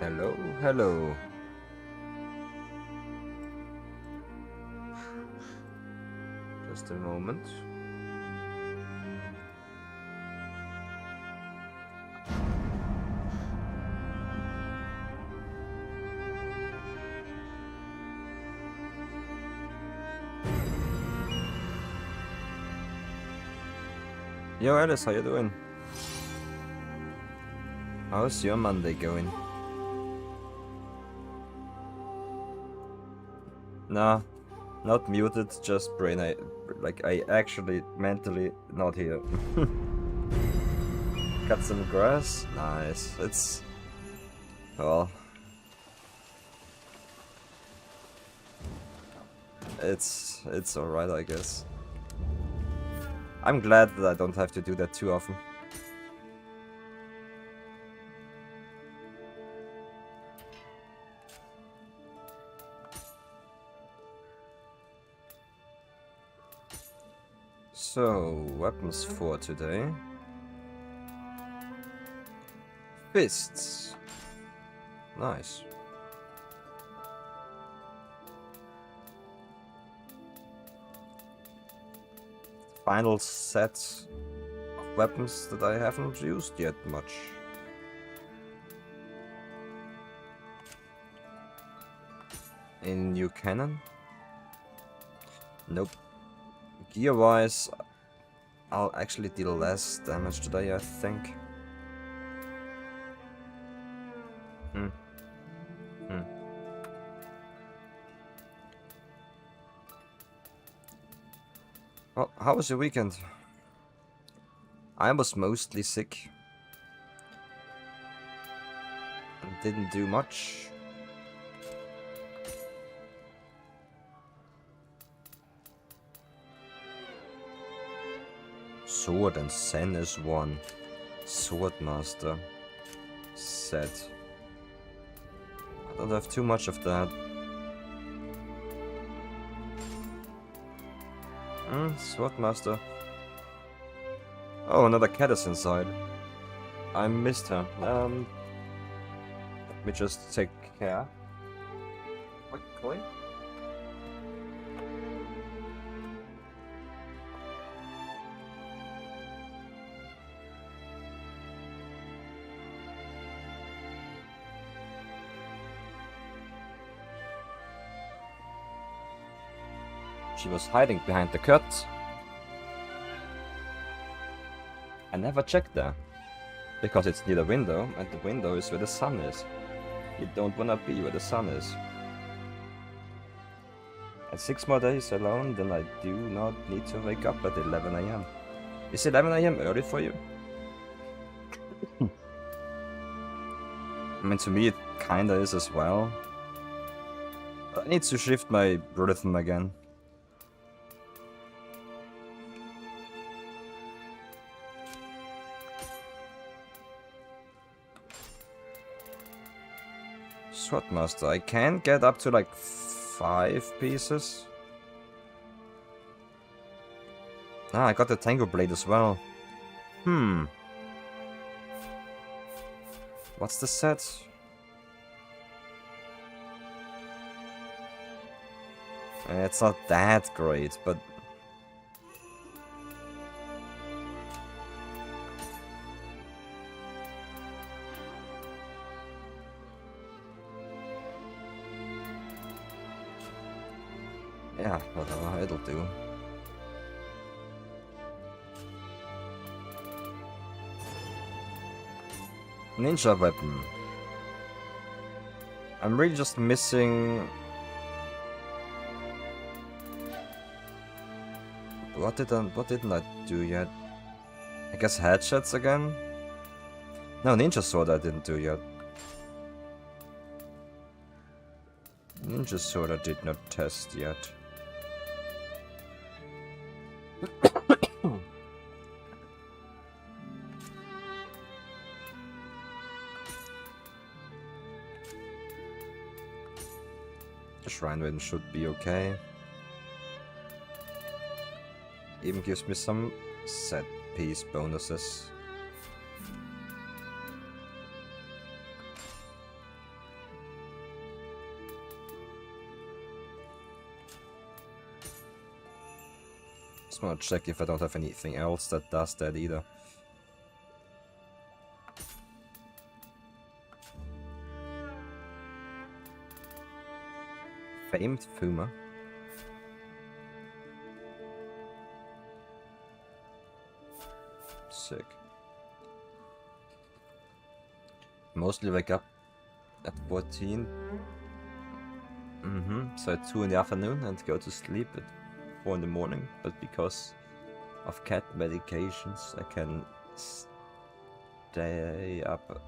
Hello, hello. Just a moment. Yo, Alice, how you doing? How's your Monday going? Nah, not muted, just brain. I actually mentally not here. Cut some grass? Nice. Well, it's alright, I guess. I'm glad that I don't have to do that too often. So, weapons for today. Fists. Nice. Final set of weapons that I haven't used yet much. In new cannon? Nope. Gear-wise, I'll actually deal less damage today, I think. Well, how was your weekend? I was mostly sick. And didn't do much. Sword and Sen is one. Swordmaster set. I don't have too much of that. Swordmaster. Oh, another cat is inside. I missed her. Let me just take care. Quickly. She was hiding behind the curtains. I never checked there. Because it's near the window, and the window is where the sun is. You don't wanna be where the sun is. And 6 more days alone, then I do not need to wake up at 11 AM. Is 11 AM early for you? I mean, to me it kinda is as well. But I need to shift my rhythm again. Swordmaster. I can get up to like 5 pieces. Ah, I got the Tango Blade as well. What's the set? It's not that great, but... yeah, whatever, it'll do. Ninja weapon. I'm really just missing... What didn't I do yet? I guess headshots again? No, Ninja Sword I didn't do yet. Ninja Sword I did not test yet. The Shrine Maiden should be okay. Even gives me some set piece bonuses. Just wanna check if I don't have anything else that does that either. Famed Fuma. Sick. Mostly wake up at 14. So at 2 in the afternoon and go to sleep at 4 in the morning. But because of cat medications, I can stay up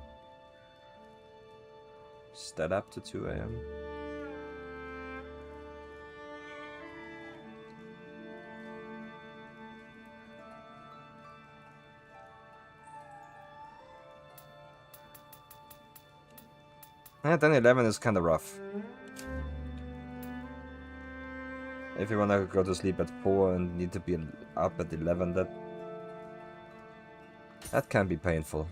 to 2 AM. Yeah, then 11 is kind of rough. If you wanna go to sleep at 4 and need to be up at 11, that can be painful.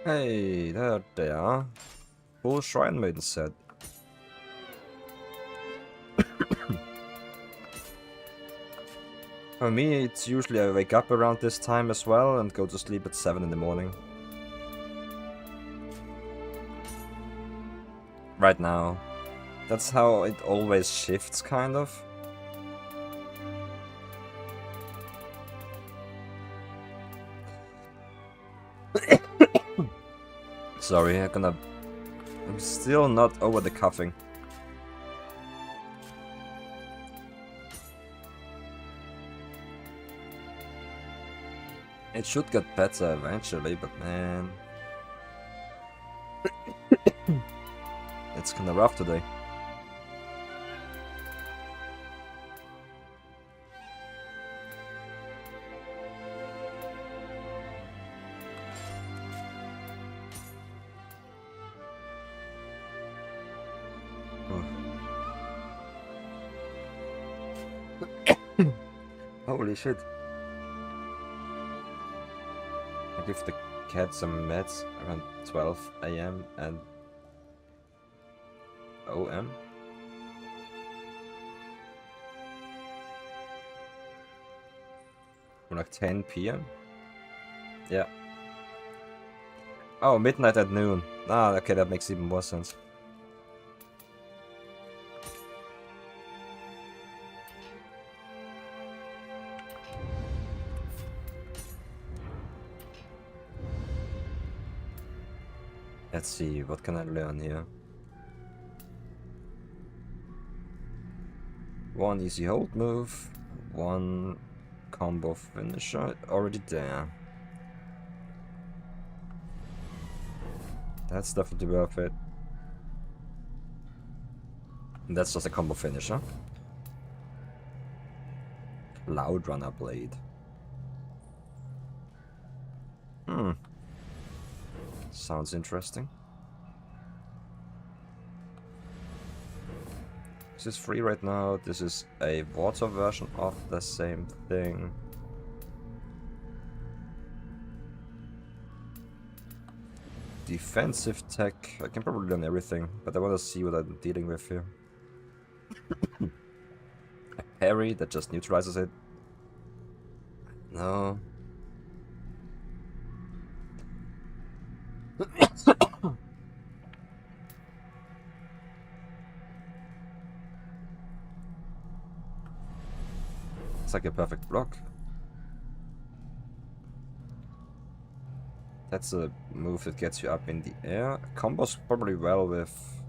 Hey, there they are. Full Shrine Maiden set. For me, it's usually I wake up around this time as well and go to sleep at 7 in the morning. Right now. That's how it always shifts, kind of. Sorry, I'm still not over the coughing. It should get better eventually, but man... it's kinda rough today. Holy shit. I give the cat some meds around 12 AM and OM. Or like 10 PM? Yeah. Oh, midnight at noon. Ah, okay, that makes even more sense. Let's see, what can I learn here? One easy hold move, one combo finisher, already there. That's definitely worth it. And that's just a combo finisher. Loud Runner Blade. Sounds interesting. This is free right now. This is a water version of the same thing. Defensive tech. I can probably learn everything, but I want to see what I'm dealing with here. A parry that just neutralizes it. No. It's like a perfect block. That's a move that gets you up in the air. Combos probably well with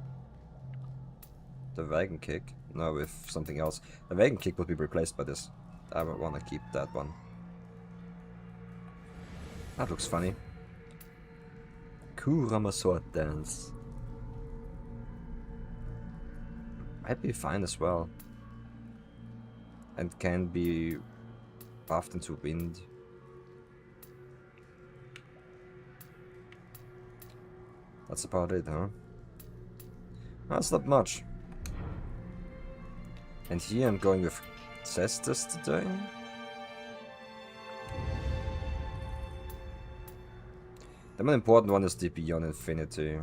the wagon kick. No, with something else. The wagon kick would be replaced by this. I would want to keep that one. That looks funny. Kurama sword dance. Might be fine as well. And can be buffed into wind. That's about it, huh? That's not much. And here I'm going with Cestus today. The most important one is the Beyond Infinity.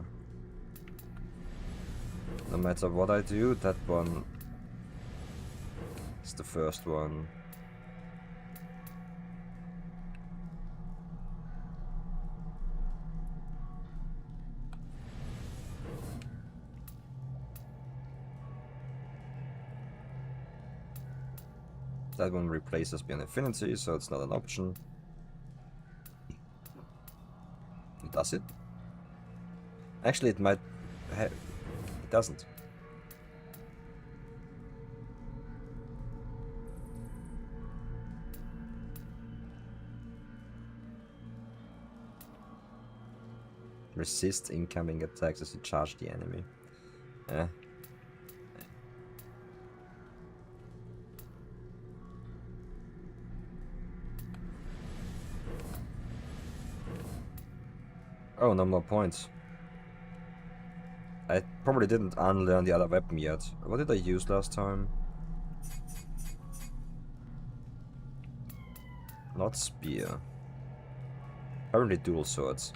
No matter what I do, that one is the first one. That one replaces Beyond Infinity, so it's not an option. Does it? Actually, it might... It doesn't. Resist incoming attacks as you charge the enemy. Eh. Oh, no more points. I probably didn't unlearn the other weapon yet. What did I use last time? Not spear. Apparently dual swords.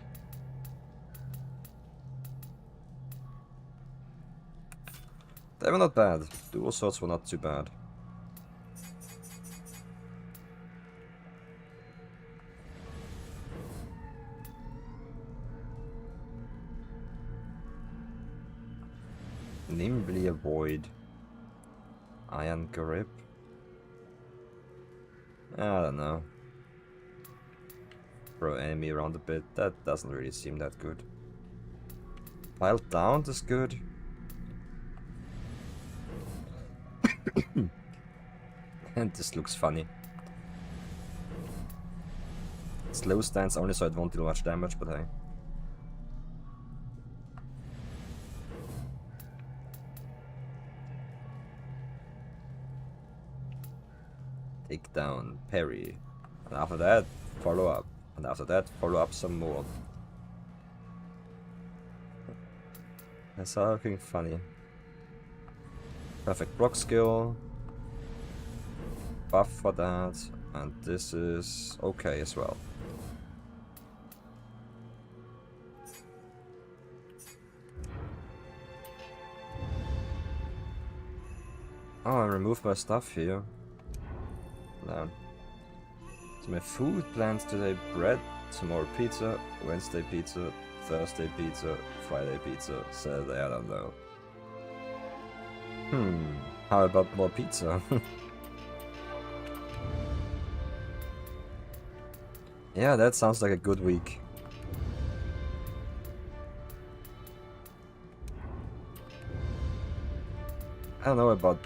They were not bad. Dual swords were not too bad. Nimbly avoid. Iron grip. I don't know. Throw enemy around a bit. That doesn't really seem that good. Piled down is good. And this looks funny. Slow stance only so it won't deal much damage, but hey. Take down, parry. And after that, follow up. And after that, follow up some more. That's looking funny. Perfect block skill. Buff for that. And this is okay as well. Oh, I removed my stuff here. No. So my food plans today: bread, tomorrow pizza, Wednesday pizza, Thursday pizza, Friday pizza, Saturday I don't know. How about more pizza? Yeah, that sounds like a good week. I don't know about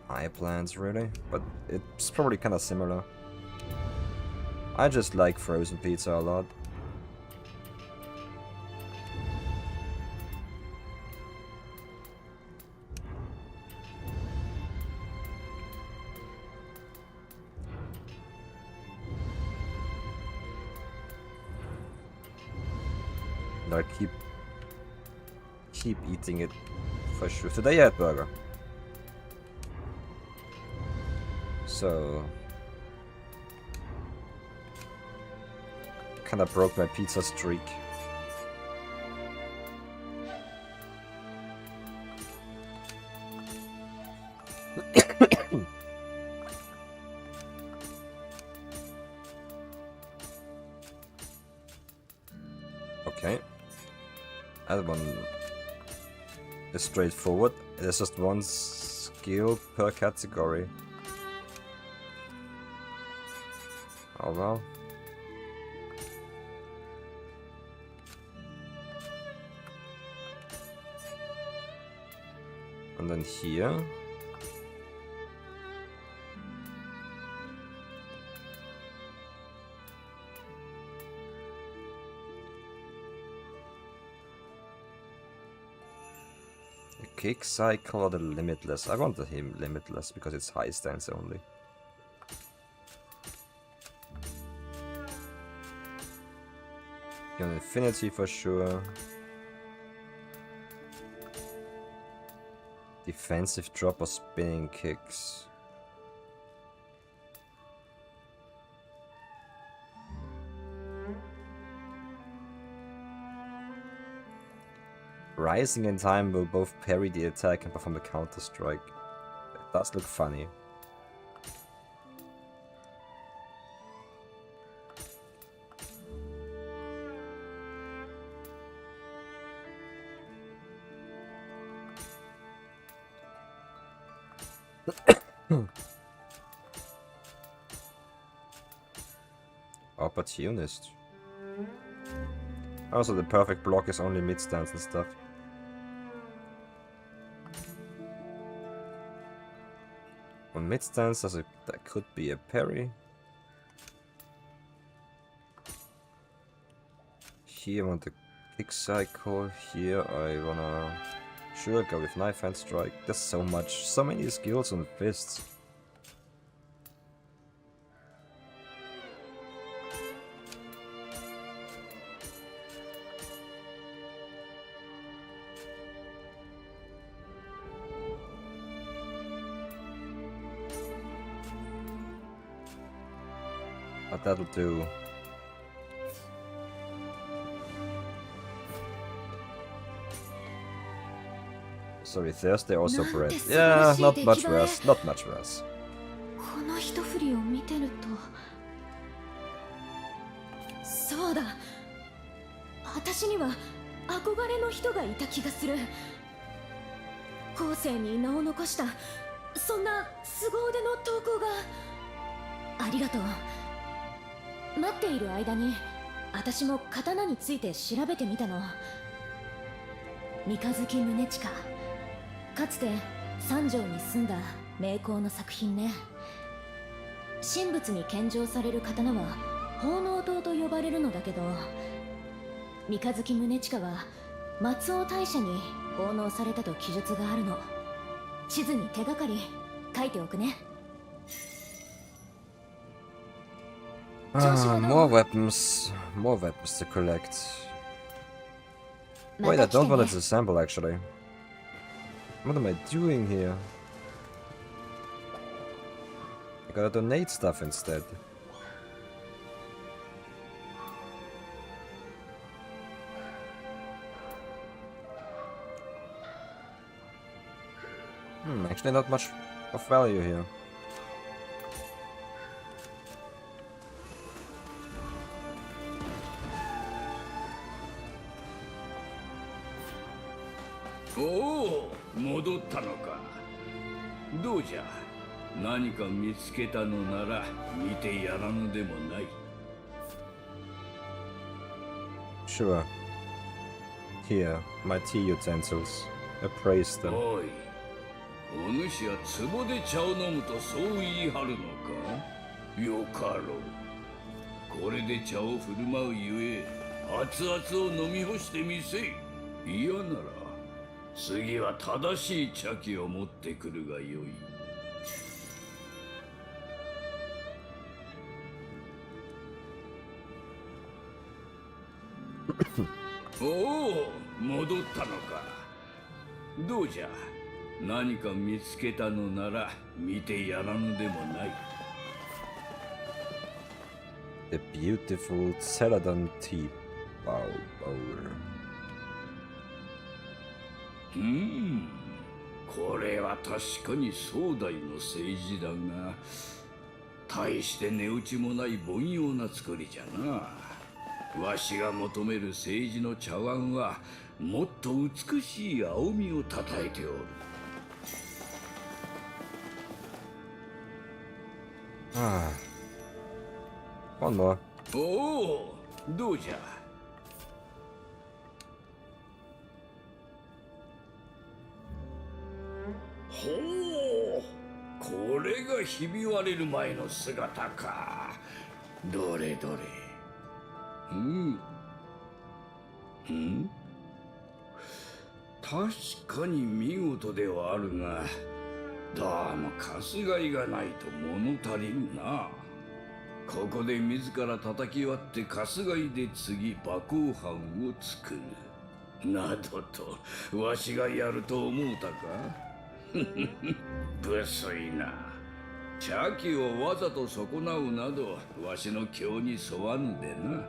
my plans really, but it's probably kind of similar. I just like frozen pizza a lot. And I keep eating it for sure. Today I had burger. So kinda broke my pizza streak. Okay. That one is straightforward. There's just one skill per category. Oh well. And then here. The kick cycle or the limitless? I want the him limitless because it's high stance only. Beyond Infinity for sure. Defensive drop or spinning kicks. Rising in time will both parry the attack and perform a counter strike. It does look funny. Opportunist. Also, the perfect block is only mid stance and stuff. On mid stance, that could be a parry. Here I want a kick cycle. Here I wanna sure go with knife hand strike. There's so many skills on fists. But that'll do. Sorry, Thursday also bread. Yeah, not much worse. Not much worse. この一振りを見てると、そうだ。私には憧れの人がいた気がする。後世に名を残したそんな凄腕の投稿が。ありがとう。待っている間に私も刀について調べてみたの。三日月宗近、かつて三条に住んだ名工の作品ね。神仏に献上される刀は奉納刀と呼ばれるのだけど、三日月宗近は松尾大社に奉納されたと記述があるの。地図に手がかり書いておくね。More weapons to collect. Wait, I don't want to disassemble actually. What am I doing here? I gotta donate stuff instead. Actually not much of value here. Oh, 戻ったのか。どうじゃ。何か見つけたのなら見てやらぬでもない。Sure. Here, my tea utensils. Appraise them. おい、お主は壺で茶を飲むとそう言い張るのか。よかろう。これで茶を振る舞うゆえ、熱々を飲み干してみせ。嫌なら次は正しい茶器を持ってくるがよい。おお、戻ったのか。どうじゃ。何か見つけたのなら見てやらぬでもない。The beautiful Celadon tea bowl. これは確かに壮大の政治だが、大して値打ちもない凡庸な作りじゃな。わしが求める政治の茶碗はもっと美しい青みをたたえておる。One more. おお、どうじゃ。ほう、これがひび割れる前の姿か。どれどれ。確かに見事ではあるが、どうもかすがいがないと物足りんな。ここで自ら叩き割ってかすがいで次馬行藩を作るなどとわしがやると思うたか。不粋な。茶器をわざと損なうなどわしの教に沿わぬでな。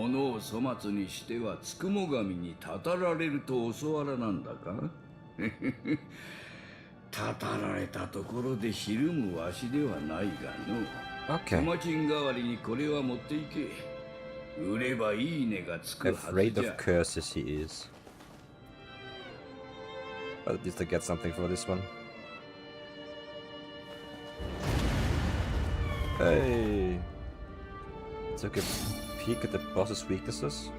物を粗末にしてはつくも神にたたられると教わらなんだかたたられたところでひるむわしではないがの。Okay. 小金代わりにこれは持っていけ。売ればいい値がつくはず Afraid じ of ゃ。 curses he is. But at least I get something for this one. Hey! Took a peek at the boss's weaknesses.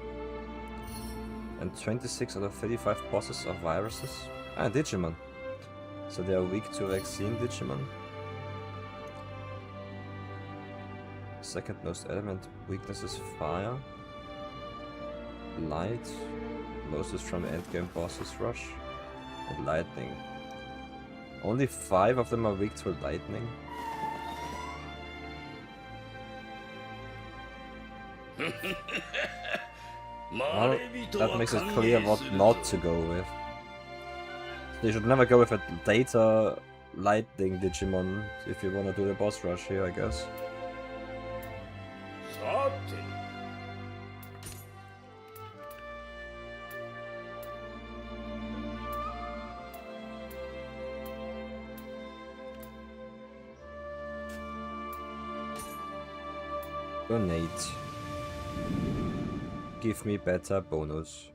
And 26 out of 35 bosses are viruses. Ah, Digimon. So they are weak to vaccine Digimon. Second most element weakness is fire. Light. Most is from endgame bosses rush. And lightning. Only 5 of them are weak to lightning. Well, that makes it clear what not to go with. You should never go with a data lightning Digimon if you want to do the boss rush here, I guess. さて Donate. Give me better bonus.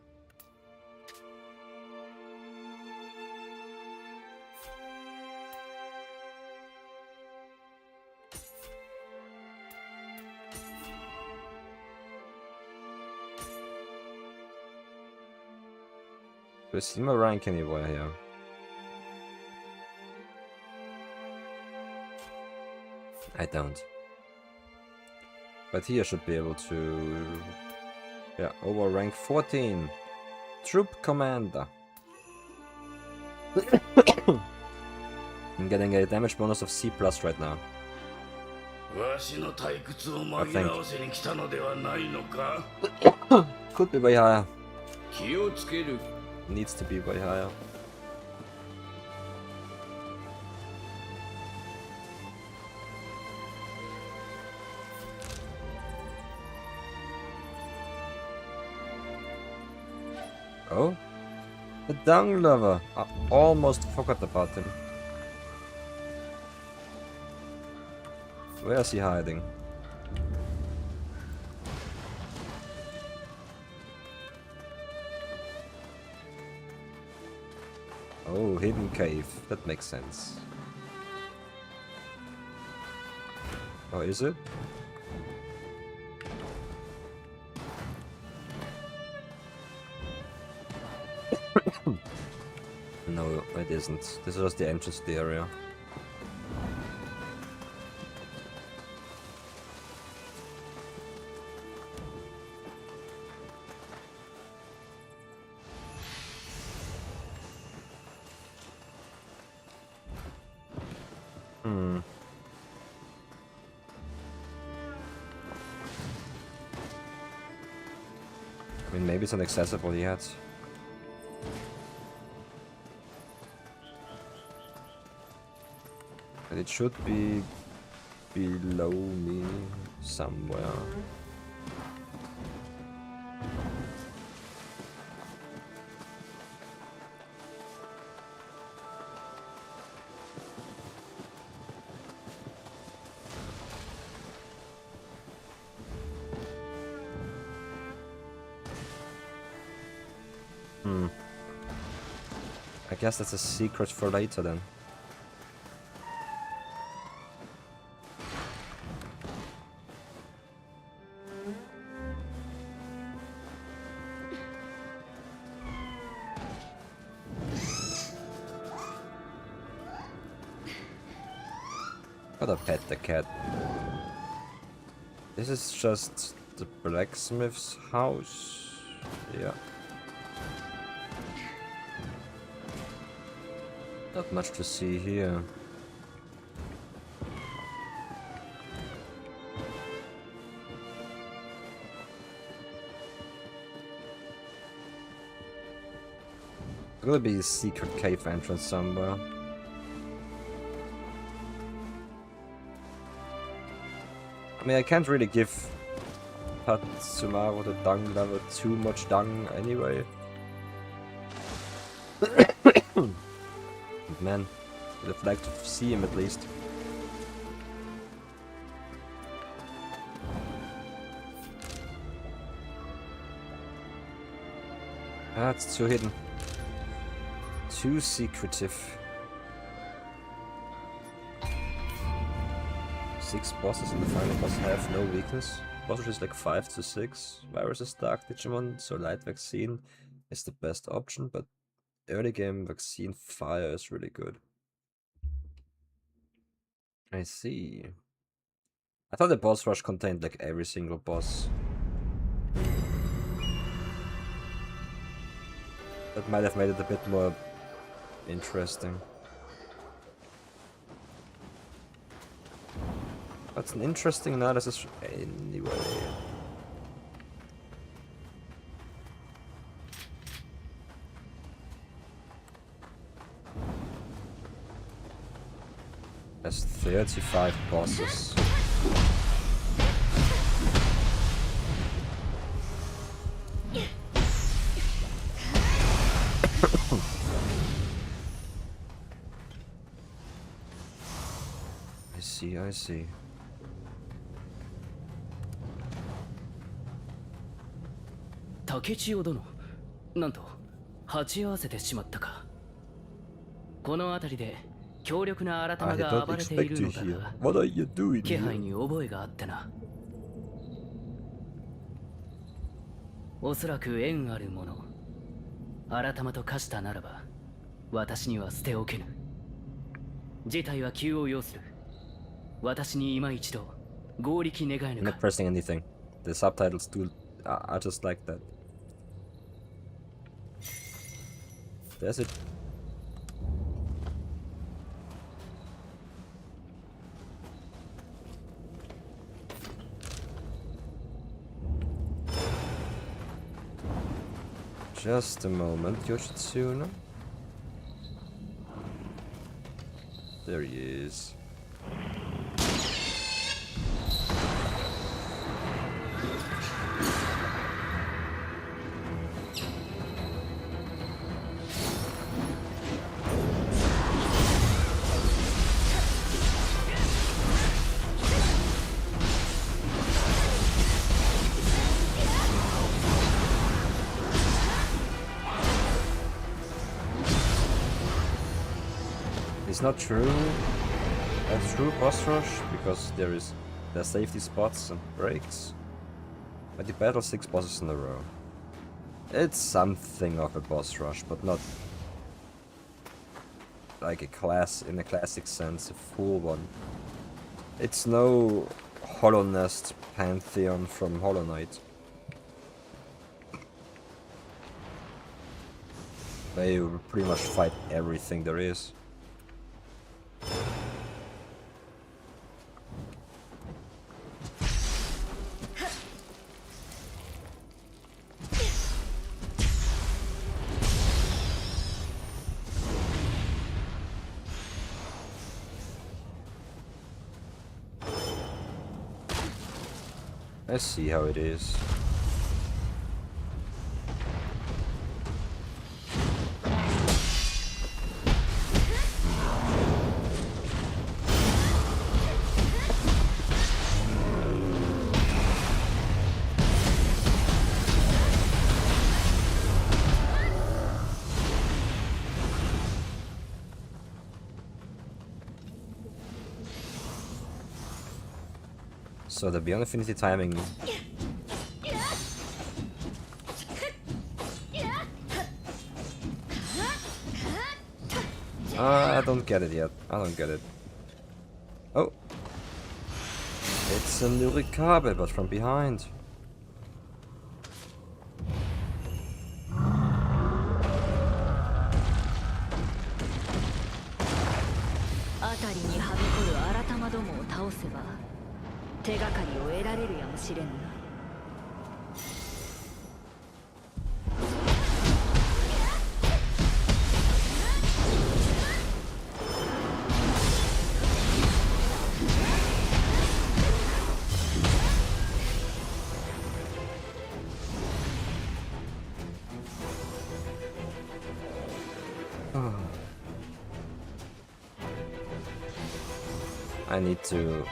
Do I see my rank anywhere here? I don't. But here I should be able to... Yeah, over rank 14. Troop Commander. I'm getting a damage bonus of C+ right now. わしの退屈を紛らわせに来たのではないのか Could be way higher. 気をつける Needs to be way higher. Oh? The dung lover! I almost forgot about him. Where is he hiding? Oh, hidden cave. That makes sense. Oh, is it? No, it isn't. This is just the entrance to the area. I mean, maybe it's inaccessible yet. But it should be below me somewhere. I guess that's a secret for later then. Gotta pet the cat. This is just the blacksmith's house. Yeah. Not much to see here. There's gonna be a secret cave entrance somewhere. I mean, I can't really give Hatsumaru the dung level too much dung anyway. Man, would have liked to see him at least. Ah, it's too hidden. Too secretive. 6 bosses in the final boss have no weakness. Boss rush is like 5 to 6. Virus is Dark Digimon, so Light Vaccine is the best option, but early game Vaccine Fire is really good. I see. I thought the boss rush contained like every single boss. That might have made it a bit more interesting. That's an interesting analysis anyway. There's 35 bosses. I see. 竹千代殿、なんと鉢合わせてしまったか。この辺りで強力な新玉が暴れているのだが、気配に覚えがあってな。おそらく縁あるもの。新玉と化したならば、私には捨ておけぬ。事態は急を要する。私に今一度合力願えぬか。 I'm not pressing anything. The subtitles are just like that. There's it. Just a moment, Yoshitsuna. There he is. It's not true a true boss rush because there's safety spots and breaks. But you battle 6 bosses in a row. It's something of a boss rush, but not like in a classic sense, a full one. It's no Hollow Nest Pantheon from Hollow Knight. They pretty much fight everything there is. Let's see how it is. So the Beyond Infinity timing. I don't get it yet. I don't get it. Oh. It's a Nurikabe, but from behind. I need to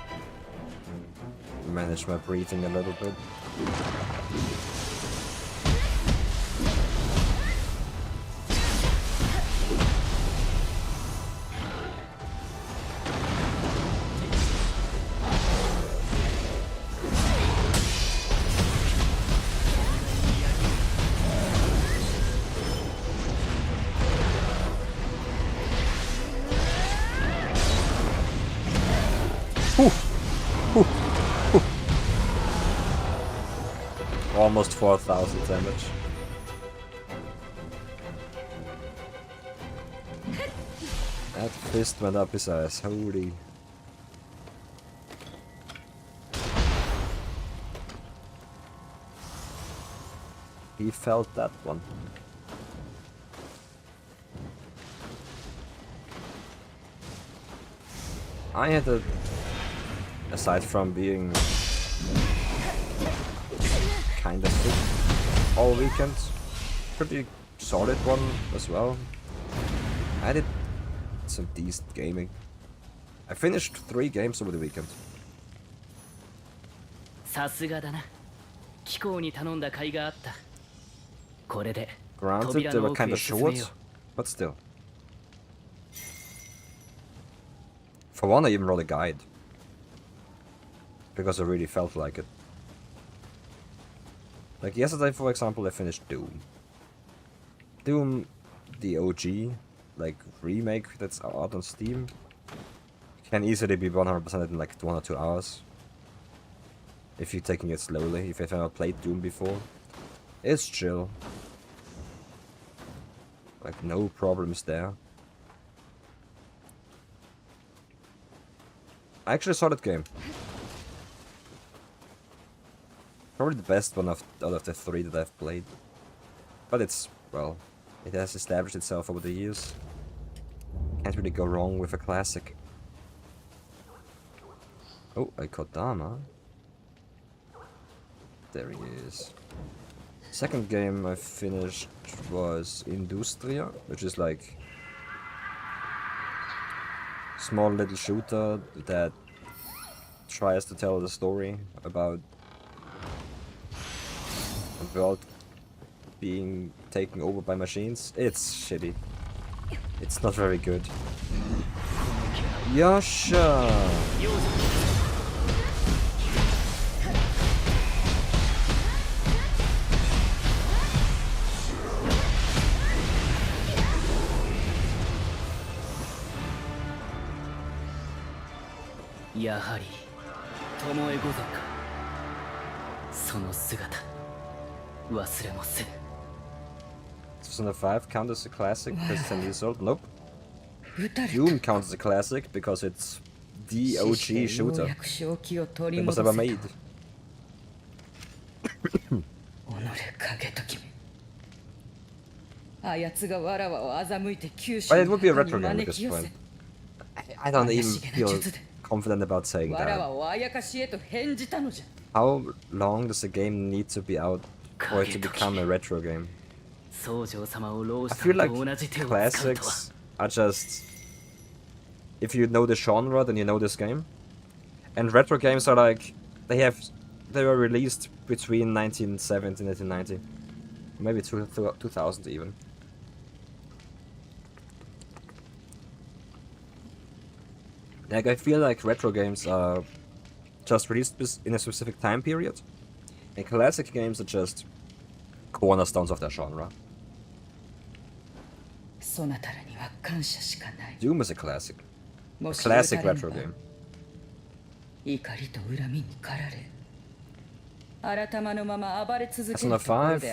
manage my breathing a little bit. Almost 4,000 damage. That fist went up his ass, holy. He felt that one. I had a... aside from being kinda sick all weekend, pretty solid one as well. I did some decent gaming. I finished 3 games over the weekend. さすがだな。機構に頼んだ甲斐があった。これで Granted, 扉 they の were 奥へ kinda 進めよ short, but still. For one, I even wrote a guide. Because I really felt like it. Like yesterday, for example, I finished Doom. Doom, the OG, like remake that's out on Steam, can easily be 100% in like 1 or 2 hours. If you're taking it slowly, if you've never played Doom before. It's chill. Like no problems there. I actually saw that game. Probably the best one out of the 3 that I've played. But it's, well, it has established itself over the years. Can't really go wrong with a classic. Oh, I caught Dama. There he is. Second game I finished was Industria, which is like small little shooter that tries to tell the story about a world being taken over by machines. It's shitty. It's not very good. Yasha!やはり巴御前か。その姿忘れもせん。Persona 5 counts as a classic because it's 10 years old? Nope. Doom counts as a classic because it's the OG shooter that was ever made. But it would be a retro game at this point. I don't even feel confident about saying that. How long does a game need to be out for it to become a retro game? I feel like classics are just... if you know the genre, then you know this game. And retro games are like... they were released between 1970 and 1990. Maybe 2000 even. Like, I feel like retro games are just released in a specific time period. And classic games are just cornerstones of their genre. Doom is a classic. A classic retro game. Persona 5.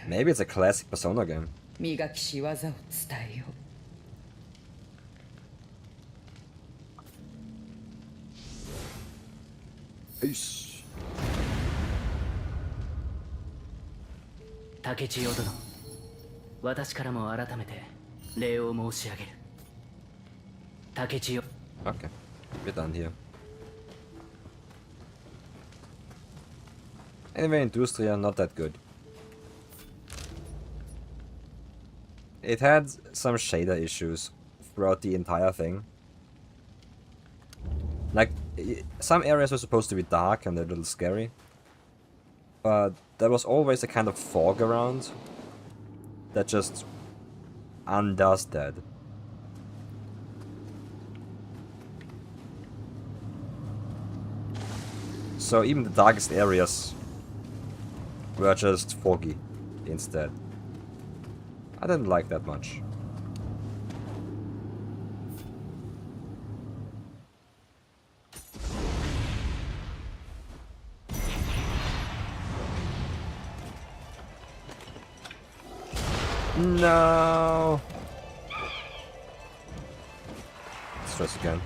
Maybe it's a classic Persona game. Peace. 竹千代殿、私からも改めて礼を申し上げる。竹千代。 Okay, we're done here. Anyway, Industria, not that good. It had some shader issues throughout the entire thing. Like, some areas were supposed to be dark and a little scary. But there was always a kind of fog around that just undoes that. So even the darkest areas were just foggy instead. I didn't like that much. No. Stress again.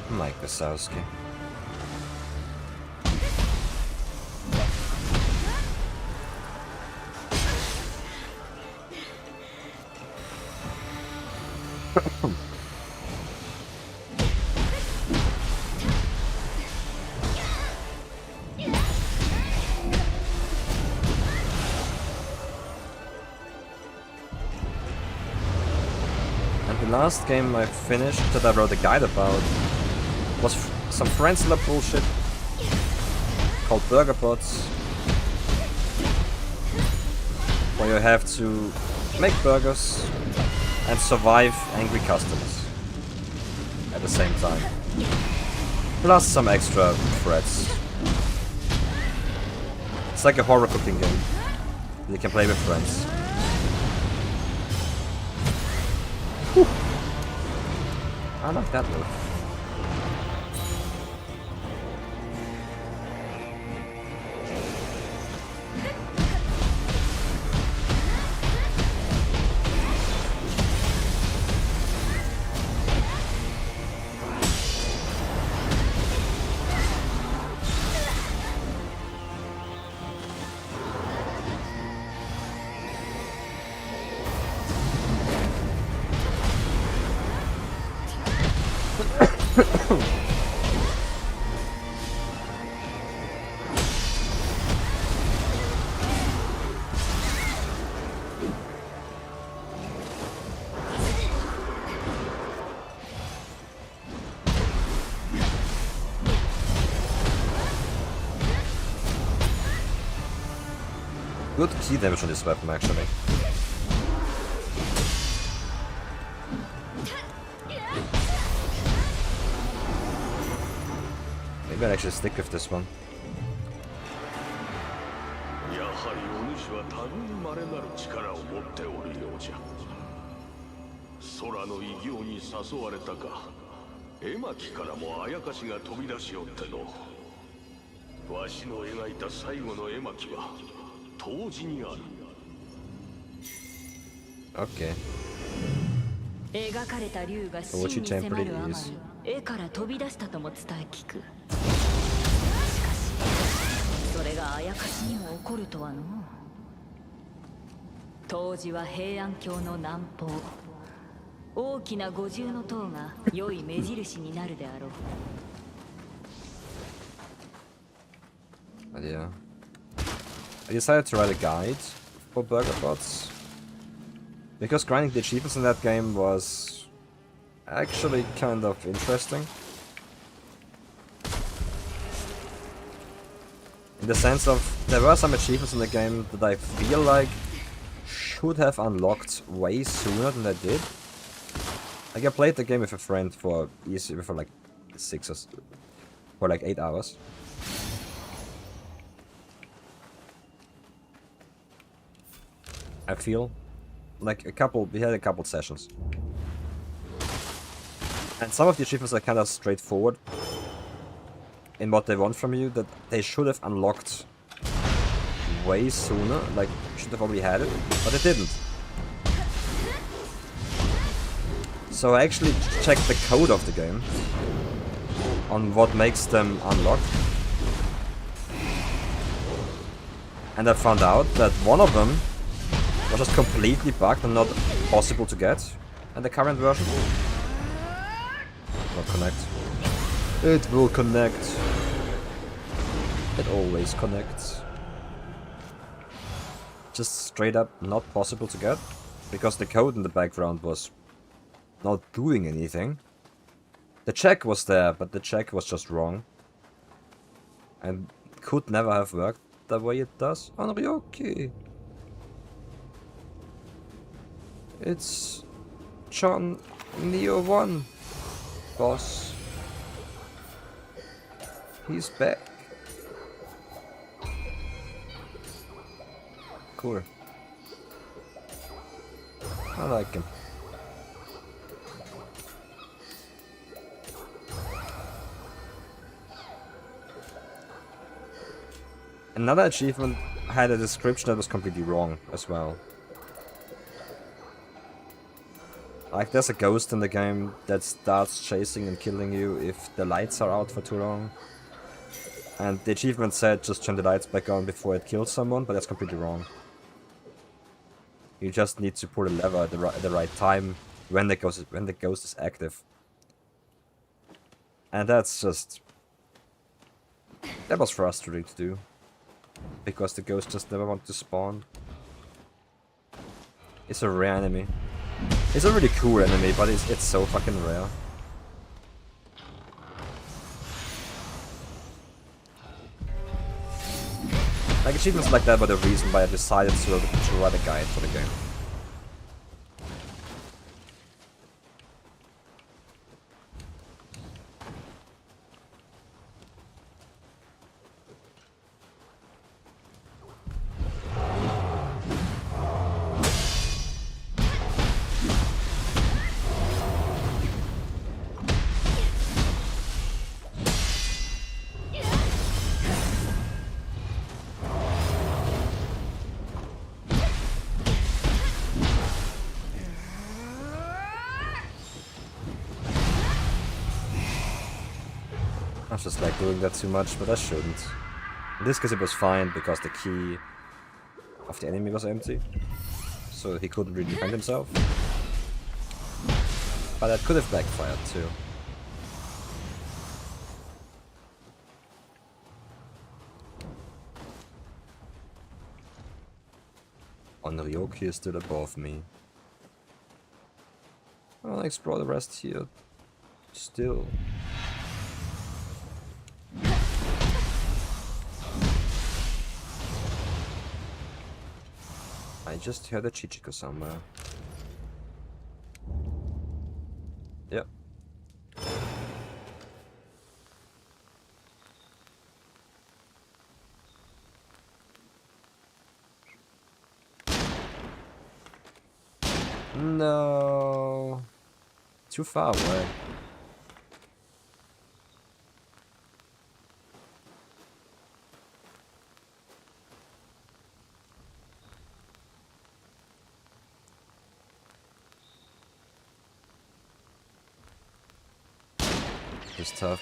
Mike Wazowski. The last game I finished that I wrote a guide about was some Friendsler bullshit called Burger Bots, where you have to make burgers and survive angry customers at the same time, plus some extra threats. It's like a horror cooking game you can play with friends. I like that move. Good key damage on this weapon, actually. Maybe I'll actually stick with this one. Okay. 描かれた竜が真に迫るあまり絵から飛び出したとも伝え聞く。しかしそれがあやかしにも起こるとはの。当時は平安京の南方、大きな五重塔が良い目印になるであろう。But yeah. I decided to write a guide for Burger Bots, because grinding the achievements in that game was actually kind of interesting. In the sense of, there were some achievements in the game that I feel like should have unlocked way sooner than they did. Like, I played the game with a friend for like 8 hours. I feel like we had a couple sessions. And some of the achievements are kind of straightforward in what they want from you, that they should have unlocked way sooner, like, should have already had it, but they didn't. So I actually checked the code of the game on what makes them unlocked. And I found out that one of them was just completely bugged and not possible to get in the current version. Not connect. It will connect. It always connects. Just straight up not possible to get, because the code in the background was not doing anything. The check was there, but the check was just wrong. And could never have worked the way it does on Ryoki. It's John Nioh 1, boss. He's back. Cool. I like him. Another achievement had a description that was completely wrong as well. Like, there's a ghost in the game that starts chasing and killing you if the lights are out for too long. And the achievement said just turn the lights back on before it kills someone, but that's completely wrong. You just need to pull a lever at the right time when the ghost is active. And that's just... that was frustrating to do. Because the ghost just never wanted to spawn. It's a rare enemy. It's a really cool enemy, but it's so fucking rare. Like, achievements like that were the reason why I decided to write a guide for the game. I just like doing that too much, but I shouldn't. In this case it was fine, because the key of the enemy was empty. So he couldn't really defend himself. But that could have backfired too. Ryoki is still above me. I'll explore the rest here. Still. I just heard a Chichiko somewhere. Yep. No. Too far away. It's tough.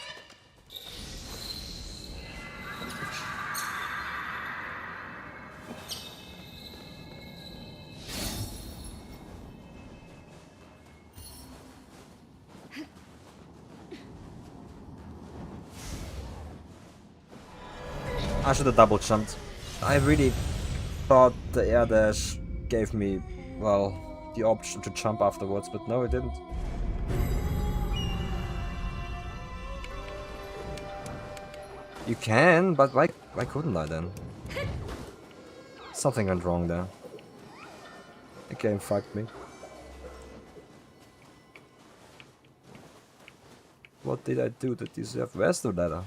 I should have double jumped. I really thought the air dash gave me, well, the option to jump afterwards, but no, it didn't. You can, but why couldn't I then? Something went wrong there. The game fucked me. What did I do to deserve? Where's the ladder?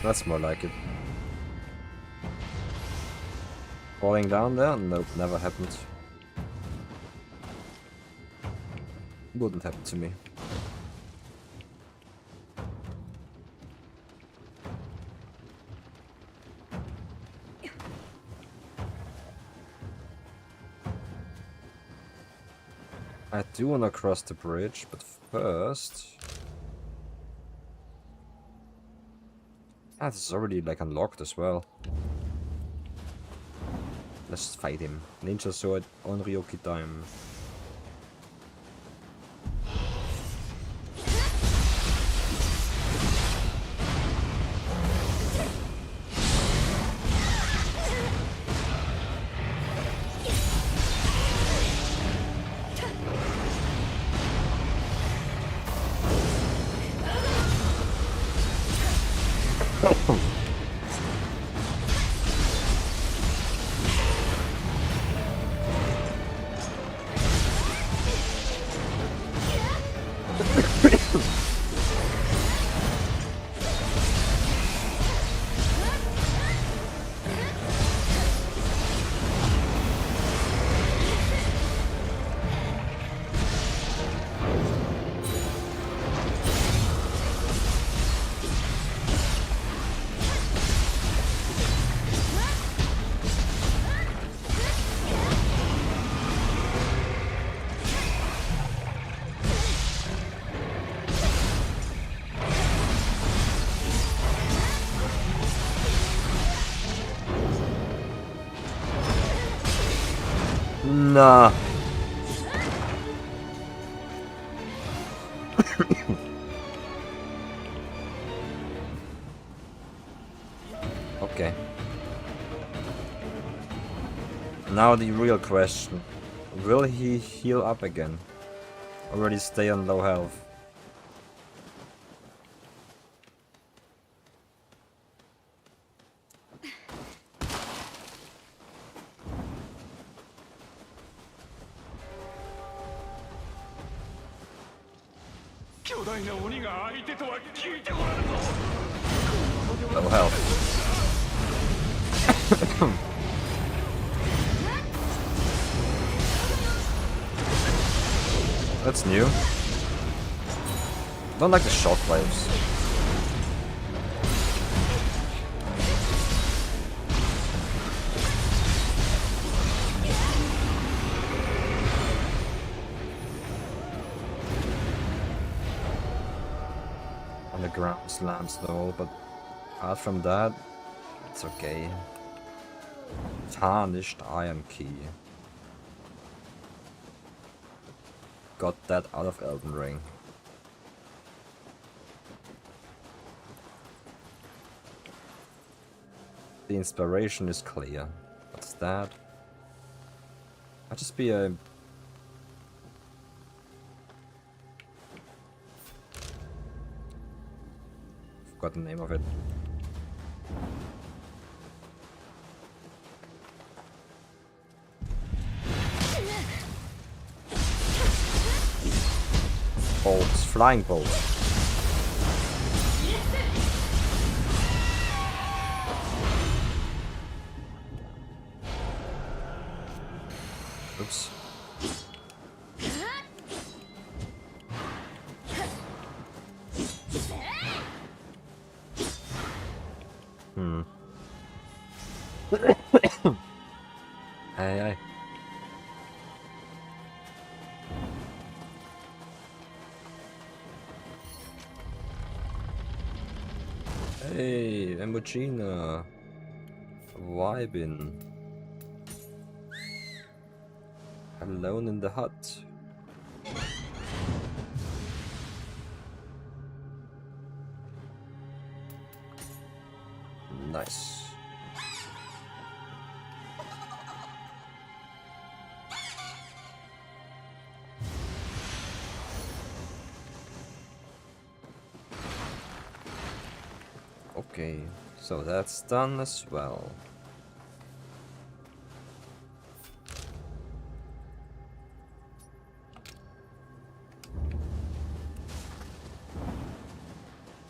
That's more like it. Falling down there? Nope, never happened. Wouldn't happen to me. I do wanna cross the bridge, but first... Ah, this is already like unlocked as well. Let's fight him. Ninja sword on Ryoki time. Nah. Okay. Now the real question. Will he heal up again? Or will he stay on low health? Low health. That's new. Don't like the shockwaves. On the ground slams though, but apart from that, it's okay. Tarnished iron key. Got that out of Elden Ring. The inspiration is clear. What's that? Might just be a... Forgot the name of it. Bolts, flying bolts. Oops. Hey, hey. Hey, Emojina. Vibin. Alone in the hut. Nice. Okay, so that's done as well.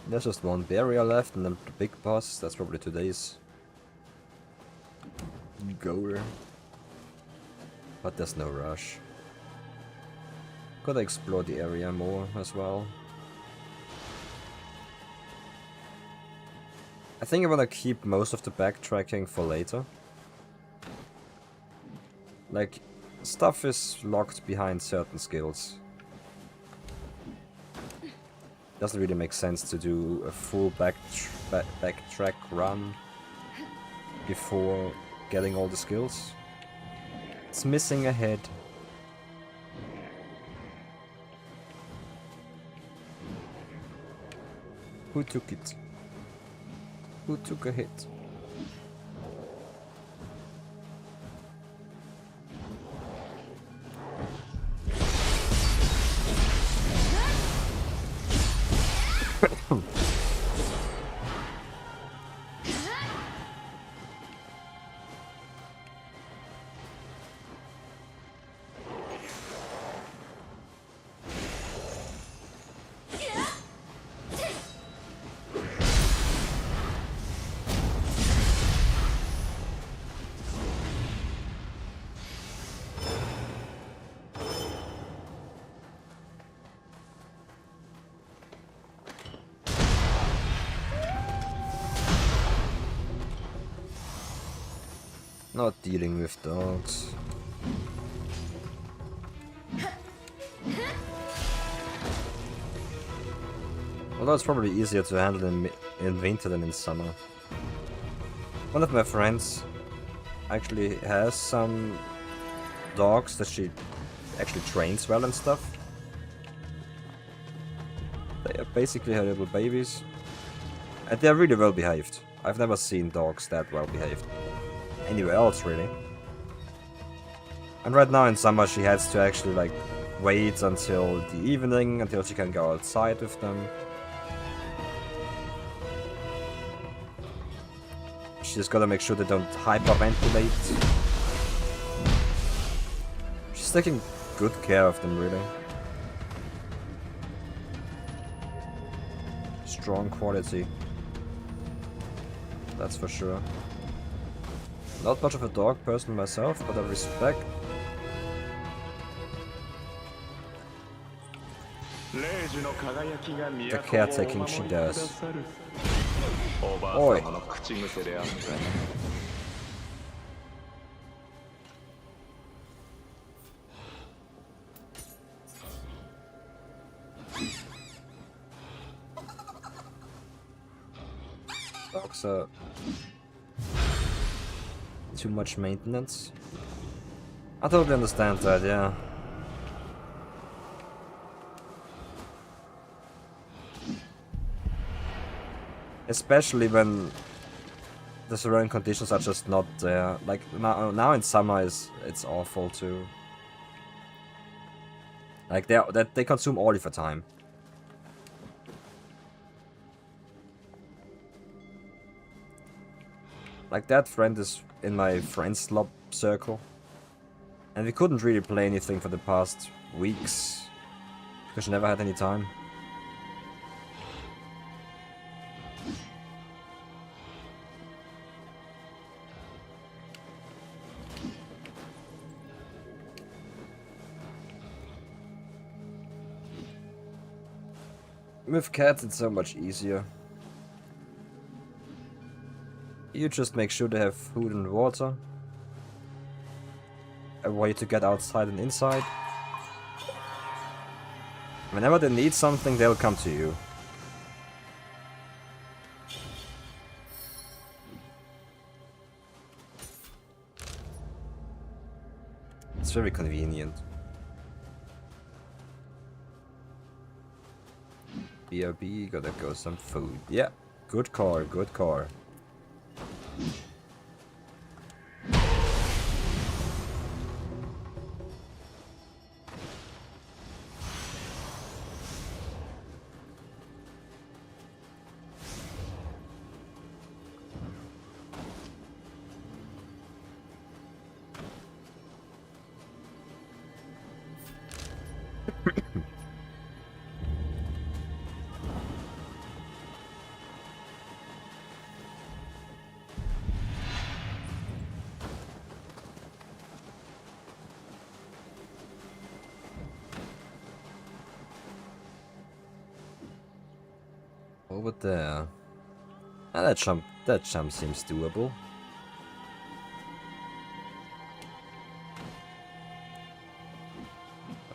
There's just one barrier left and then the big boss. That's probably today's goal. But there's no rush. Gotta explore the area more as well. I think I wanna keep most of the backtracking for later. Like, stuff is locked behind certain skills. Doesn't really make sense to do a full backtrack run before getting all the skills. It's missing a head. Who took it? Who took a hit? Not dealing with dogs. Although it's probably easier to handle in winter than in summer. One of my friends actually has some dogs that she actually trains well and stuff. They are basically her little babies. And they're really well behaved. I've never seen dogs that well behaved anywhere else, really. And right now in summer she has to actually like wait until the evening until she can go outside with them. She's gotta make sure they don't hyperventilate. She's taking good care of them, really. Strong quality. That's for sure. Not much of a dog person myself, but I respect. The caretaking she does. Oi. Dogs are too much maintenance. I totally understand that, yeah. Especially when the surrounding conditions are just not there. Like now in summer it's awful too. Like they consume all of your time. Like that friend is in my friends club circle. And we couldn't really play anything for the past weeks. Because she never had any time. With cats it's so much easier. You just make sure they have food and water. A way to get outside and inside. Whenever they need something, they'll come to you. It's very convenient. BRB, gotta go some food. Yeah, good car, good car. Over there. Ah, that jump seems doable.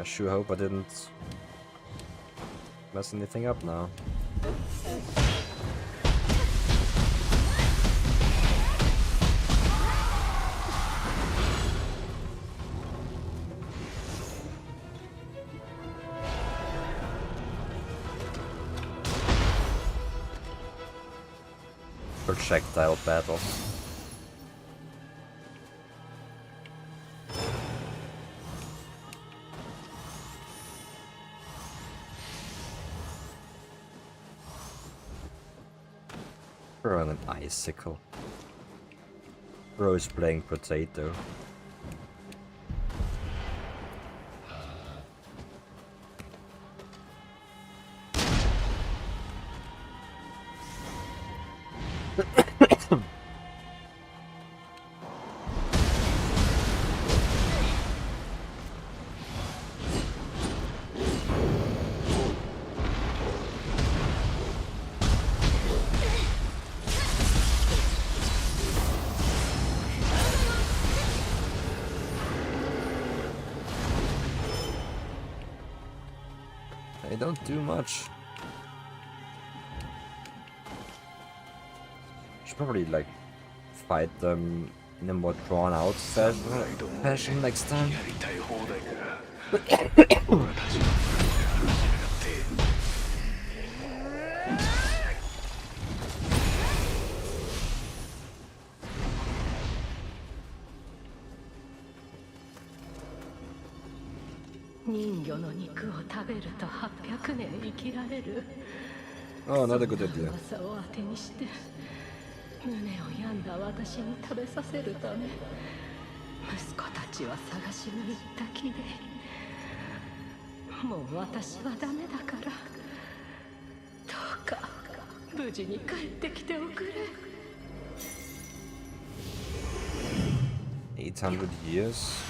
I sure hope I didn't mess anything up now. Projectile battle. Bro, an icicle. Bro is playing potato. They don't do much. Should probably like fight them in a more drawn out fashion next time. Oh, not a good idea. 胸を病んだ私に食べさせるため息子たちは探しに行ったきりもう私はダメだからどうか無事に帰ってきておくれ 800 years?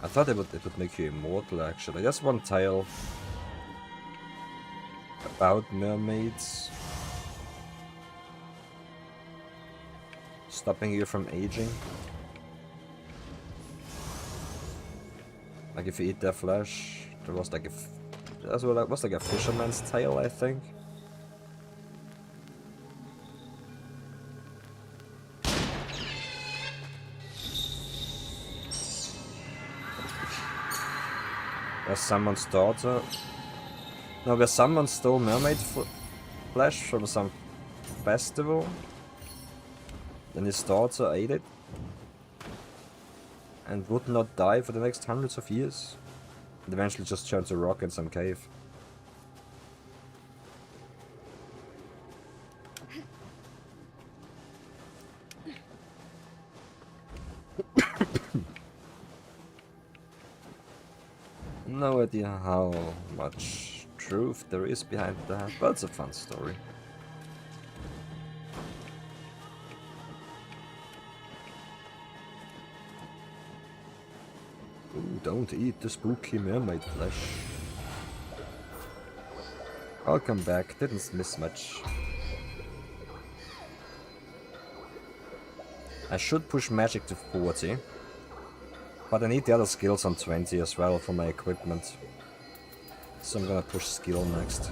I thought it would make you immortal actually. Just one tale about mermaids. Stopping you from aging. Like if you eat their flesh, there was like a fisherman's tale, I think. Where someone's daughter. No, where someone stole mermaid flesh from some festival. Then his daughter ate it and would not die for the next hundreds of years. And eventually just turned to rock in some cave. No idea how much truth there is behind that, but it's a fun story. Ooh, don't eat the spooky mermaid flesh. I'll come back, didn't miss much. I should push magic to 40. But I need the other skills on 20 as well for my equipment. So I'm gonna push skill next.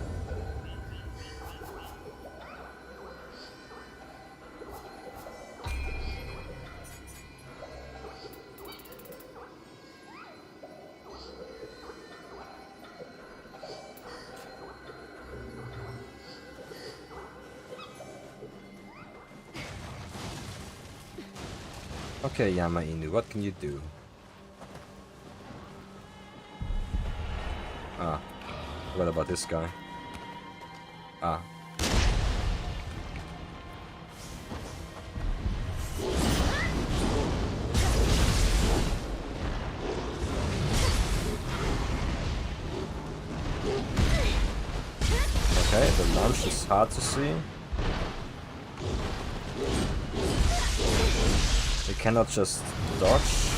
Okay, Yama Inu, what can you do? Ah, what about this guy? Ah. Okay, the launch is hard to see. We cannot just dodge.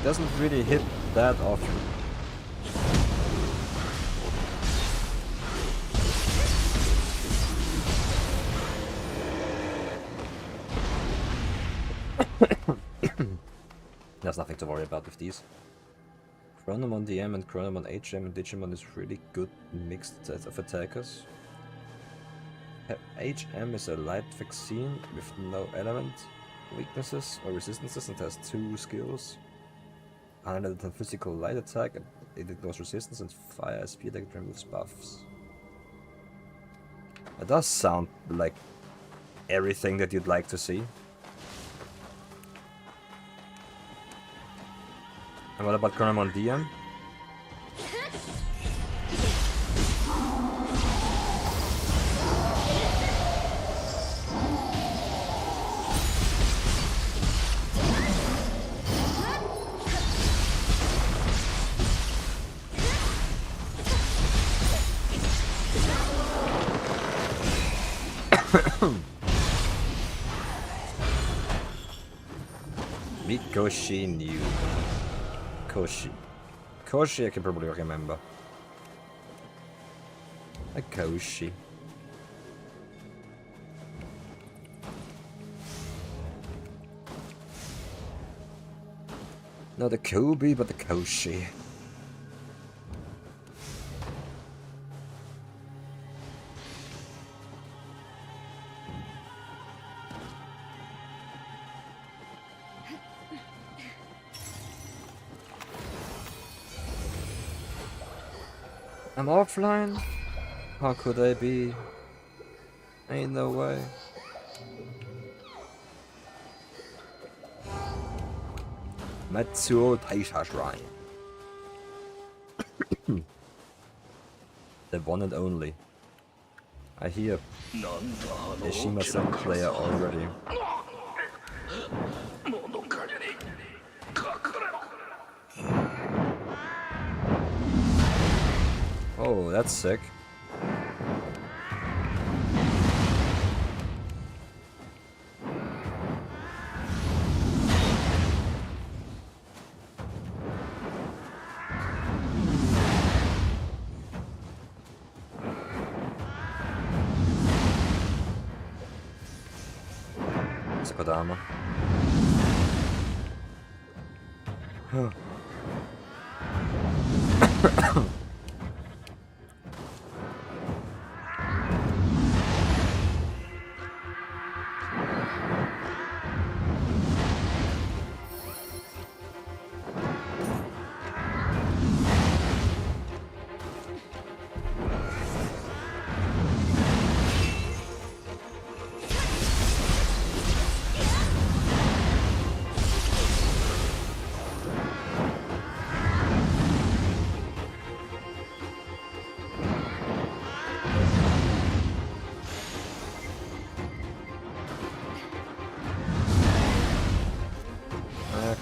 Doesn't really hit that often. There's nothing to worry about with these. Chronomon DM and Chronomon HM and Digimon is really good mixed set of attackers. HM is a light vaccine with no element weaknesses or resistances and has 2 skills. Unlimited physical light attack, and it ignores resistance, and fire speed that removes buffs. It does sound like everything that you'd like to see. And what about Chronomon DM? Meet Koshi Nioh. Koshi I can probably remember. A Koshi. Not the Kobe, but the Koshi. I'm offline? How could I be? Ain't no way. Matsuo Taisha Shrine. The one and only. I hear Eshima-san player already. Oh, that's sick. Sakadama. Huh.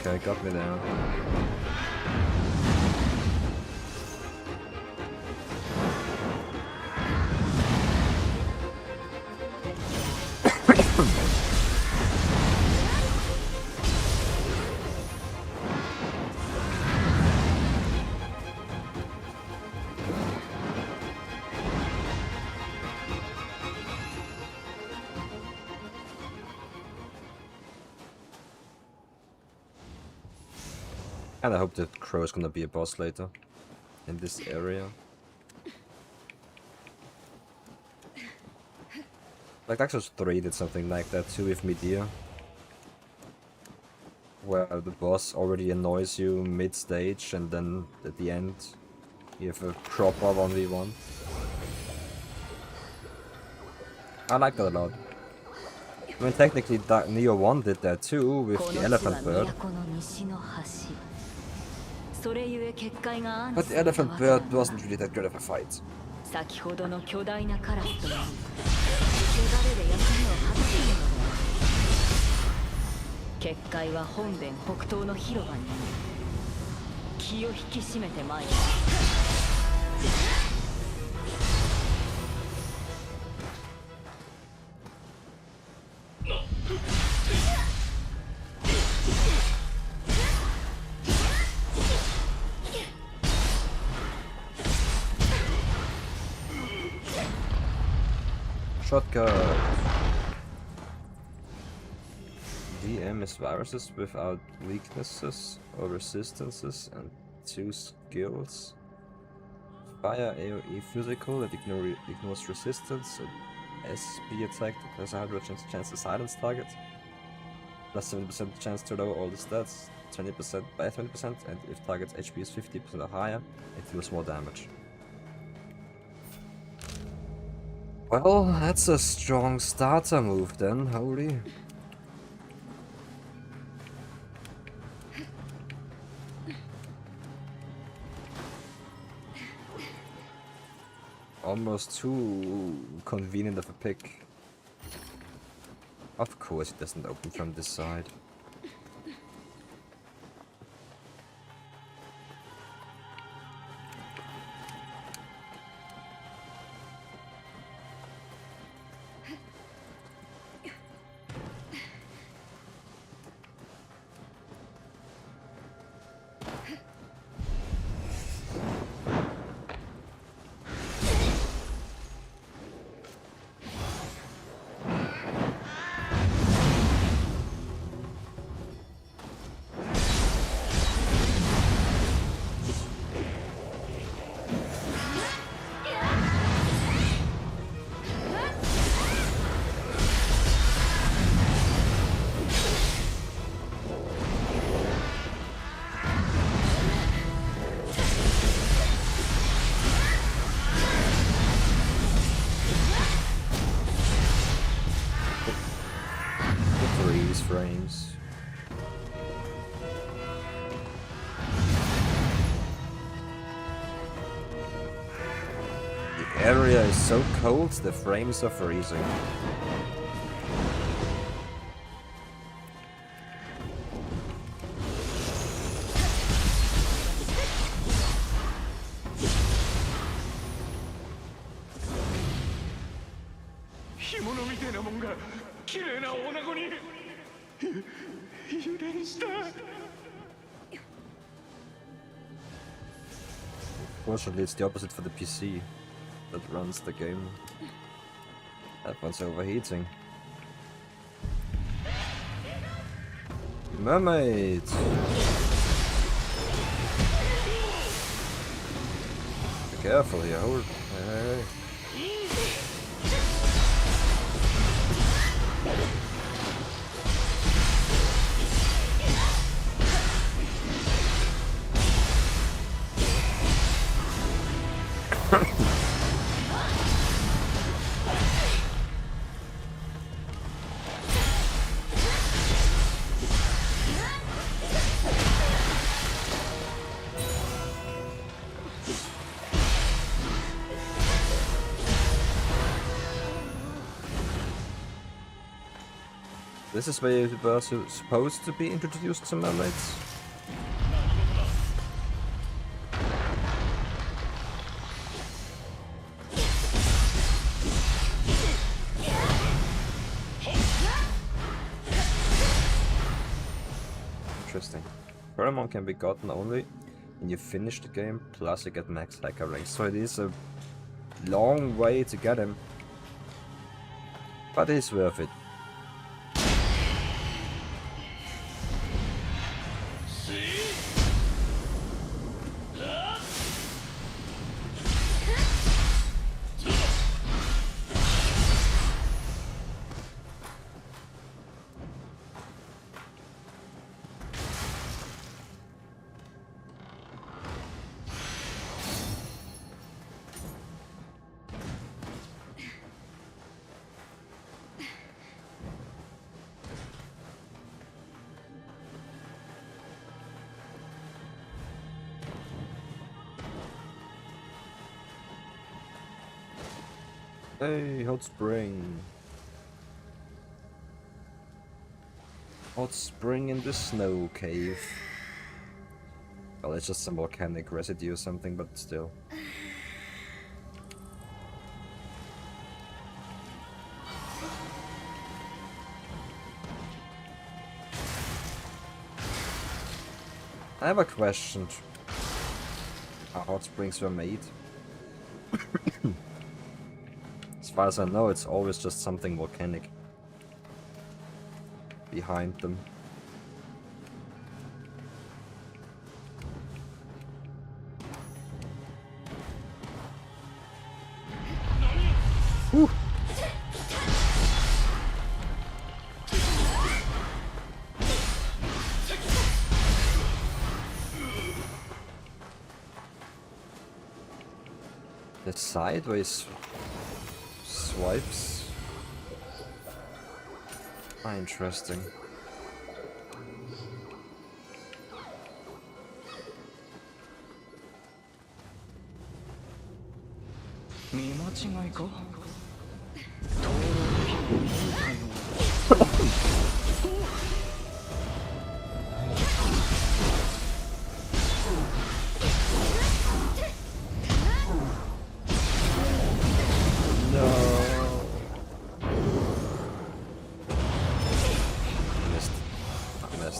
Okay, got me down. And I hope that Crow is gonna be a boss later in this area. Like Dark Souls 3 did something like that too with Medea, where the boss already annoys you mid-stage and then at the end you have a proper 1v1. I like that a lot. I mean, technically Nioh 1 did that too with the elephant bird. But the elephant bird wasn't really that good of a fight. 先ほどの巨大なカラスとは汚れで役目を果たすものである。結界は本殿北東の広場に気を引き締めてまいる。Shotgun. DM is viruses without weaknesses or resistances and 2 skills. Fire AoE physical that ignores resistance. And SB attack that has a 100% chance to silence target. Plus 70% chance to lower all the stats. 20% by 20%, and if target's HP is 50% or higher, it deals more damage. Well, that's a strong starter move then, holy. Almost too convenient of a pick. Of course it doesn't open from this side. Frames. The area is so cold, the frames are freezing. Fortunately, it's the opposite for the PC that runs the game. That one's overheating. Mermaid! Be careful here, hold. Hey. This is where you were supposed to be introduced to mermaids. Interesting. Paramount can be gotten only when you finish the game, plus you get max hacker rank. So it is a long way to get him. But it's worth it. Hey, hot spring. Hot spring in the snow cave. Well, it's just some volcanic residue or something, but still. I have a question. How hot springs were made? As far as I know, it's always just something volcanic behind them. Whew. The sideways swipes are interesting.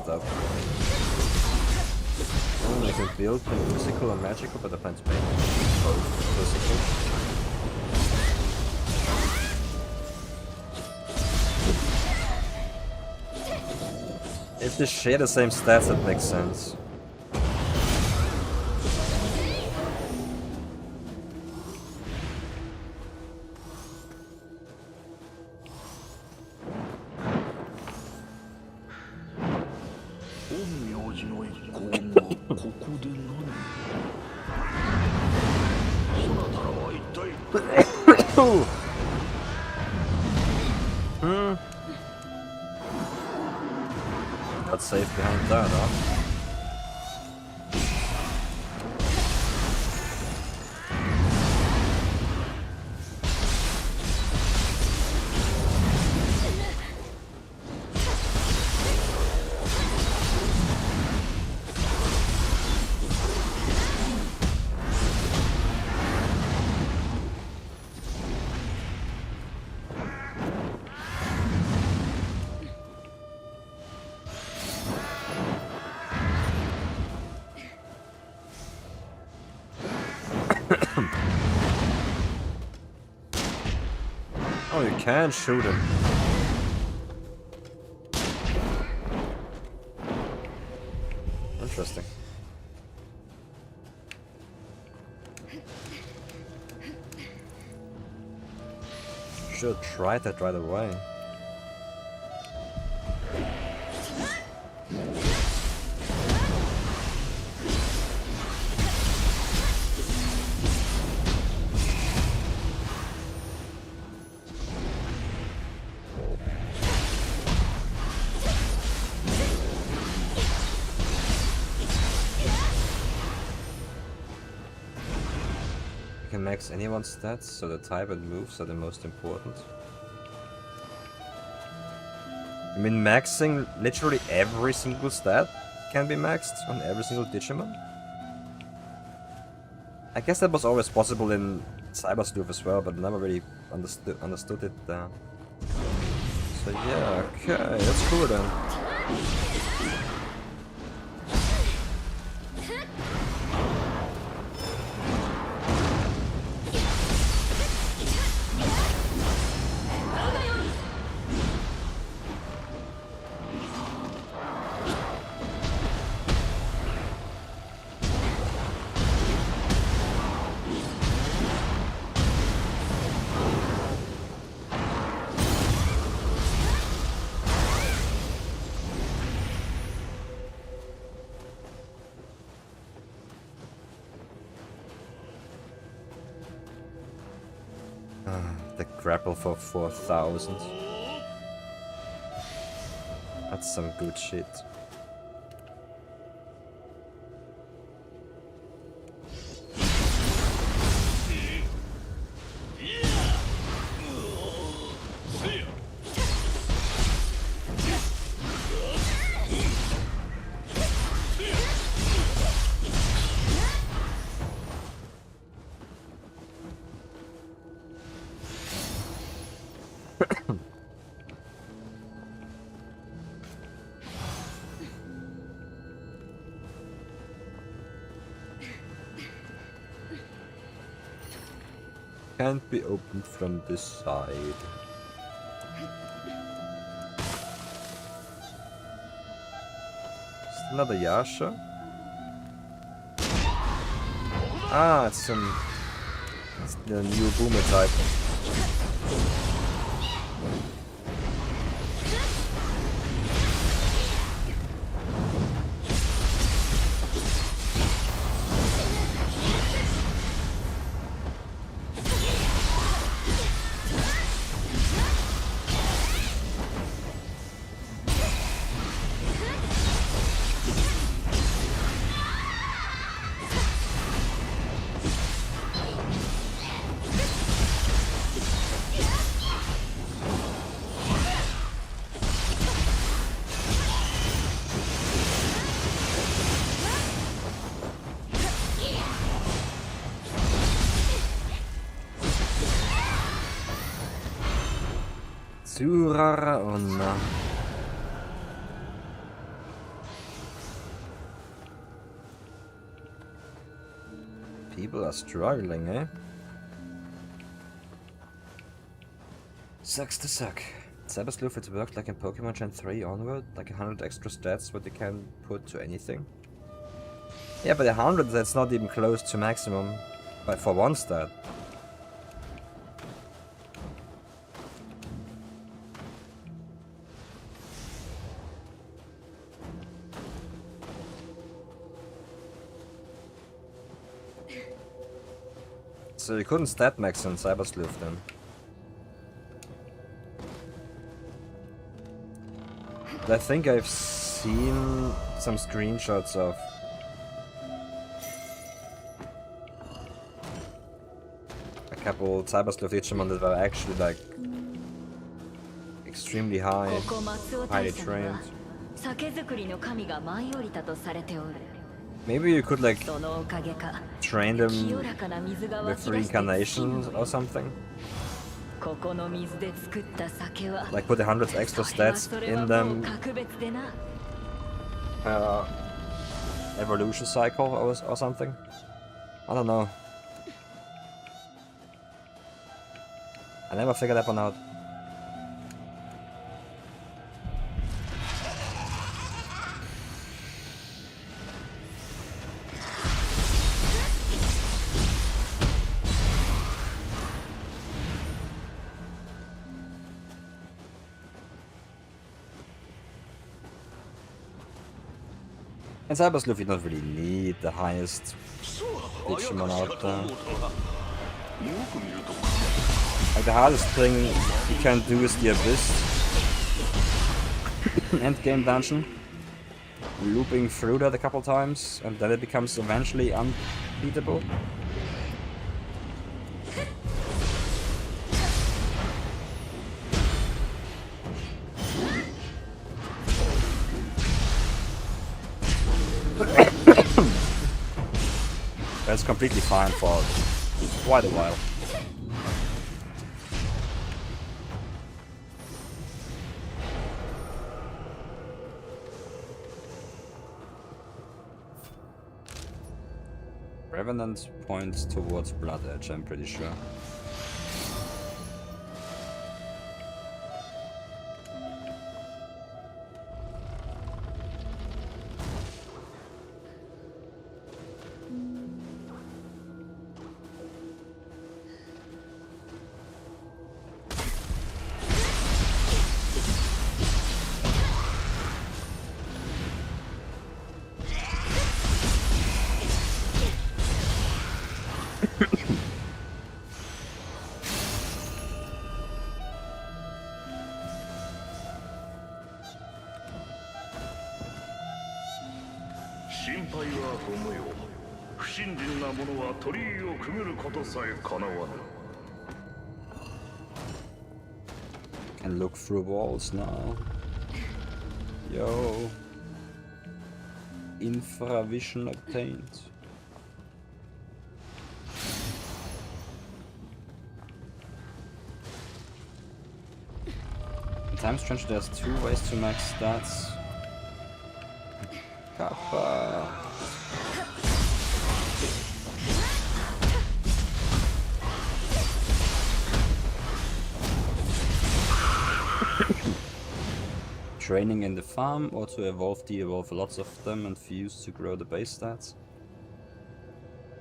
Up. Only can build physical or magical, but I plan to make both physical. If they share the same stats, that makes sense. That's safe behind that, huh? Oh, you can shoot him. Interesting. Should have tried that right away. Can max anyone's stats, so the type and moves are the most important. I mean, maxing literally every single stat can be maxed on every single Digimon? I guess that was always possible in Cybersleuth as well, but never really understood it. So yeah, okay, that's cool then. The grapple for 4,000. That's some good shit. can't be opened from this side. Is it another Yasha? Ah, it's the new boomer type. Surara Onna. People are struggling, eh? Sucks to suck. Cyber Sleuth, it worked like in Pokemon Gen 3 onward, like 100 extra stats what you can put to anything. Yeah, but 100 that's not even close to maximum, but for one stat. So you couldn't stat max on Cyber Sleuth then? I think I've seen some screenshots of a couple Cyber Sleuth Digimon that were actually like extremely highly trained. Maybe you could like train them with reincarnation or something. Like put 100 extra stats in them. Evolution cycle or something. I don't know. I never figured that one out. In Cyber Sleuth you don't really need the highest Digimon out there. Like the hardest thing you can do is the Abyss endgame dungeon. Looping through that a couple times and then it becomes eventually unbeatable. That's completely fine for quite a while. Revenant points towards Blood Edge, I'm pretty sure. Can look through walls now. Yo. Infravision obtained. In Time Strange there's 2 ways to max stats. Kappa. training in the farm or to evolve, de-evolve lots of them and fuse to grow the base stats.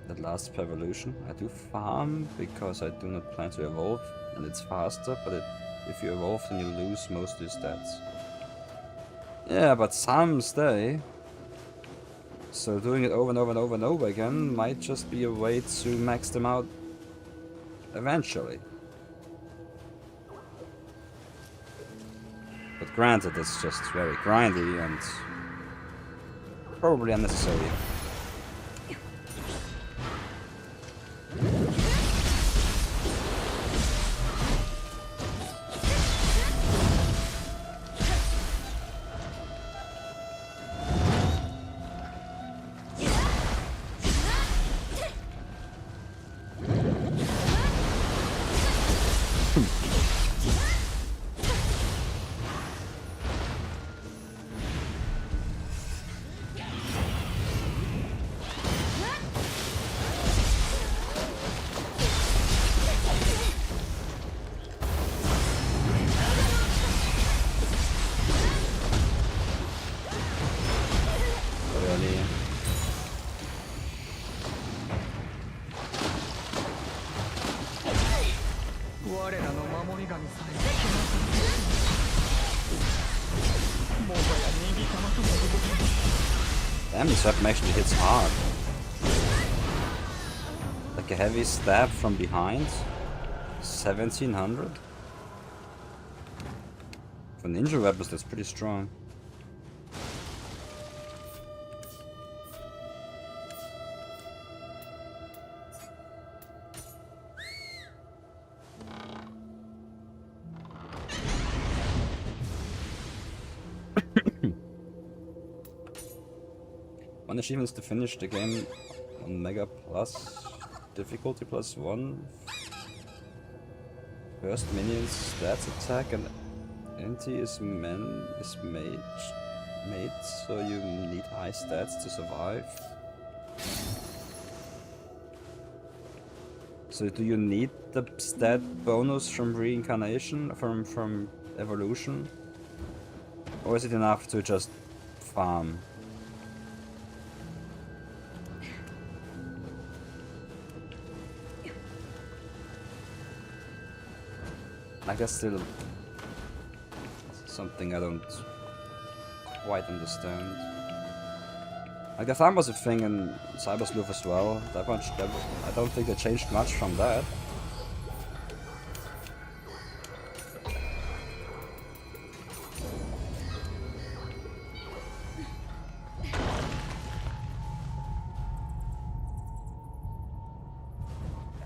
That lasts per evolution. I do farm because I do not plan to evolve and it's faster, but if you evolve then you lose most of your stats. Yeah, but some stay. So doing it over and over and over and over again might just be a way to max them out eventually. But granted, it's just very grindy and probably unnecessary. Damn, this weapon actually hits hard. Like a heavy stab from behind. 1700? For ninja weapons, that's pretty strong. One achievement is to finish the game on Mega Plus, difficulty +1. First minion's stats attack and anti is made, so you need high stats to survive. So do you need the stat bonus from reincarnation, from evolution? Or is it enough to just farm? I guess still something I don't quite understand. Like the farm was a thing in Cyber Sleuth as well. I don't think they changed much from that.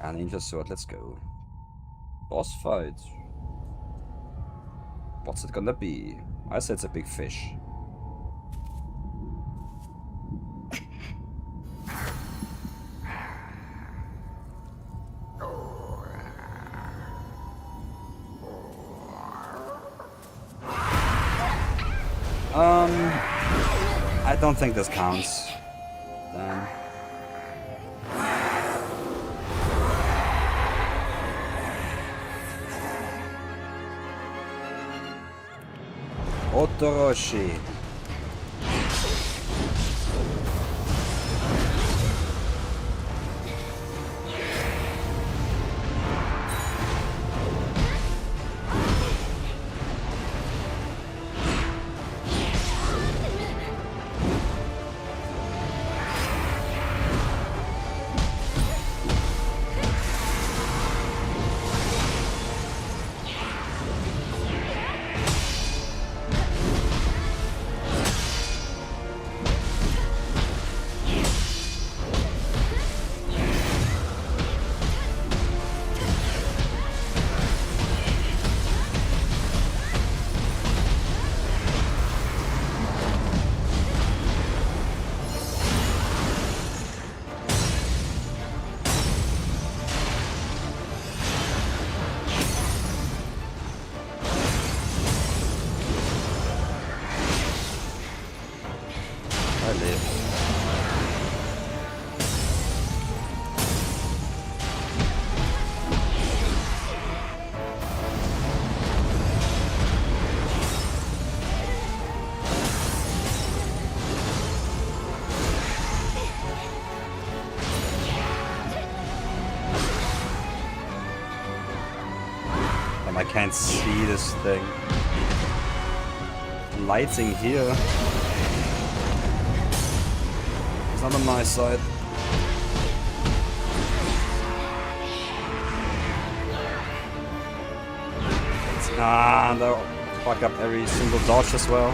Ninja sword, let's go. Boss fight. What's it gonna be? I said it's a big fish. I don't think this counts. Then. Otoroshi. Damn, I can't see this thing. Lighting here. It's not on my side. Ah, they'll fuck up every single dodge as well.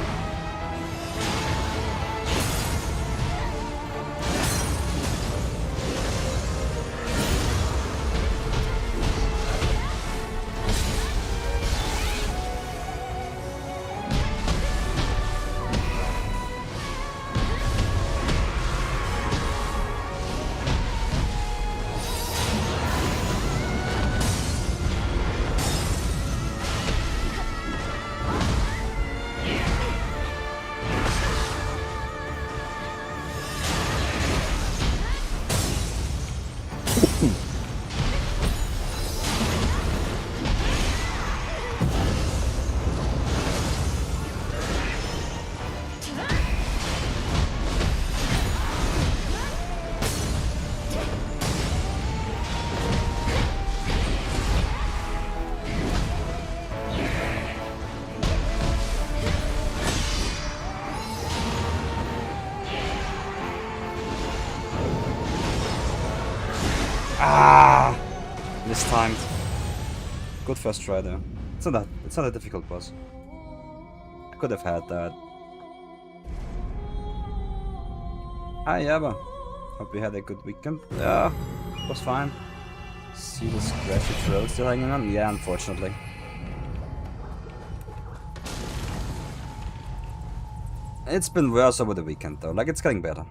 Ah! Mistimed. Good first try there. It's not a difficult boss. I could have had that. Hi Yaba. Hope you had a good weekend. Yeah, it was fine. See the scratchy throat still hanging on? Yeah, unfortunately. It's been worse over the weekend though, like it's getting better.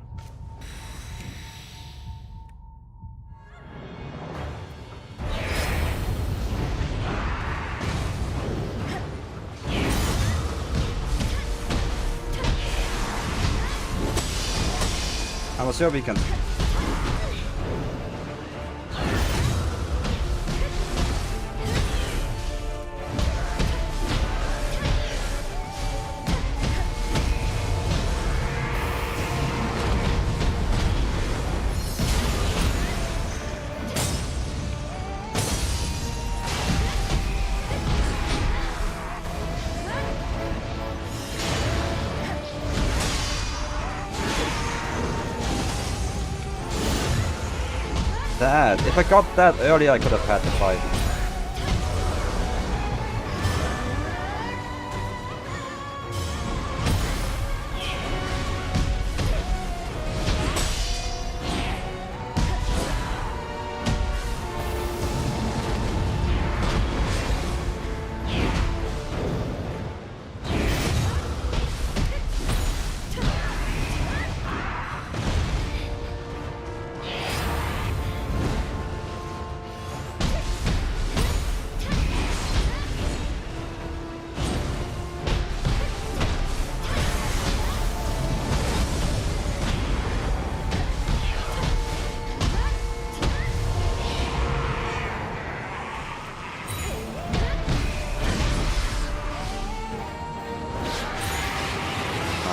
How was your weekend? That. If I got that earlier, I could have had the fight.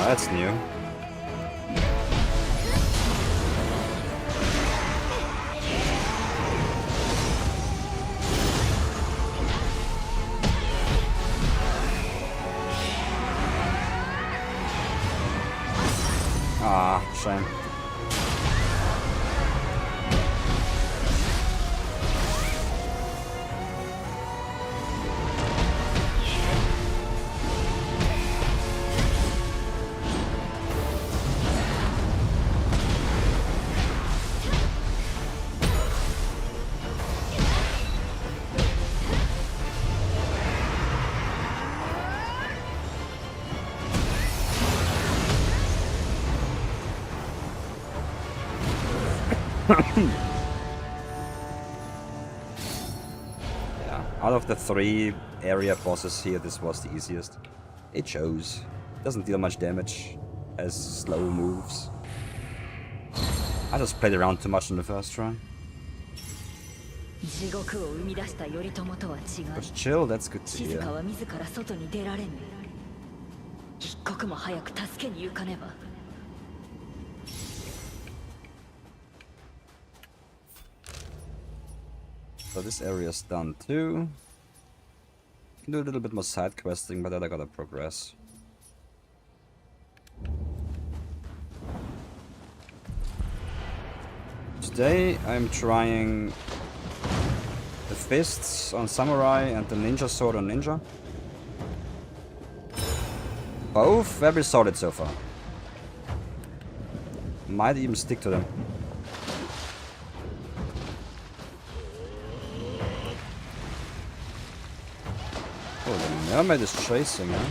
That's new. Ah, shame. Yeah, out of the 3 area bosses here, this was the easiest. It shows. Doesn't deal much damage, has slow moves. I just played around too much in the first try. 地獄を生み出した頼朝とは違い But chill, that's good to 静 hear. かは自ら外に出られぬ一刻も早く助けに行かねば So this area's done too. can do a little bit more side questing, but then I gotta progress. Today I'm trying the fists on samurai and the ninja sword on ninja. Both very solid so far. Might even stick to them. Oh, the mermaid is chasing, huh?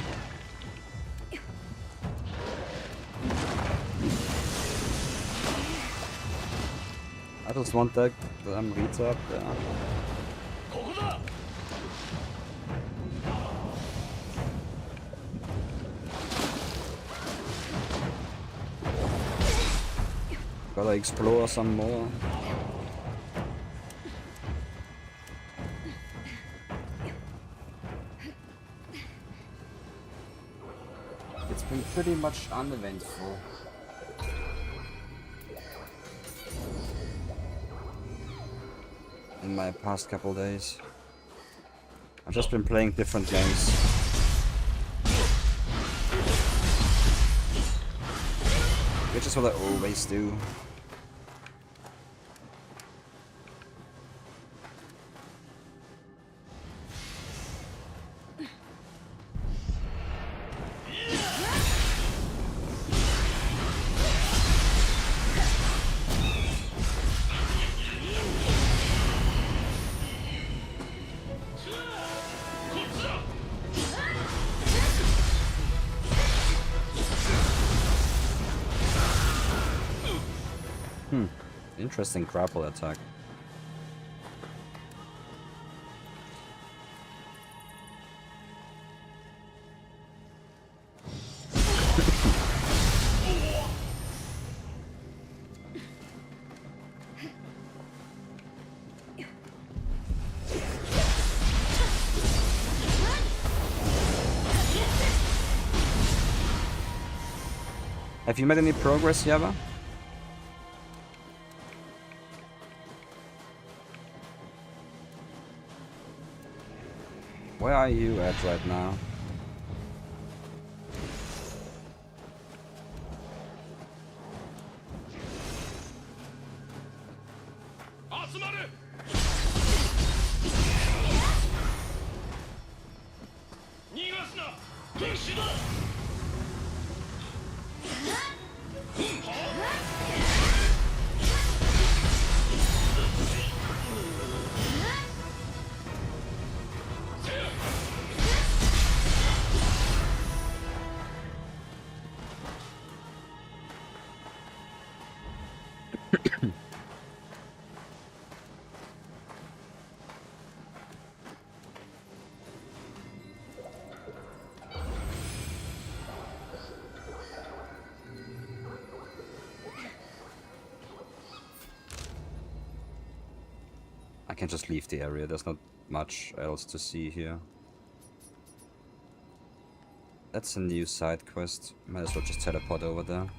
I just want that Rita up there. Gotta explore some more. It's been pretty much uneventful. In my past couple days. I've just been playing different games. Which is what I always do. Interesting grapple attack. Have you made any progress, Yava? Where are you at right now? I can just leave the area, there's not much else to see here. That's a new side quest, might as well just teleport over there.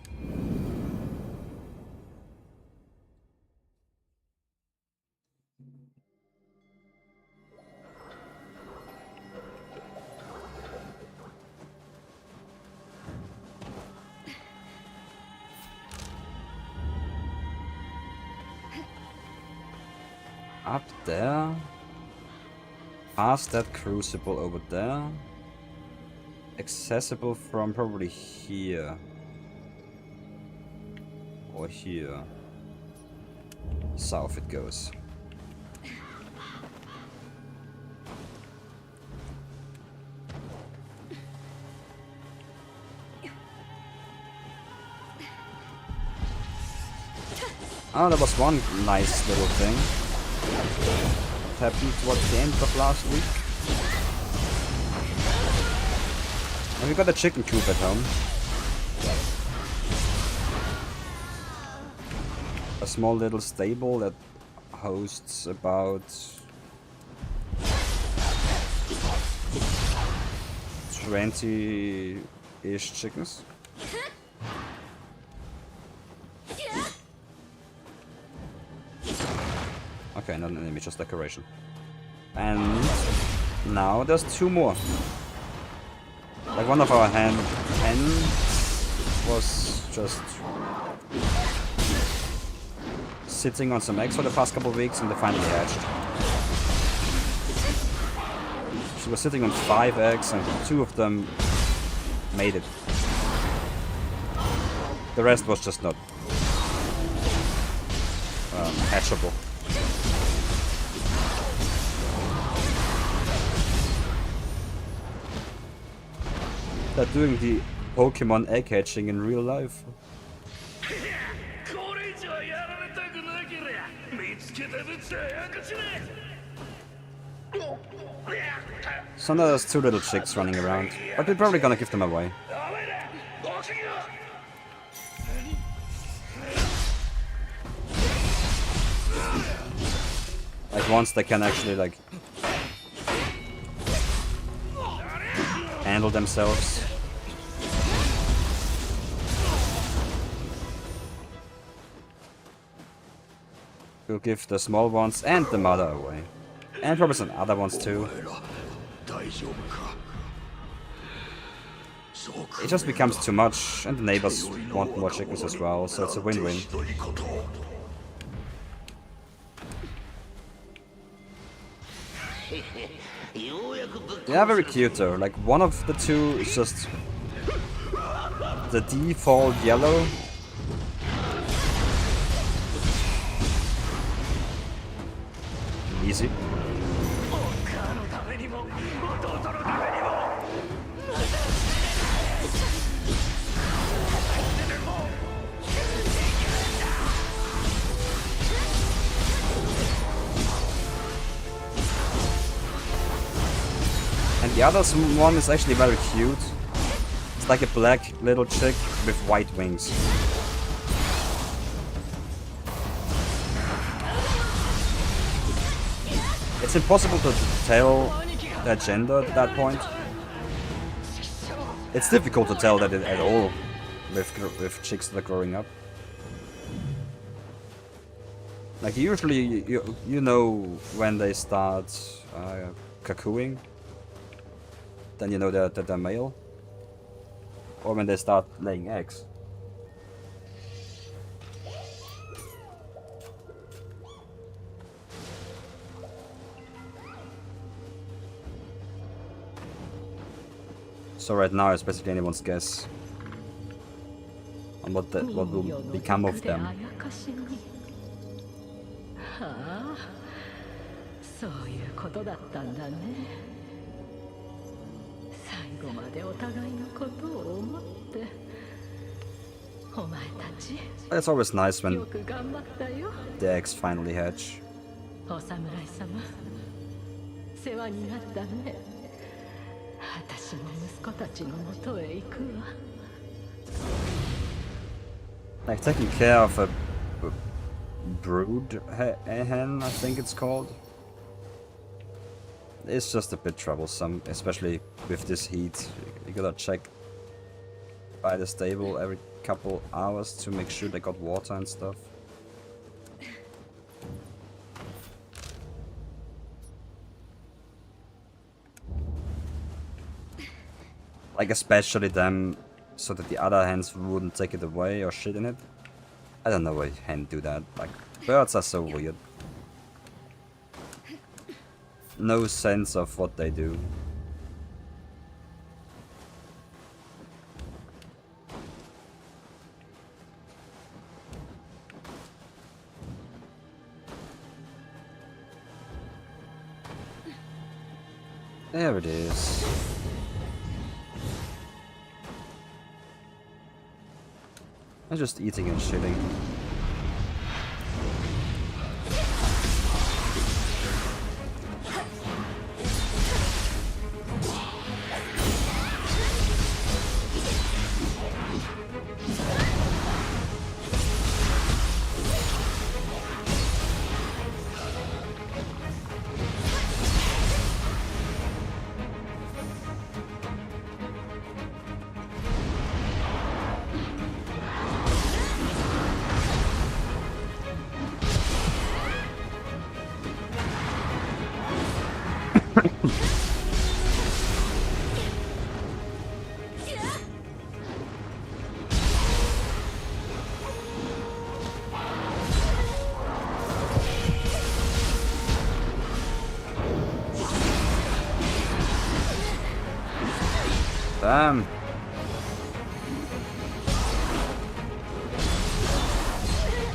Up there, past that crucible over there, accessible from probably here, or here, south it goes. Oh, there was one nice little thing. What happened towards the end of last week. And we got a chicken coop at home. A small little stable that hosts about 20-ish chickens. Okay, not an enemy, just decoration. And Now there's 2 more. Like one of our hen was just sitting on some eggs for the past couple of weeks and they finally hatched. She was sitting on 5 eggs and 2 of them made it. The rest was just not hatchable. They're doing the Pokemon egg hatching in real life. So now there's 2 little chicks running around, but we're probably gonna give them away. Like once they can actually like handle themselves. We'll give the small ones and the mother away. And probably some other ones too. It just becomes too much, and the neighbors want more chickens as well, so it's a win-win. Yeah, very cute though. Like one of the 2 is just the default yellow. Easy. And the other one is actually very cute. It's like a black little chick with white wings. It's impossible to tell their gender at that point. It's difficult to tell that at all with chicks that are growing up. Like usually you know when they start cocooing, then you know that they're male, or when they start laying eggs. So right now it's basically anyone's guess on what will become of them. はあ、そういうことだったんだね。最後までお互いのことを思って、お前たち。It's always nice when よく頑張ったよ。 the eggs finally hatch. お侍様、世話になったね。私も息子たちのもとへ行くわ。Like taking care of a brood hen, I think it's called. It's just a bit troublesome, especially with this heat. You gotta check by the stable every couple hours to make sure they got water and stuff. Like especially them, so that the other hens wouldn't take it away or shit in it. I don't know why hen do that. Like birds are so weird. No sense of what they do. There it is. I'm just eating and shitting. Damn.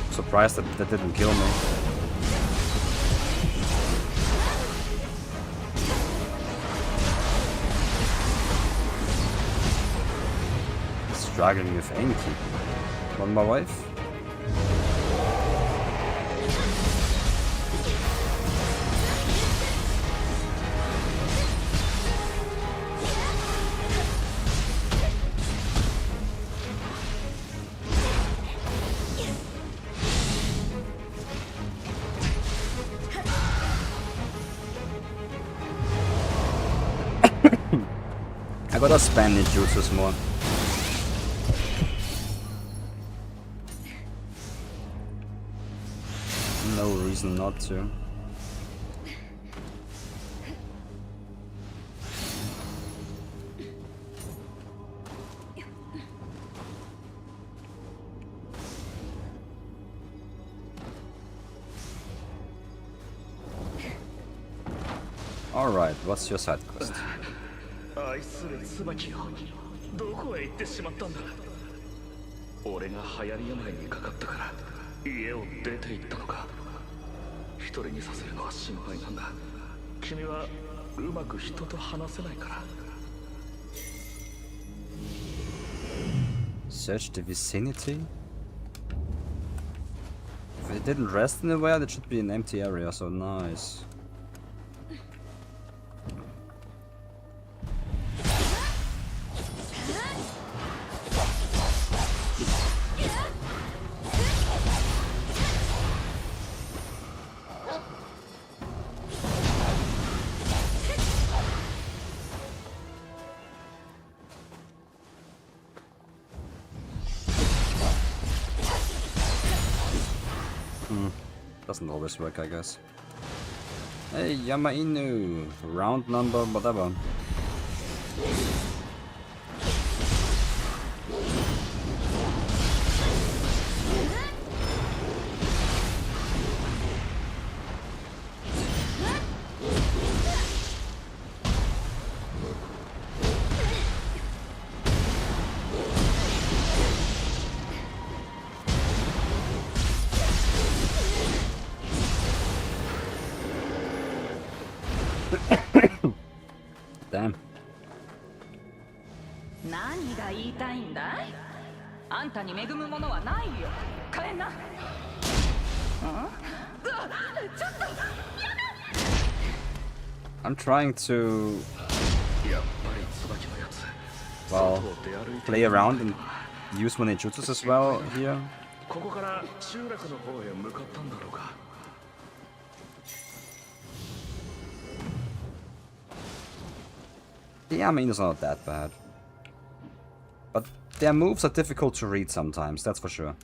Surprised that didn't kill me. Struggling with aim keeping. Want my wife? I gotta spam ninjutsus more. No reason not to. Alright, what's your side quest? 愛する椿よ、どこへ行ってしまったんだ。俺が流行り病にかかったから家を出て行ったのか。一人にさせるのは心配なんだ。君はうまく人と話せないから。Search the vicinity? If it didn't rest anywhere, that should be an empty area, so nice. Doesn't always work, I guess. Hey, Yamainu! Round number, whatever. Damn. 何が言いたいんだい？あんたに恵むものはないよ。帰んな。I'm trying to, well, play around and use my ninjutsus as well here. ここから集落の方へ向かったんだろうか。Yeah, I mean, it's not that bad. But their moves are difficult to read sometimes, that's for sure.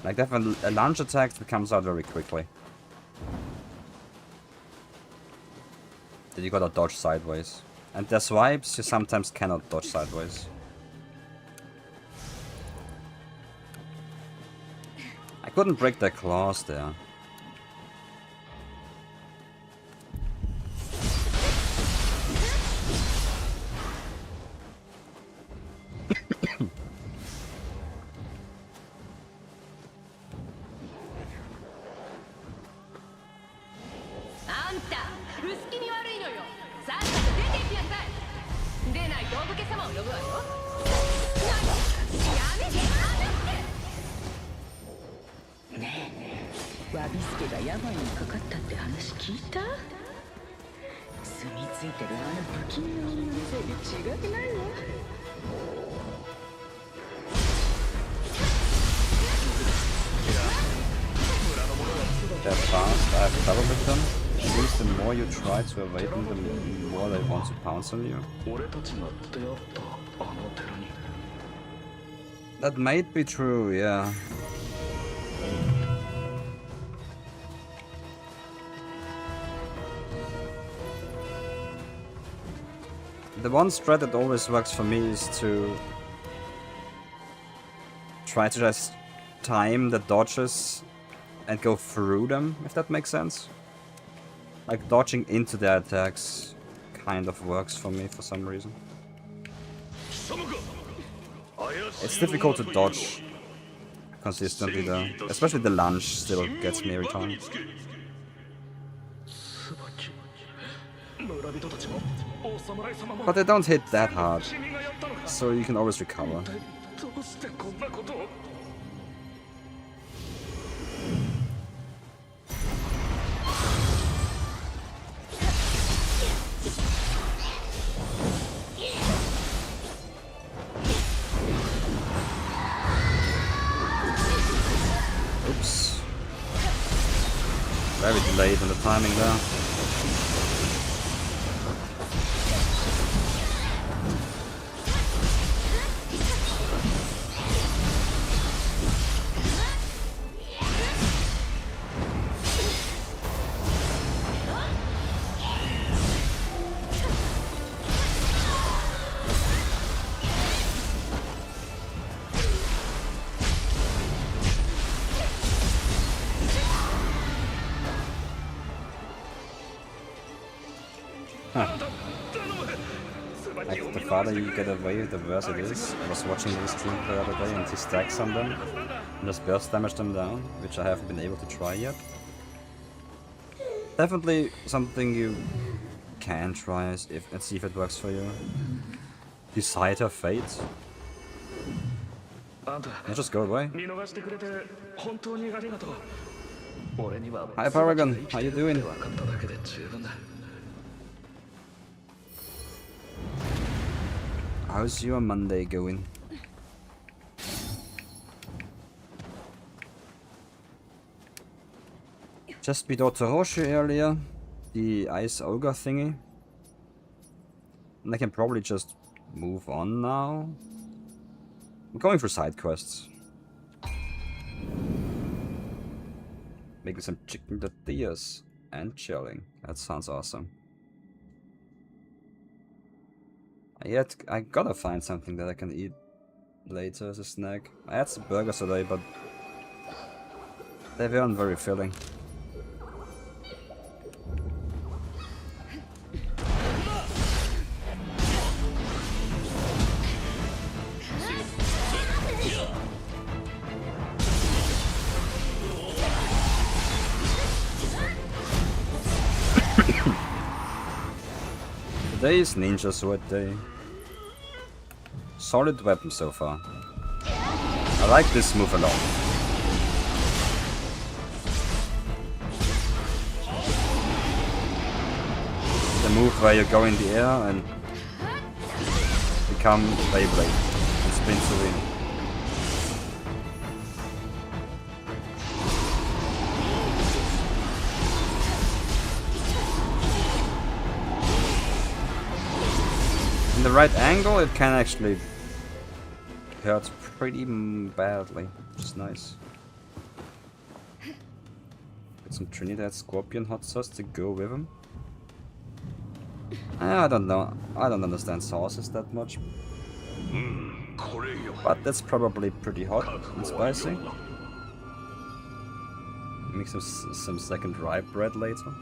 Like, they have a launch attack that comes out very quickly. Then you gotta dodge sideways. And their swipes, you sometimes cannot dodge sideways. I couldn't break their claws there. They're fast, I have trouble with them. At least the more you try to evade them, the more they want to pounce on you. That might be true, yeah. The one strat that always works for me is to try to just time the dodges and go through them, if that makes sense. Like dodging into their attacks kind of works for me for some reason. It's difficult to dodge consistently though. Especially the lunge still gets me every time. But they don't hit that hard, so you can always recover. Oops. Very delayed in the timing there. Like the farther you get away, the worse it is. I was watching this stream the other day and he stacks on them and just burst damage them down, which I haven't been able to try yet. Definitely something you can try and see if it works for you. Decide her fate. And just go away. Hi Paragon, how you doing? How's your Monday going? Just beat Otoroshi earlier, the ice ogre thingy. And I can probably just move on now. I'm going for side quests. Making some chicken tortillas and chilling. That sounds awesome. Yet I gotta find something that I can eat later as a snack. I had some burgers today, but they weren't very filling. Today is Ninja Sword Day. Solid weapon so far. I like this move a lot. The move where you go in the air and become Beyblade and spin to win. In the right angle, it can actually hurt pretty badly, which is nice. Get some Trinidad Scorpion hot sauce to go with him. I don't know. I don't understand sauces that much. But that's probably pretty hot and spicy. Make some second rye bread later.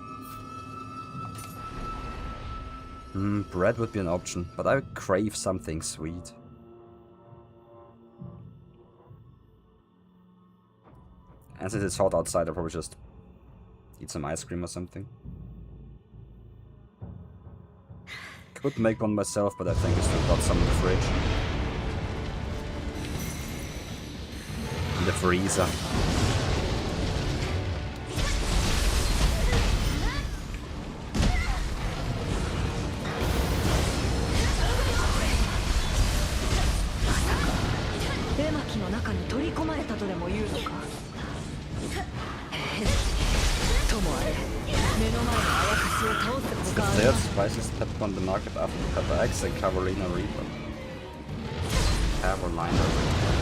Bread would be an option, but I would crave something sweet. And since it's hot outside, I'll probably just eat some ice cream or something. Could make one myself, but I think I still got some in the fridge. In the freezer. The third spiciest pepper on the market after Pepper X and Carolina Reaper. Carolina Reaper.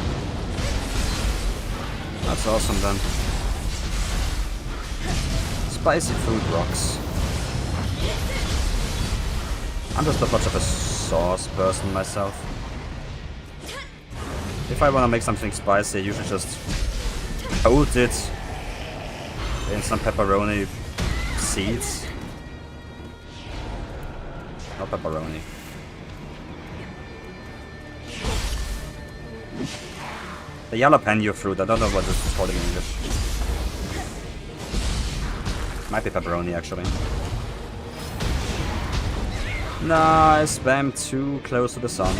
That's awesome then. Spicy food rocks. I'm just not much of a sauce person myself. If I want to make something spicy, I usually just coat it in some pepperoni seeds Or pepperoni. The jalapeno fruit, I don't know what this is called in English. Might be pepperoni, actually. Nah, I spammed too close to the sun.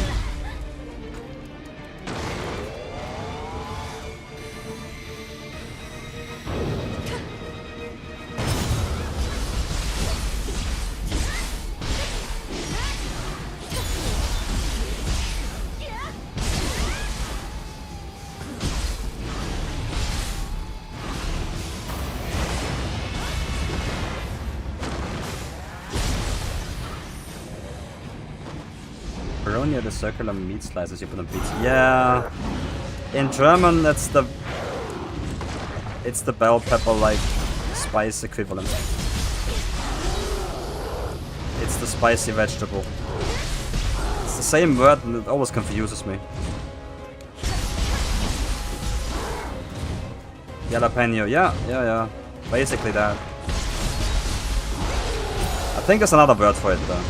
Pepperoni are the circular meat slices you put on pizza. Yeah. In German, it's the bell pepper like spice equivalent. It's the spicy vegetable. It's the same word and it always confuses me. Jalapeno, yeah. Basically that. I think there's another word for it though.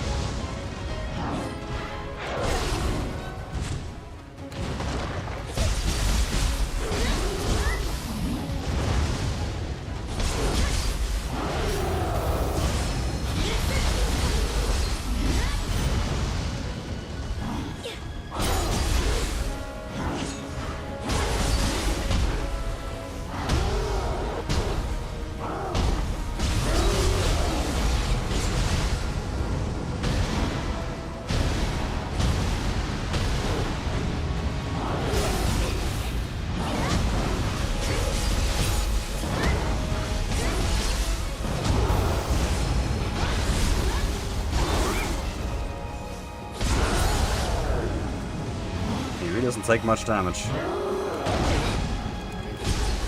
Doesn't take much damage.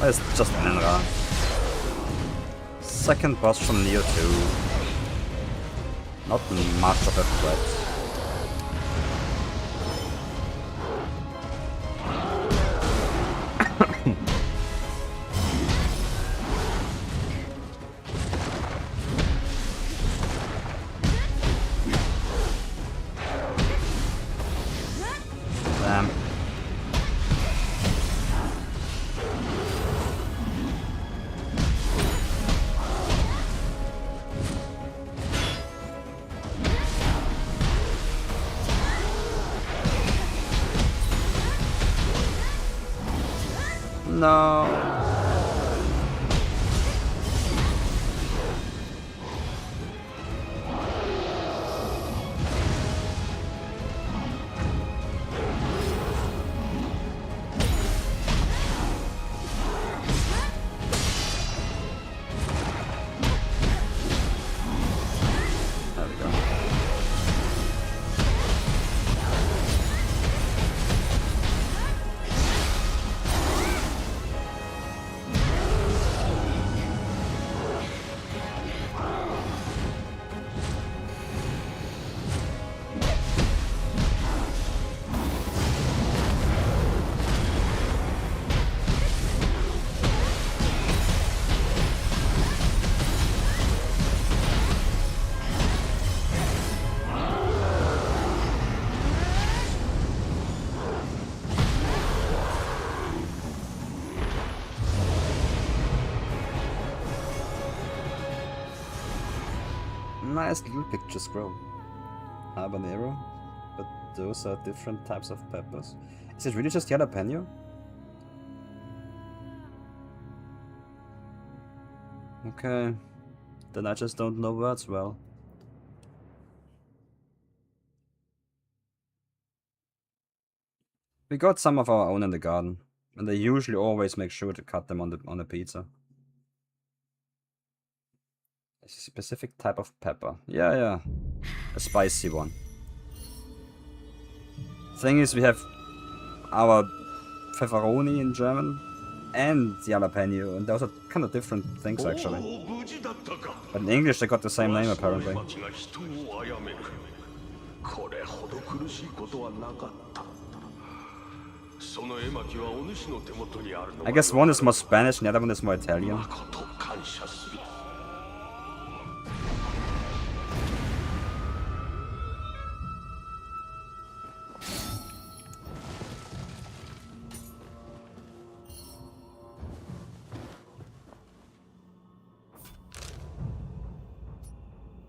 It's just Enra. Second boss from Nioh 2. Not much of a threat. Damn. No. There we go. Nice little picture scroll. Habanero, but those are different types of peppers. Is it really just jalapeno? Okay, then I just don't know words well. We got some of our own in the garden, and they usually always make sure to cut them on the pizza. It's a specific type of pepper. Yeah. A spicy one. Thing is, we have our pepperoni in German and jalapeno, and those are kind of different things actually. But in English they got the same name apparently. I guess one is more Spanish and the other one is more Italian.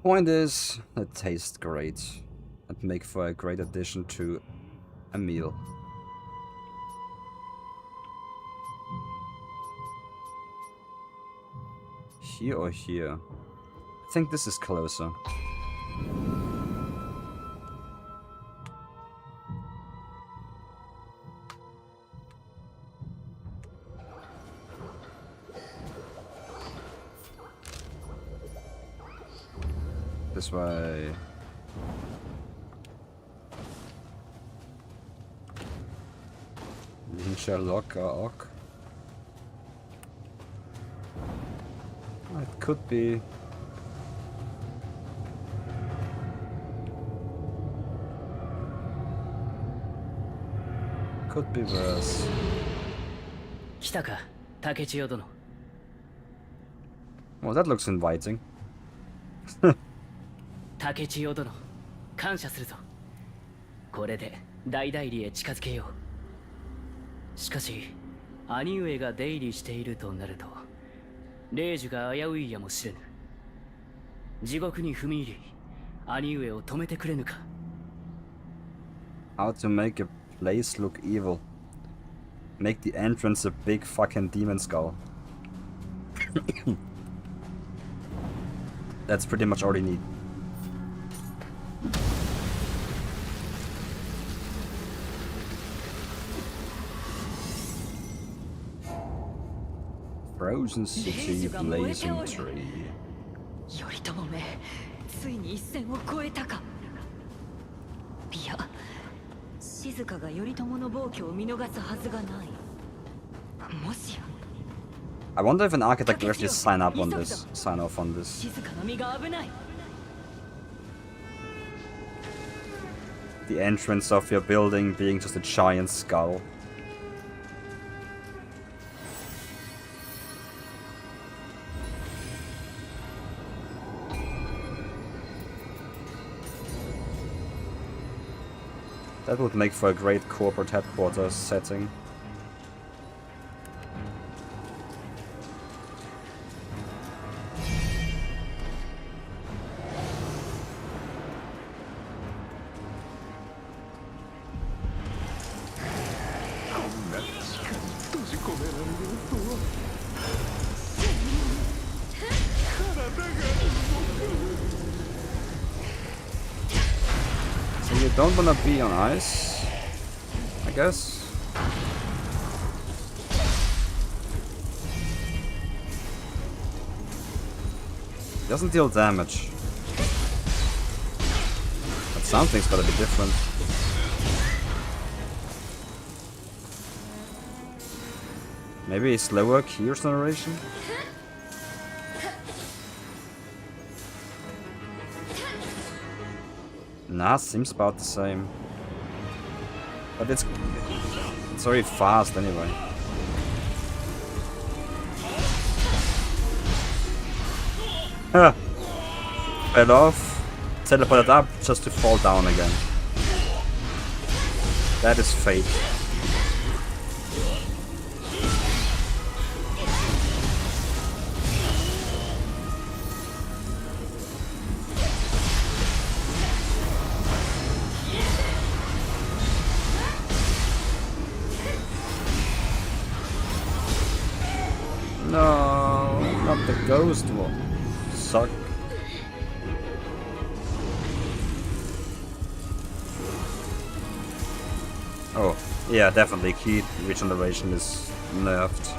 Point is, it tastes great and make for a great addition to a meal. Here or here? I think this is closer. This way. Ninja locker ok. It could be. Could be worse. 来たか、竹千代殿。 Well, that looks inviting. 竹千代殿、感謝するぞ。これで大代理へ近づけよう。しかし、兄上が出入りしているとなると、霊樹が危ういやもしれぬ。地獄に踏み入り、兄上を止めてくれぬか。How to make a place look evil. Make the entrance a big fucking demon skull. That's pretty much all you need. Frozen City Blazing Tree. 頼朝め、ついに一線を越えたか。いや、静が頼朝の暴挙を見逃すはずがない。もしや I wonder if an architect will actually sign off on this. 静の身が危ない。 The entrance of your building being just a giant skull. That would make for a great corporate headquarters setting. So you don't wanna be on ice, I guess? It doesn't deal damage. But something's gotta be different. Maybe a slower key regeneration? Nah, seems about the same. But it's very fast anyway. Huh. Fell off, teleported up just to fall down again. That is fate. No, not the ghost one. Suck. Oh, yeah, definitely. Key regeneration is nerfed.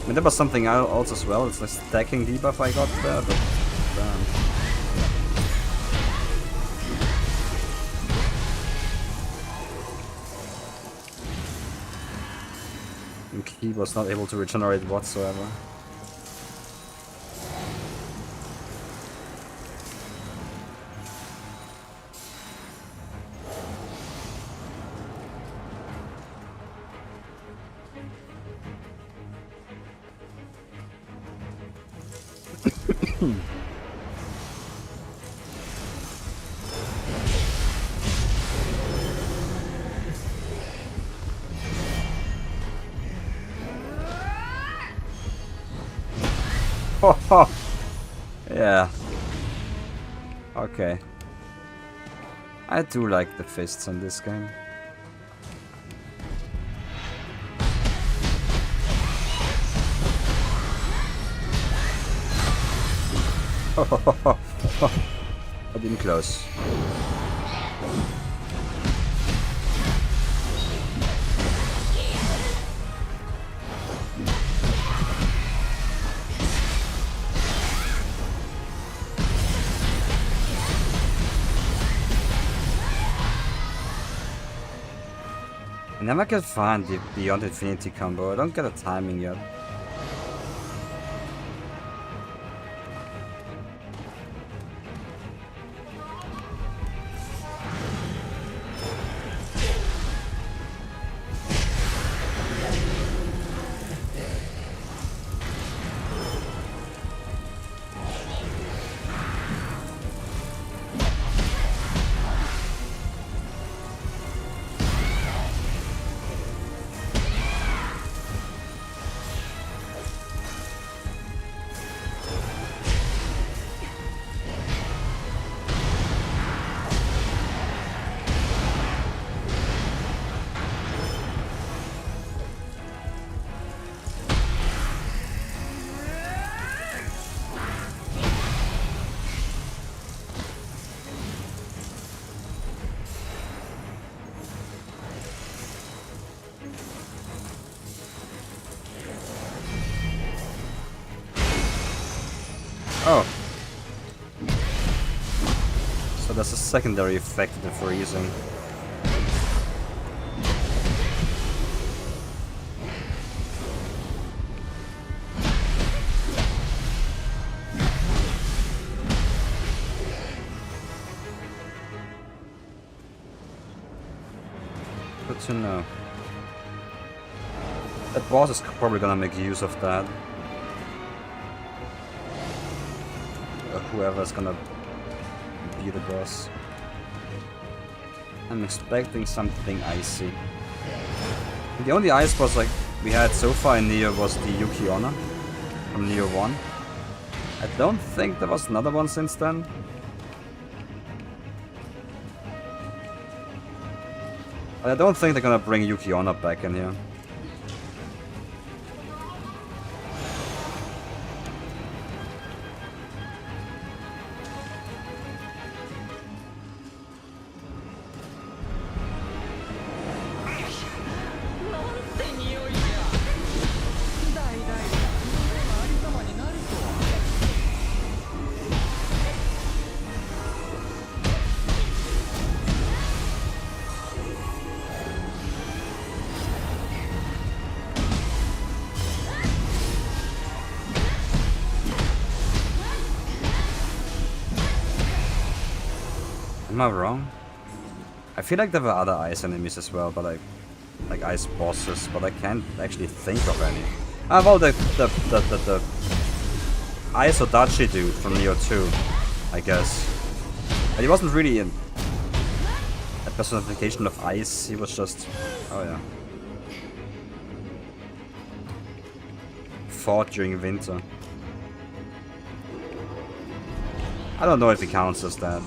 I mean, there was something else as well. It's the stacking debuff I got there, but damn. And Key was not able to regenerate whatsoever. Yeah. Okay. I do like the fists in this game. I didn't close. I never can find the Beyond Infinity combo. I don't get a timing yet. Oh. So there's a secondary effect of the freezing. Good to know. That boss is probably gonna make use of that. Whoever's gonna be the boss. I'm expecting something icy. The only ice boss like we had so far in Nioh was the Yuki Onna from Nioh 1. I don't think there was another one since then. But I don't think they're gonna bring Yuki Onna back in here. Am I wrong? I feel like there were other ice enemies as well, but like ice bosses, but I can't actually think of any. Ah, well, the ice Odachi dude from Nioh 2, I guess. But he wasn't really a personification of ice. He was just, oh yeah, fought during winter. I don't know if he counts as that.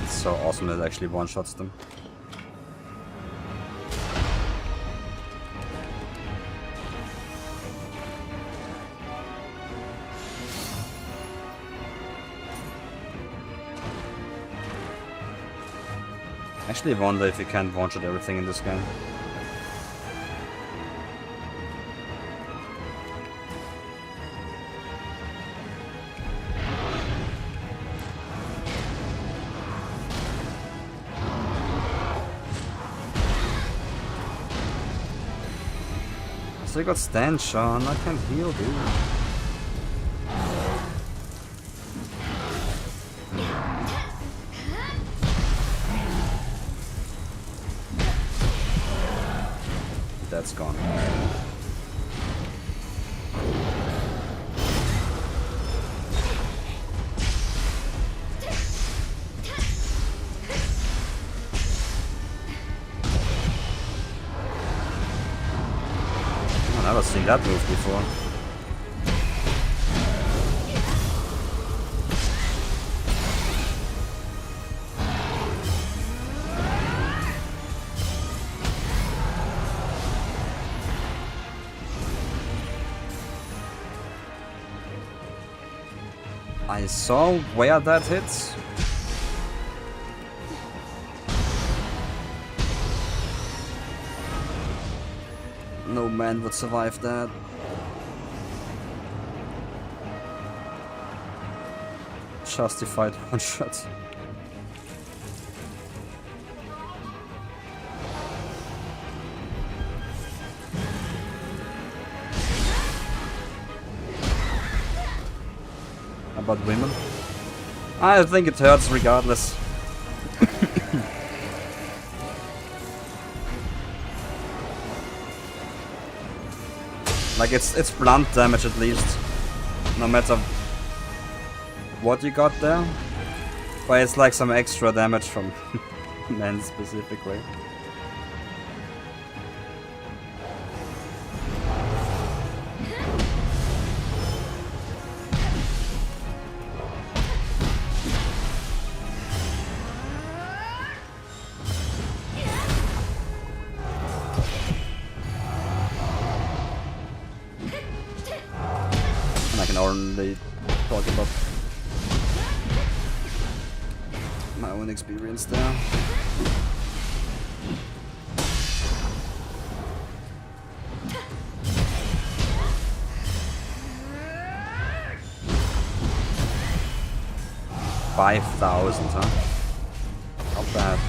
So awesome that it actually one-shots them. Actually wonder if you can't one-shot everything in this game. still got stench on. I can't heal, dude. That's gone. I've never seen that move before. I saw where that hits. No man would survive that. Justified one shot. About women? I think it hurts regardless. Like it's blunt damage at least, no matter what you got there. But it's like some extra damage from men specifically. Only talk about my own experience there. $5,000, huh? Not bad.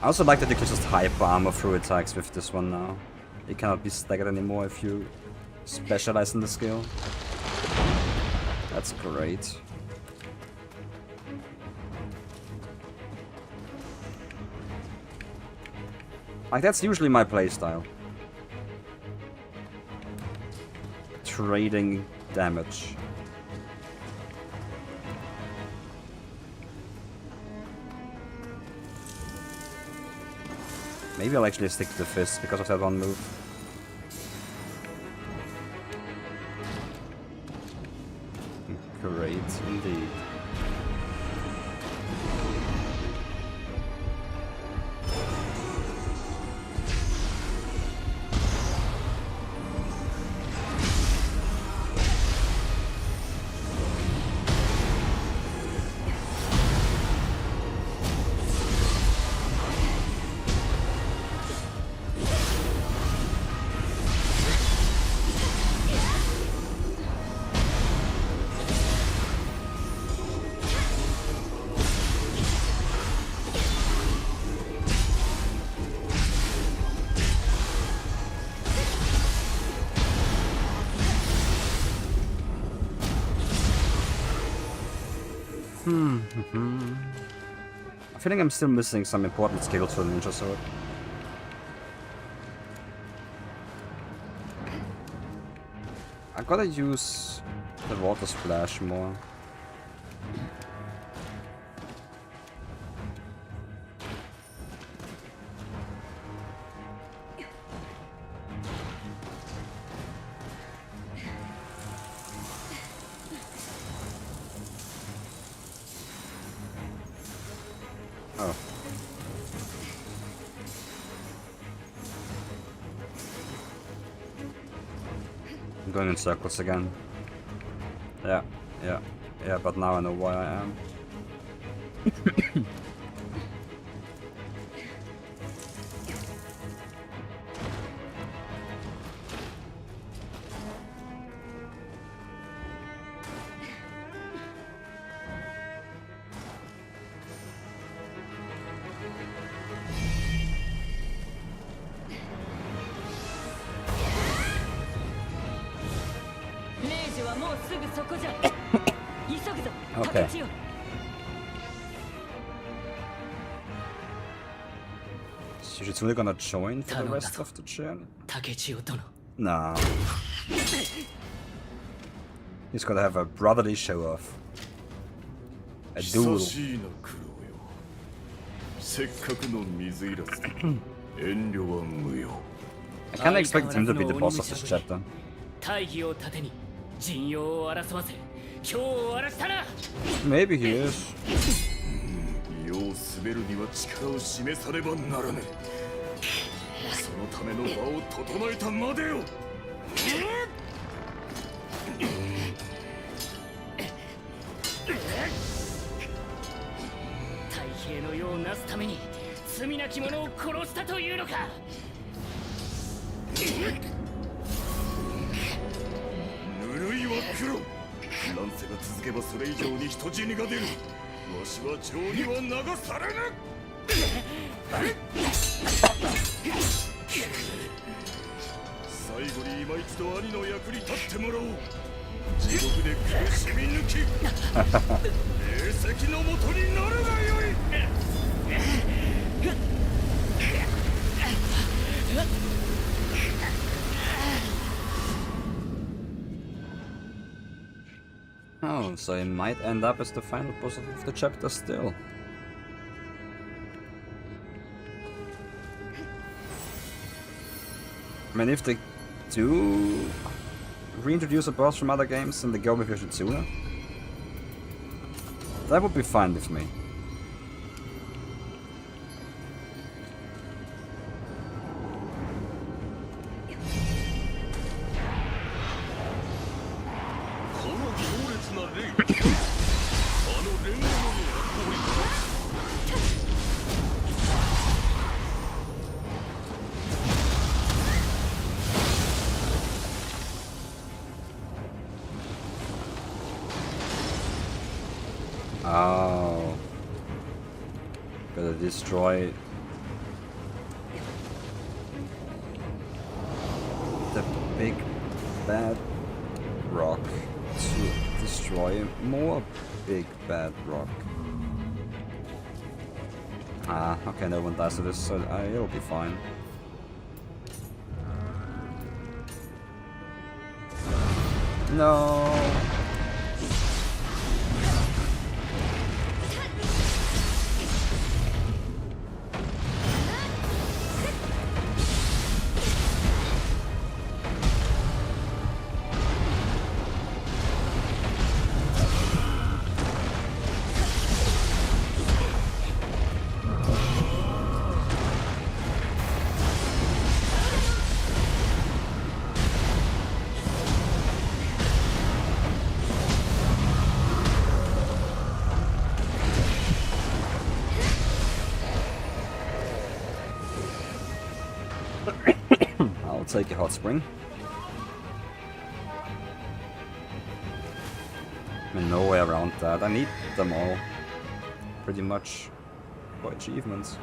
I also like that you can just hyper armor through attacks with this one now. You cannot be staggered anymore if you specialize in the skill. That's great. Like, that's usually my playstyle. Trading damage. Maybe I'll actually stick to the fist because of that one move. Great indeed. I feel like I'm still missing some important skills for the ninja sword. I gotta use the water splash more. Oh. I'm going in circles again. Yeah, but now I know why I am. もうすぐそこじゃ。急ぐぞ、 Okay. 竹千代。 Is Yoritomo gonna join for the rest of the journey? 竹千代殿。 Nah. He's gonna have a brotherly show off. A duel. 久しいな苦労よ。せっかくの水入らずで遠慮は無用。 I kinda expected him to be the boss of this chapter. 大義を盾に陣容を争わせ今日を荒らしたな。 Maybe he is. 世を滑るには力を示さねばならぬ。そのための場を整えたまでよ。太平の世をなすために罪なき者を殺したというのか。ぬるいは黒。乱世が続けばそれ以上に人死にが出る。わしは情には流されぬ。最後に今一度兄の役に立ってもらおう。地獄で苦しみ抜き霊石のもとになるがよい。 Oh, so he might end up as the final boss of the chapter still. I mean, if they do reintroduce a boss from other games and they go with Yoshitsuna, that would be fine with me. Oh. Gotta destroy the big bad rock to destroy more big bad rock. Ah, okay, no one dies to this, so it'll be fine. No. I'll take a hot spring. I mean, no way around that. I need them all. Pretty much for achievements.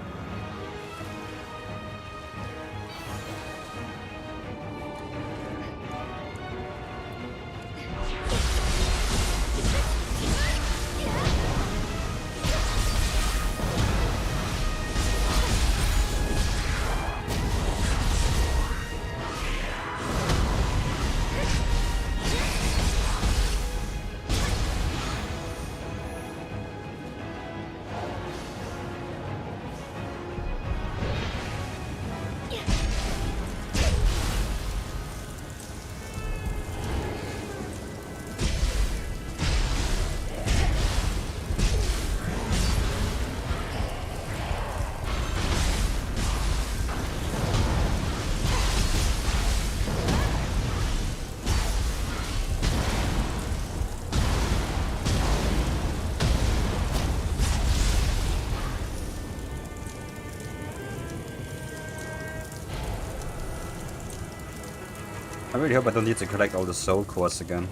I really hope I don't need to collect all the soul cores again.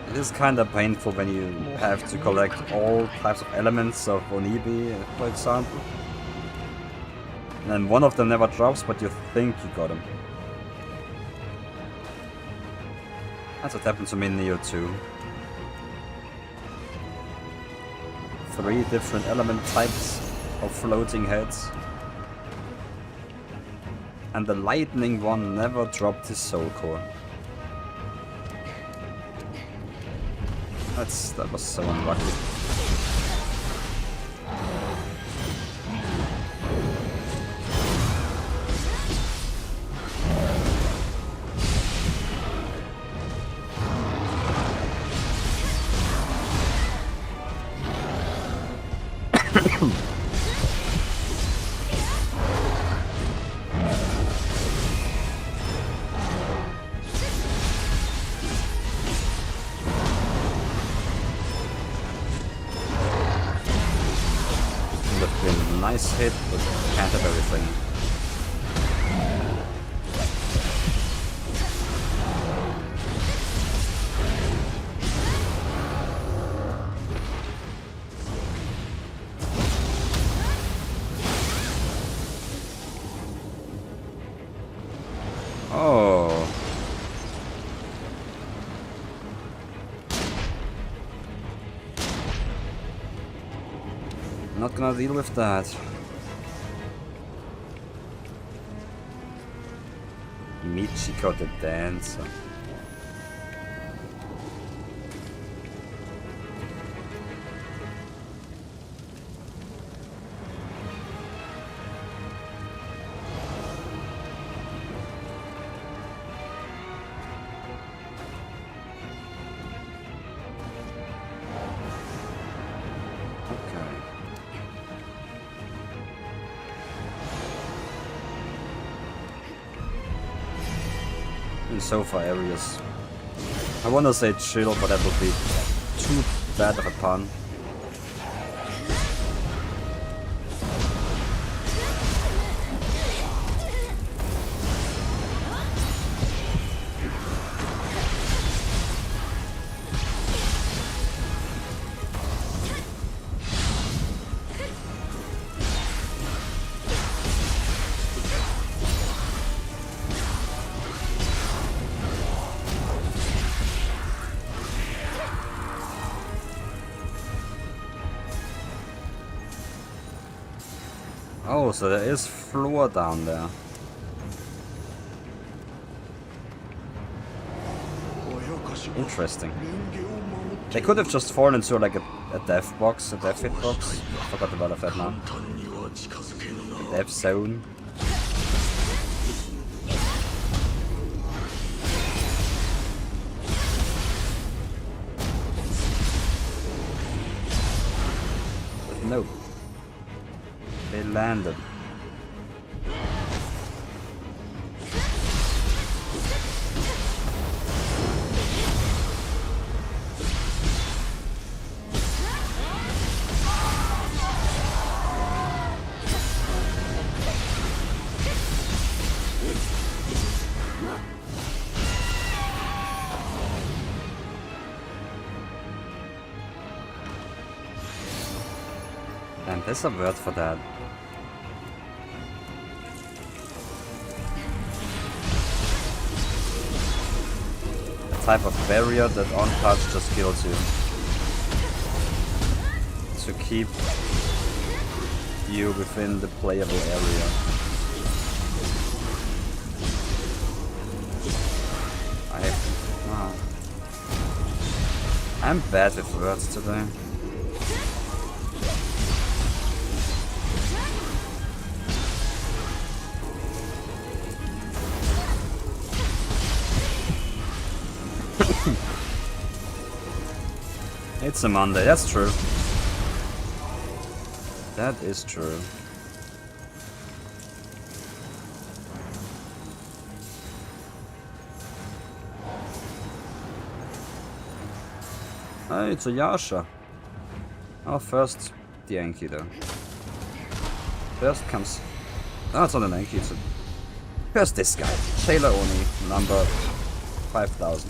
It is kinda painful when you have to collect all types of elements of Onibi, for example. And then one of them never drops, but you think you got him. That's what happened to me in Nioh 2. 3 different element types of floating heads. And the lightning one never dropped his soul core. That was so unlucky. Nice hit, but can't have everything. Oh. Not gonna deal with that. Michiko the dancer. So far areas. I wanna say chill, but that would be too bad of a pun. Oh, so there is floor down there. Interesting. They could have just fallen into like a death box, a death hit box. I forgot about that now. Death zone. But no. They landed. And there's a word for that. Type of barrier that on touch just kills you. To keep you within the playable area. I'm bad with words today. It's a Monday, that's true. That is true. Hey, it's a Yasha. Oh, first the Enki though. First comes... Oh, it's not an Enki, it's a... First this guy. Sailor Oni, number 5000.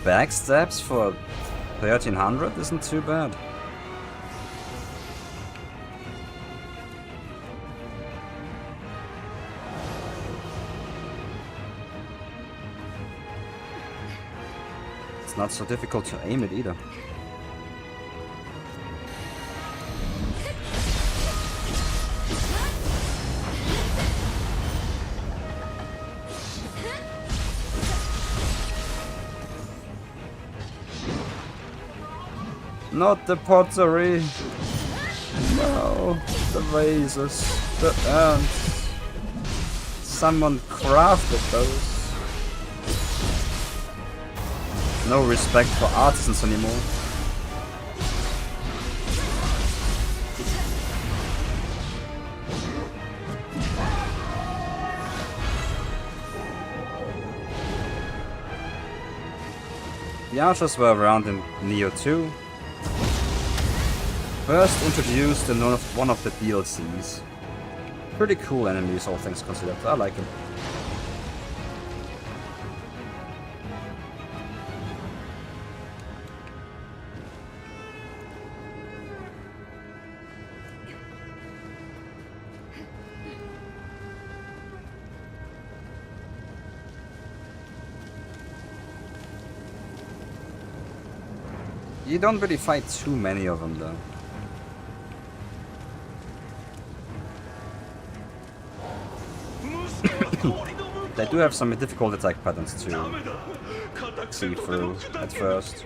backstabs for 1300 isn't too bad. It's not so difficult to aim it either. Not the pottery. No, the vases, the urns. Someone crafted those. No respect for artisans anymore. The archers were around in Nioh 2. First introduced in one of the DLCs. Pretty cool enemies, all things considered. I like them. You don't really fight too many of them though. They do have some difficult attack patterns to see through at first.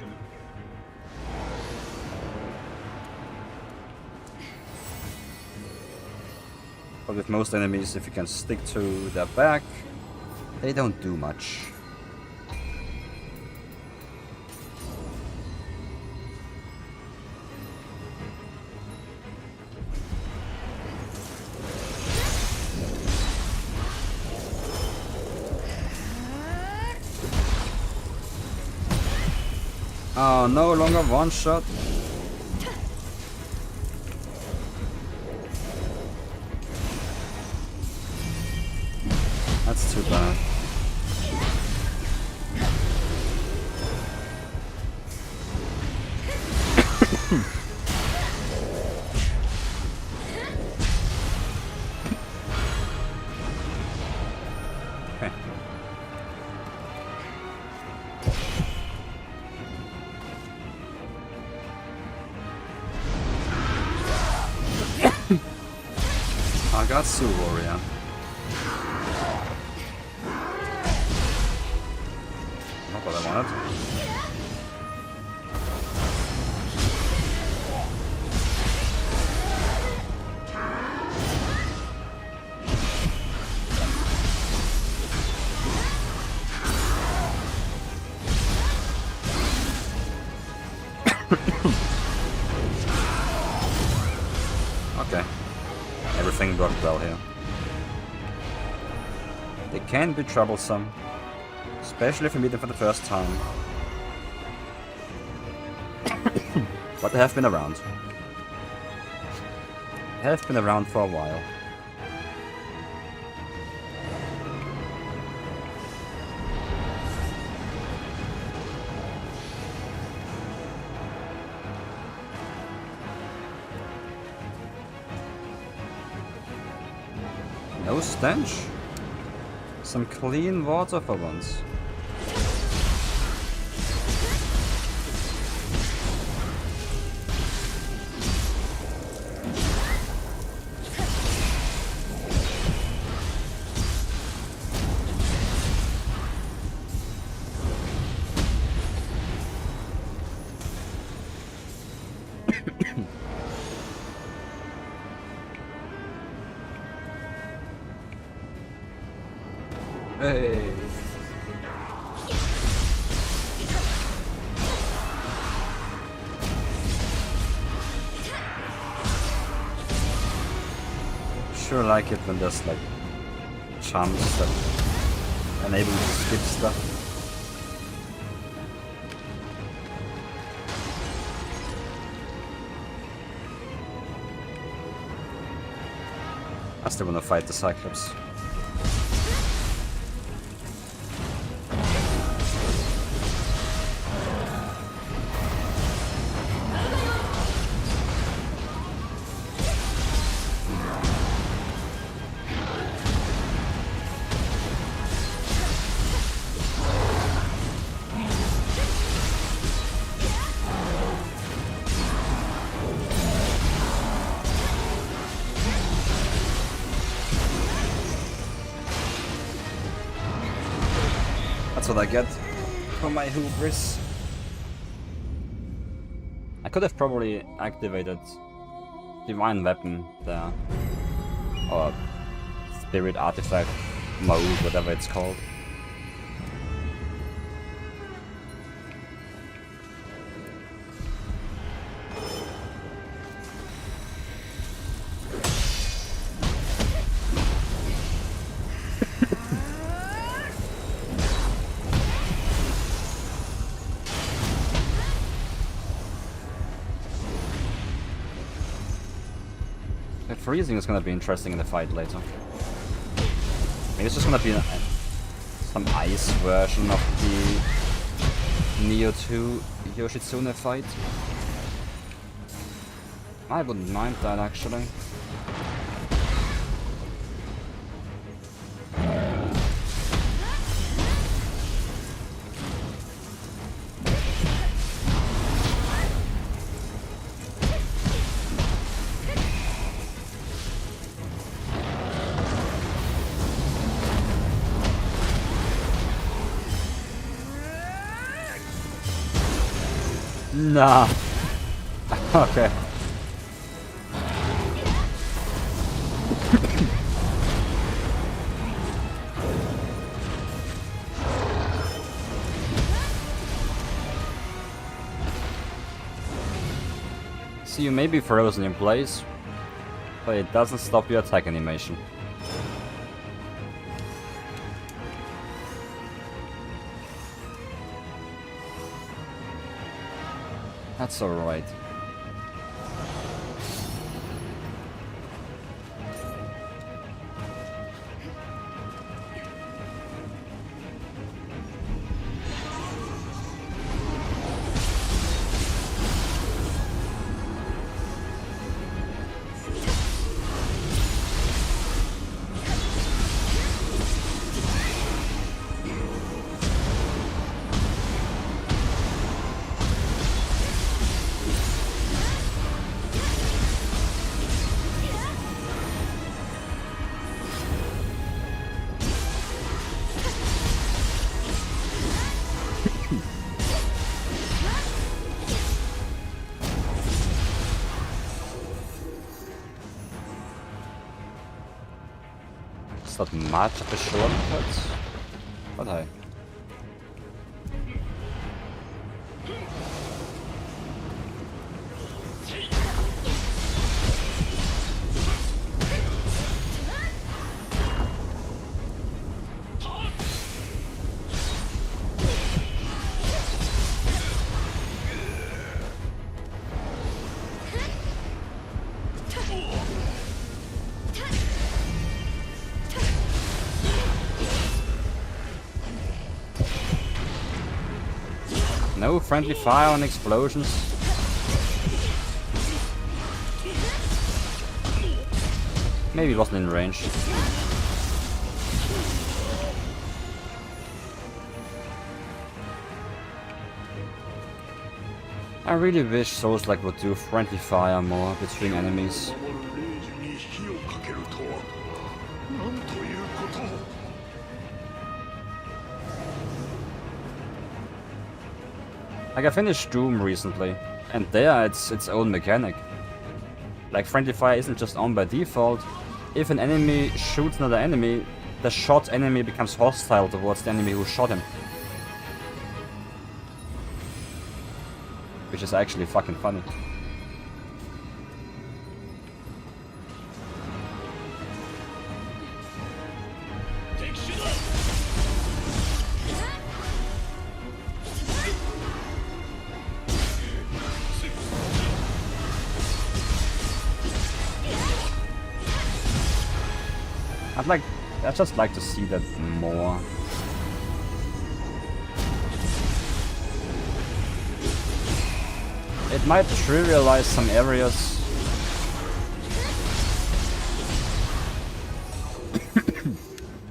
But with most enemies, if you can stick to their back, they don't do much. Oh, no longer one shot. That's too bad. Okay. Agatsu warrior. Not what I wanted. Okay. Everything worked well here. They can be troublesome, especially if you meet them for the first time. But they have been around. They have been around for a while. No stench. Some clean water for once. Hey. Sure like it when there's like charms that enable you to skip stuff. I still wanna fight the Cyclops. That's what I get for my hubris. I could have probably activated Divine Weapon there. Or Spirit Artifact Mode, whatever it's called. Freezing is gonna be interesting in the fight later. Maybe it's just gonna be some ice version of the Nioh 2 Yoshitsune fight. I wouldn't mind that actually. Nah. Okay. So you may be frozen in place, but it doesn't stop your attack animation. That's alright. It's not much of a shortcut, but hey. No friendly fire on explosions. Maybe it wasn't in range. I really wish Souls-like would do friendly fire more between enemies. Like I finished Doom recently, and there it's its own mechanic. Like friendly fire isn't just on by default. If an enemy shoots another enemy, the shot enemy becomes hostile towards the enemy who shot him. Which is actually fucking funny. I'd just like to see that more. It might trivialize some areas.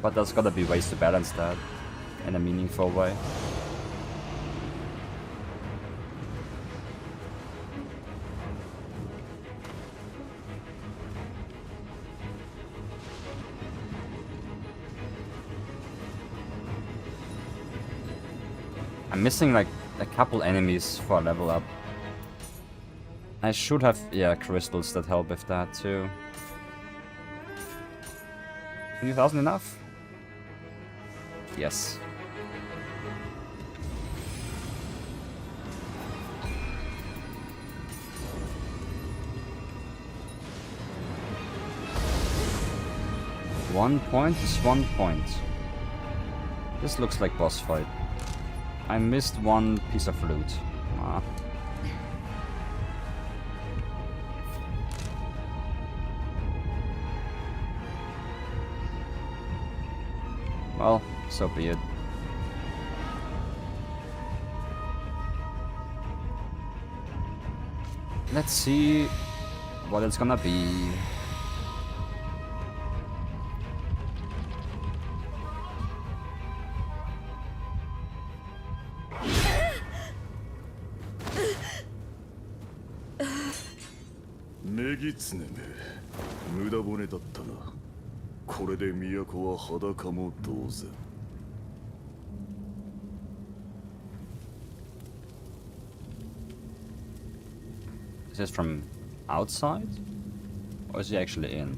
But there's gotta be ways to balance that in a meaningful way. I'm missing like a couple enemies for a level up. I should have, yeah, crystals that help with that too. 20,000 enough? Yes. One point is 1 point. This looks like boss fight. I missed one piece of loot. Ah. Well, so be it. Let's see what it's gonna be.ネギツネめ無駄骨だったな。これで都は裸も同然。Is this from outside? Or is he actually in?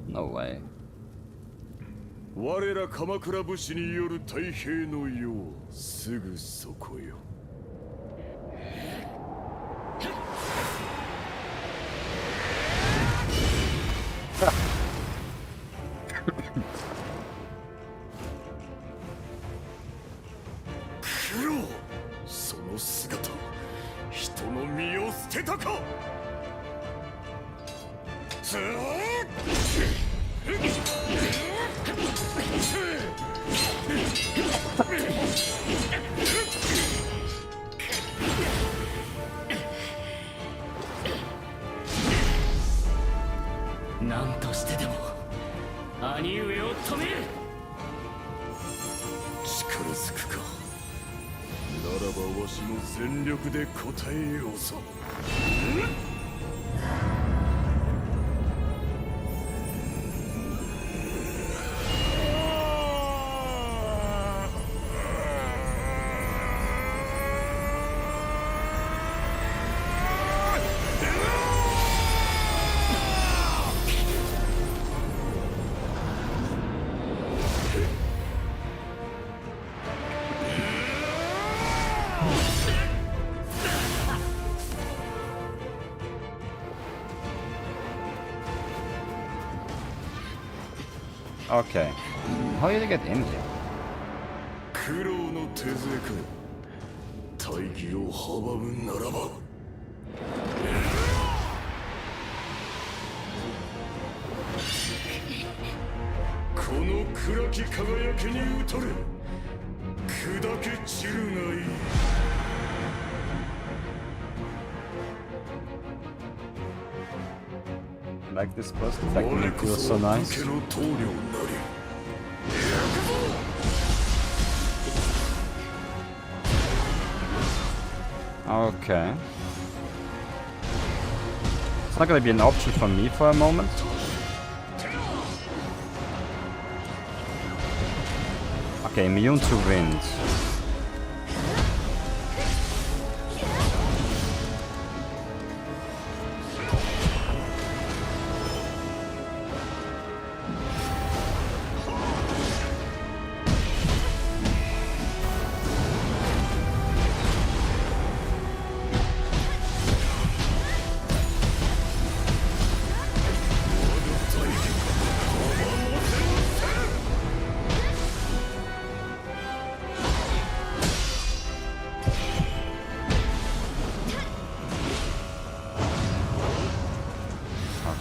No way. 我ら鎌倉武士による太平の世すぐそこよ。九郎、その姿、人の身を捨てたか。何としてでも兄上を止める。力ずくか。ならばわしの全力で答えようぞ。Okay. How did I get in here? 九郎の手勢か。大義を阻むならば。この暗き輝きに打たれ砕け散るがいい。Like this burst effect when it feels so nice. Okay. It's not gonna be an option for me for a moment. Okay, immune to wind.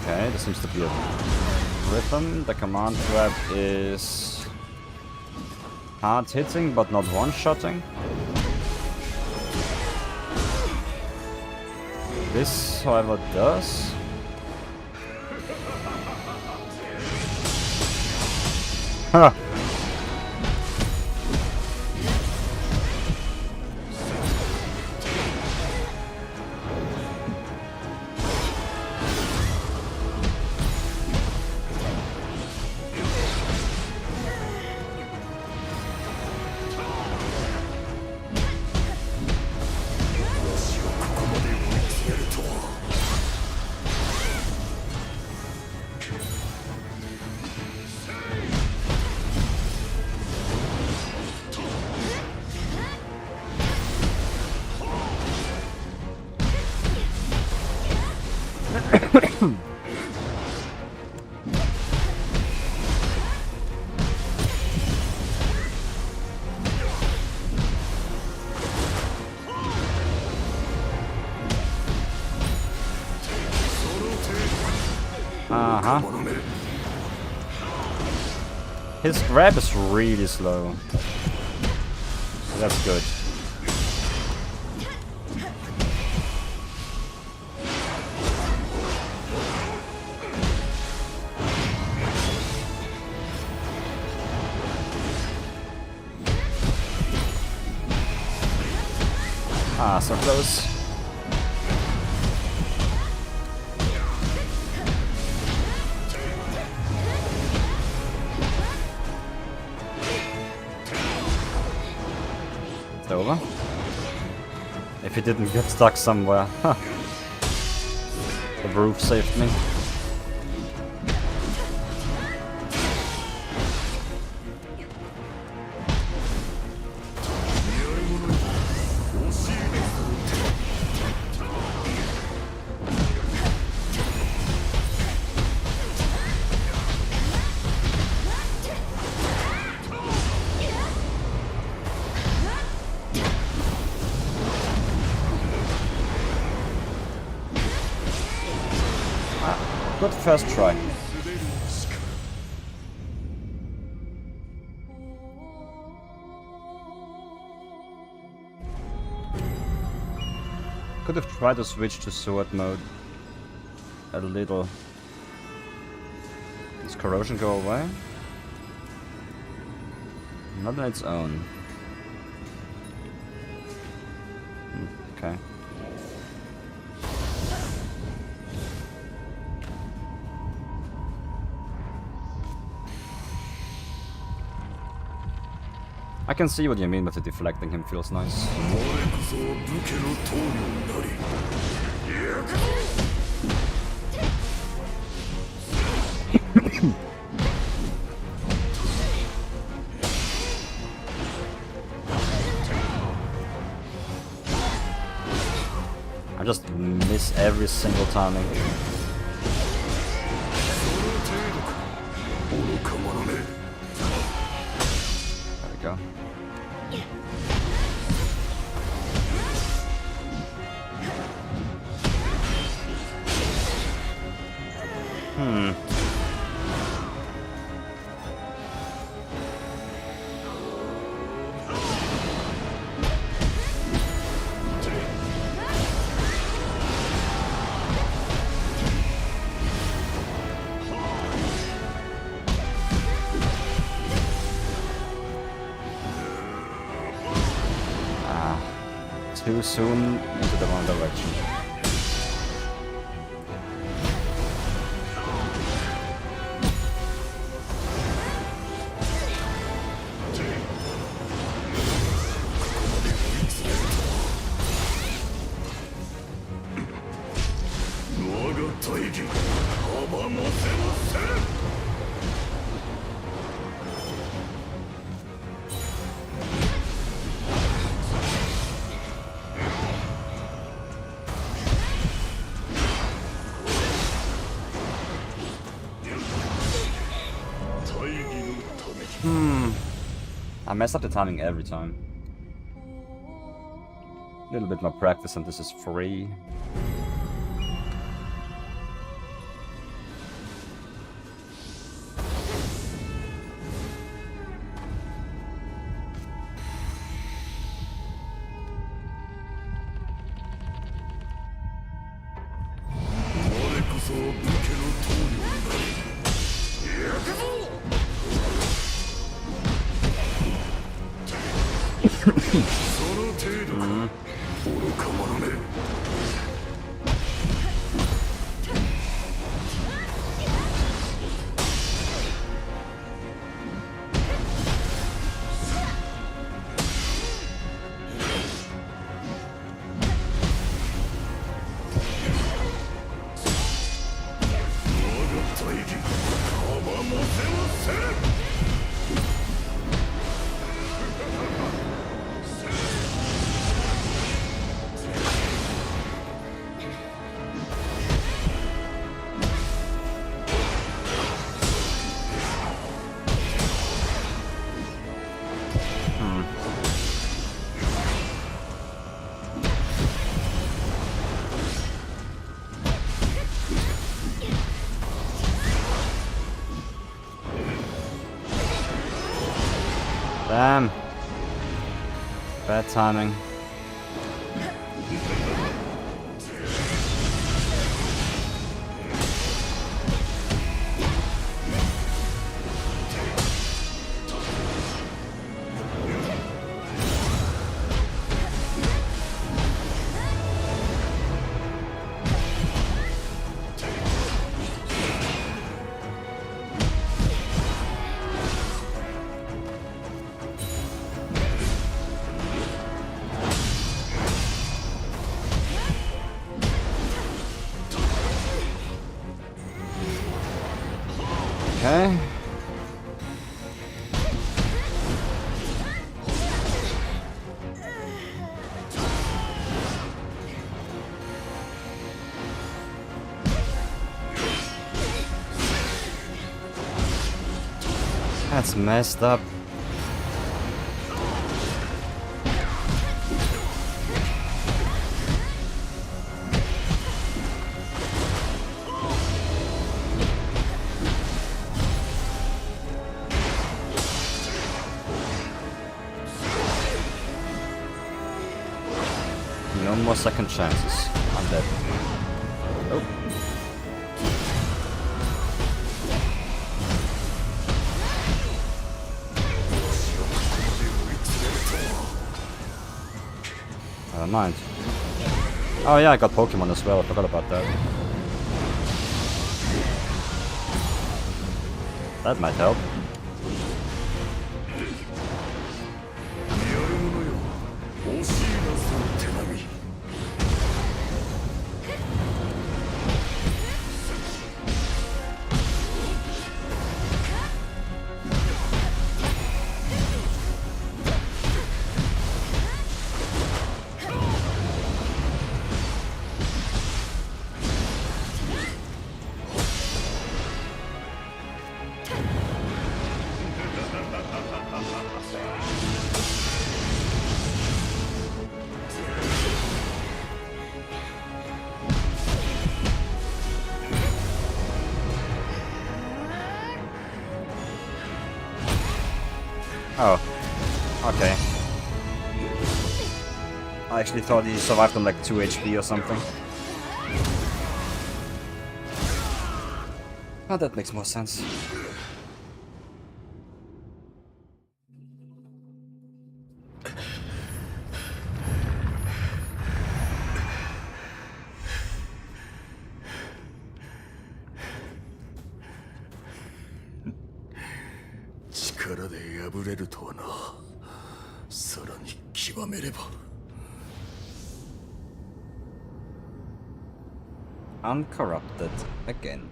Okay, there seems to be a rhythm. The command grab is hard hitting but not one-shotting. This, however, does. Huh. Uh-huh. His grab is really slow. So that's good. Ah, so close. It's over. If he didn't get stuck somewhere. Huh. The roof saved me. Good first try. Could have tried to switch to sword mode a little. Does corrosion go away? Not on its own. Okay. I can see what you mean, but the deflecting him feels nice. I just miss every single timing. There we go. Too soon into the wrong direction. I mess up the timing every time. A little bit more practice and this is free. Damn. Bad timing. Okay. That's messed up. No more second chances. I'm dead. Oh. Never mind. Oh yeah, I got Pokemon as well. I forgot about that. That might help. Oh, okay. I actually thought he survived on like 2 HP or something. Oh, that makes more sense. Uncorrupted again.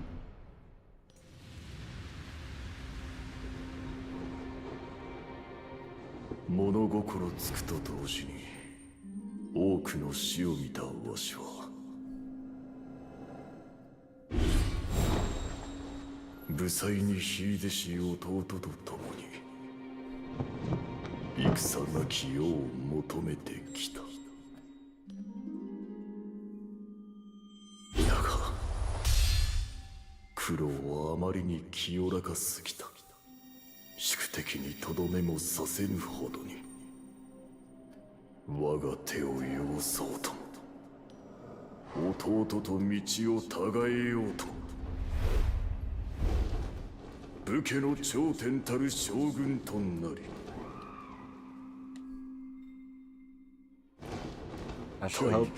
I sure hope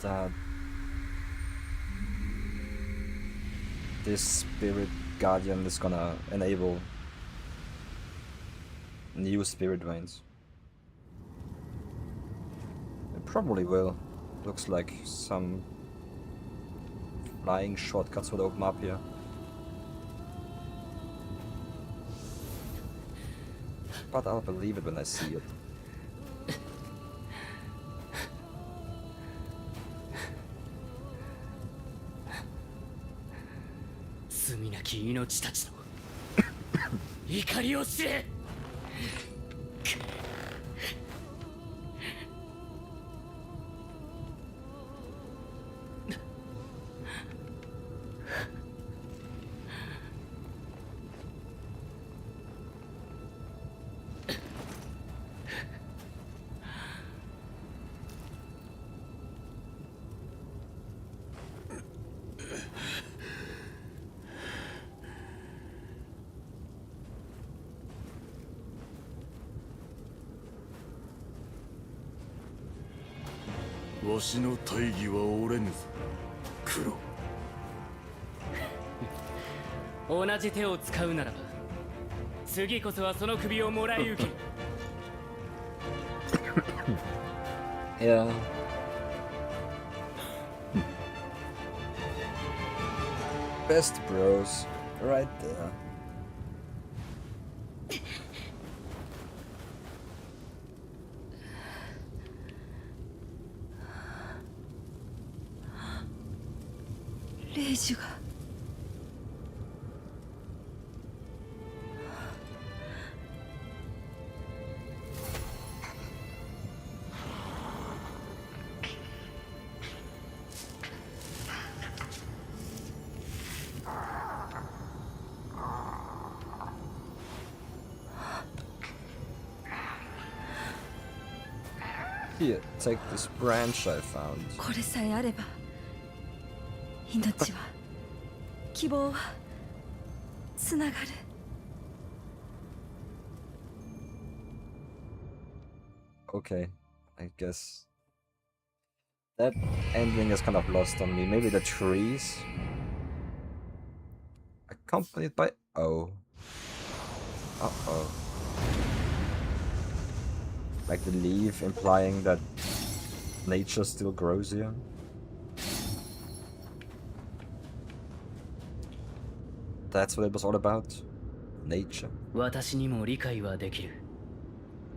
that this Spirit Guardian is gonna enable new Spirit Veins. It probably will. Looks like some flying shortcuts would open up here. But I'll believe it when I see it. しの大義は折れぬぞ黒。同じ手を使うならば次こそはその首をもらい受ける。Yeah. Best bros, right there. Leiju がHere, take this branch I found. これさえあれば命は希望はつながる。 Okay, I guess that ending is kind of lost on me. Maybe the trees? Accompanied by O. Uh-oh. Like the leaf implying that nature still grows here. That's what it was all about? Nature. 私にも理解はできる。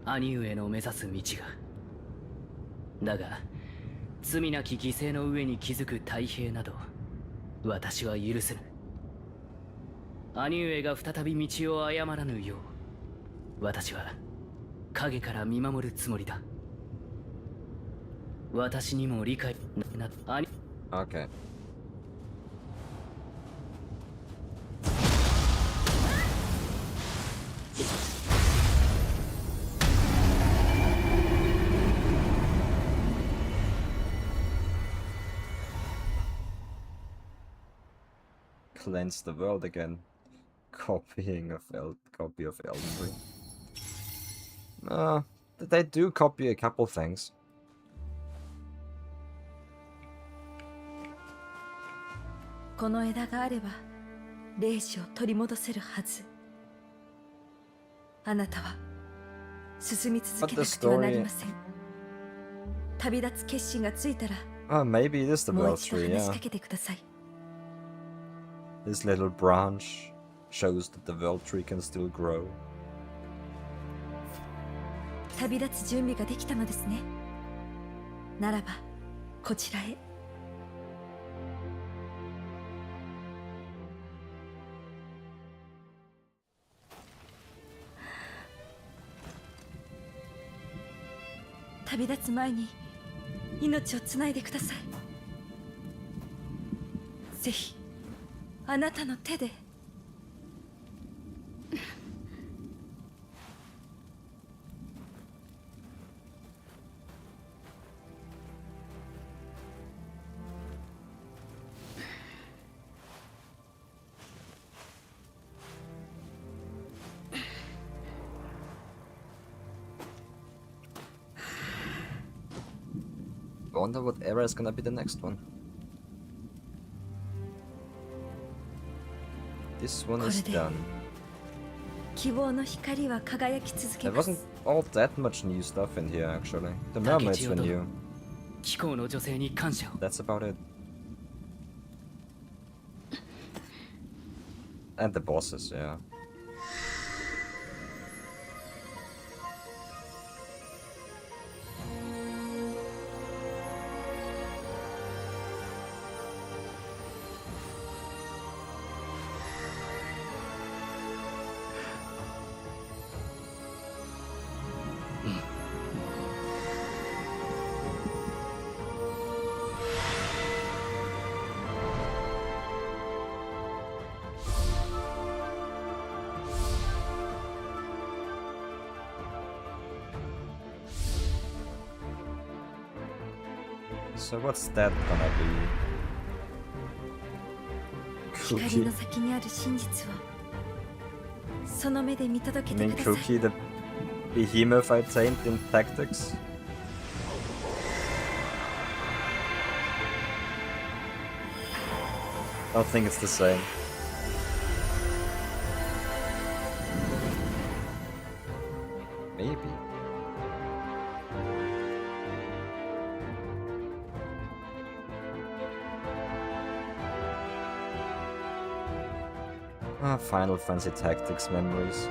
兄上の目指す道が。だが、罪なき犠牲の上に築く太平など、私は許せぬ。兄上が再び道を誤らぬよう、私は影から見守るつもりだ。私にも理解な、兄。Okay. Cleanse the world again. Copy of Elden Ring. They do copy a couple things. この枝があれば霊視を取り戻せるはず。あなたは進み続けなくてはなりません。旅立つ決心がついたら Maybe it is the もう World 一度 Tree, 話し yeah. かけてください。 This little branch shows that the World Tree can still grow. 旅立つ準備ができたのですね。ならばこちらへ。旅立つ前に命をつないでください。ぜひあなたの手で。I wonder what era is gonna be the next one. This one is これで done. 希望の光は輝き続け There ます。 wasn't all that much new stuff in here actually. The mermaids were new. 貴公の女性に感謝を。 That's about it. And the bosses, yeah. So what's that gonna be? 光 Cookie? の先にある真実をその目で見届 You けて mean ください。 Cookie, the behemoth I tamed in tactics? don't think it's the same. Maybe. Final Fantasy Tactics memories.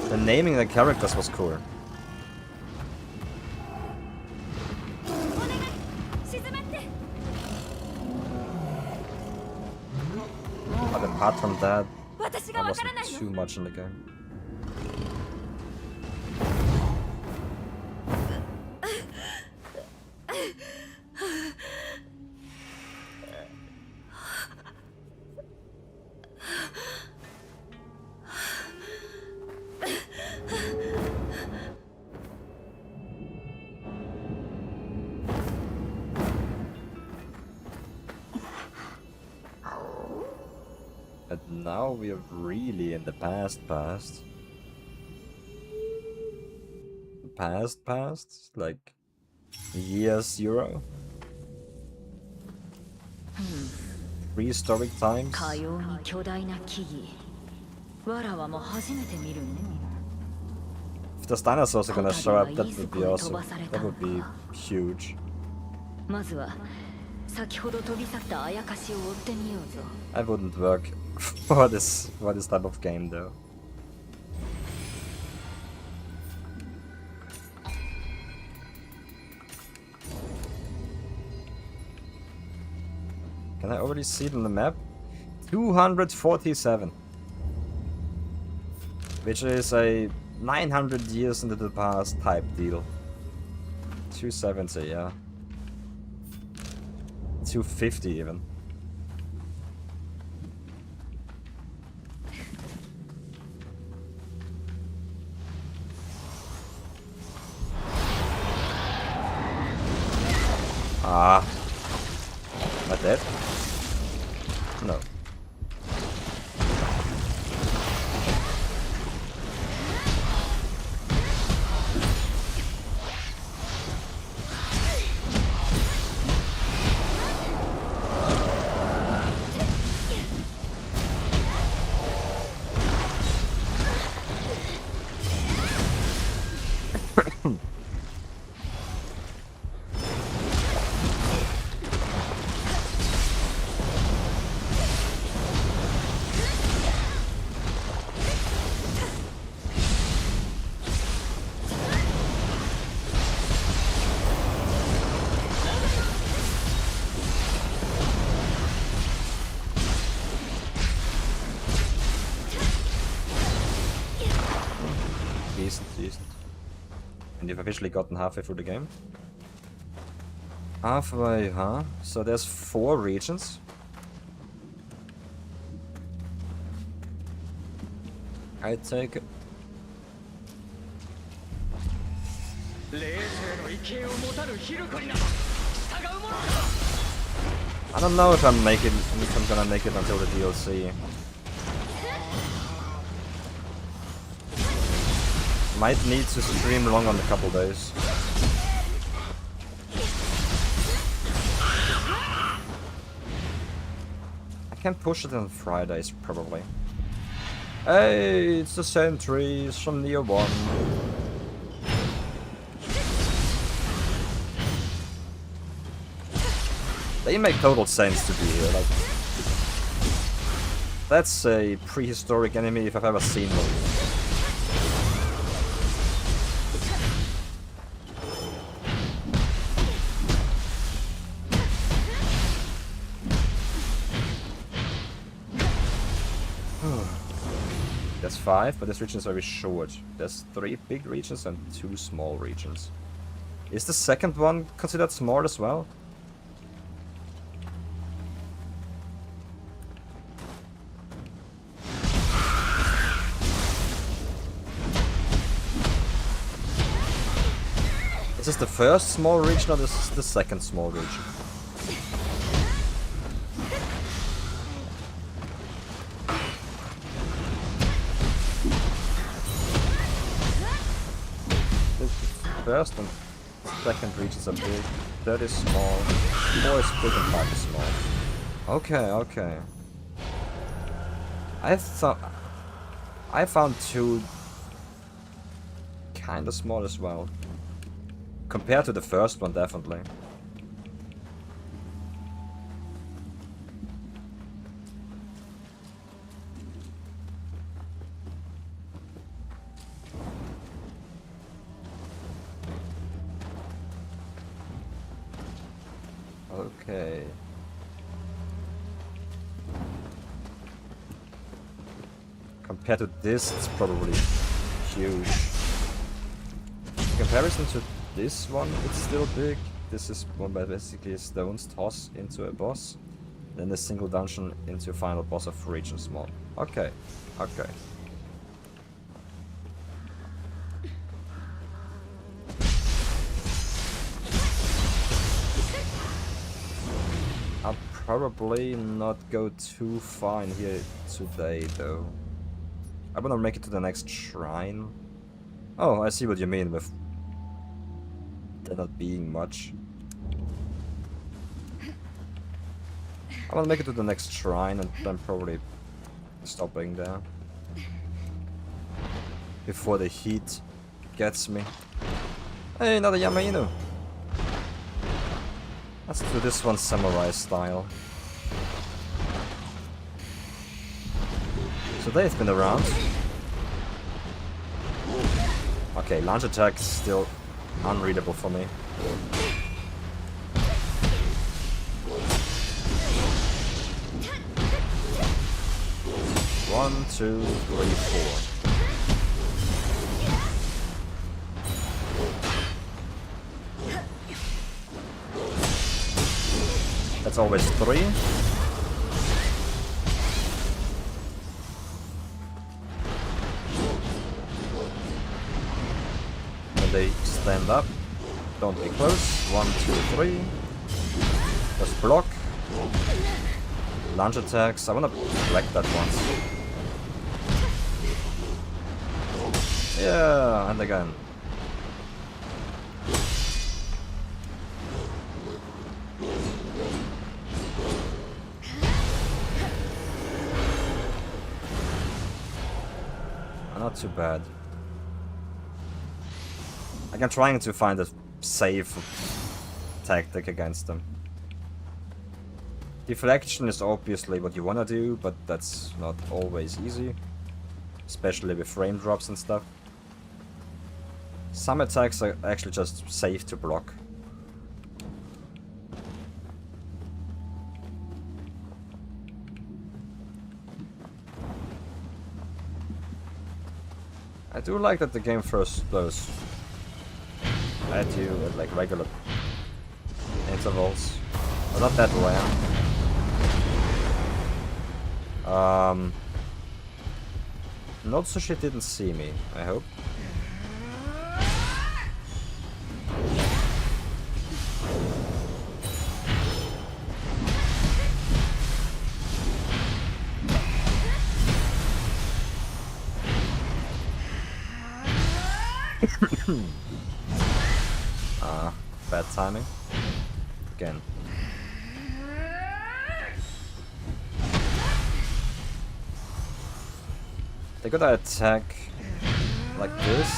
The naming the characters was cool. But apart from that, there wasn't too much in the game. But now we are really in the past. Past? Like years 0? Prehistoric times? かように巨大な木々。わらわも初めて見るね。 If the dinosaurs are gonna show up, that would be awesome. That would be huge. まずは先ほど飛び去ったあやかしを追ってみようぞ。 I wouldn't work for this type of game though. Can I already see it on the map? 247. Which is a 900 years into the past type deal. 270, yeah. 250 even. Ah. Am I dead? No. Decent. And you've officially gotten halfway through the game? Halfway, huh? So there's 4 regions. I take it. I don't know if I'm gonna make it until the DLC. Might need to stream long on a couple days. I can push it on Fridays probably. Hey, it's the sentries from Nioh 1. They make total sense to be here. Like, that's a prehistoric enemy if I've ever seen one. There's 5, but this region is very short. There's 3 big regions and 2 small regions. Is the second one considered small as well? Is this the first small region or this is the second small region? The first and second regions are big. That is small. 4 is big and 5 is small. Okay, okay. I found 2 kinda small as well. Compared to the first one, definitely. Okay. Compared to this, it's probably huge. In comparison to this one, it's still big. This is one by basically a stone's toss into a boss. Then a single dungeon into a final boss of region small. Okay, okay. I'll probably not go too far in here today though. I wanna make it to the next shrine. Oh, I see what you mean with there not being much. I wanna make it to the next shrine and then probably stopping there. Before the heat gets me. Hey, another Yamaino! Let's do this one samurai style. So they've been around. Okay, launch attack is still unreadable for me. 1, 2, 3, 4. That's always 3. When they stand up, don't be close. 1, 2, 3. Just block. Launch attacks. I wanna collect that once. Yeah, and again. Not too bad. Like, I'm trying to find a safe tactic against them. Deflection is obviously what you wanna do, but that's not always easy. Especially with frame drops and stuff. Some attacks are actually just safe to block. I do like that the game throws those at you at like regular intervals. But not that rare. Not so she didn't see me, I hope. Bad timing. Again. They gotta attack like this.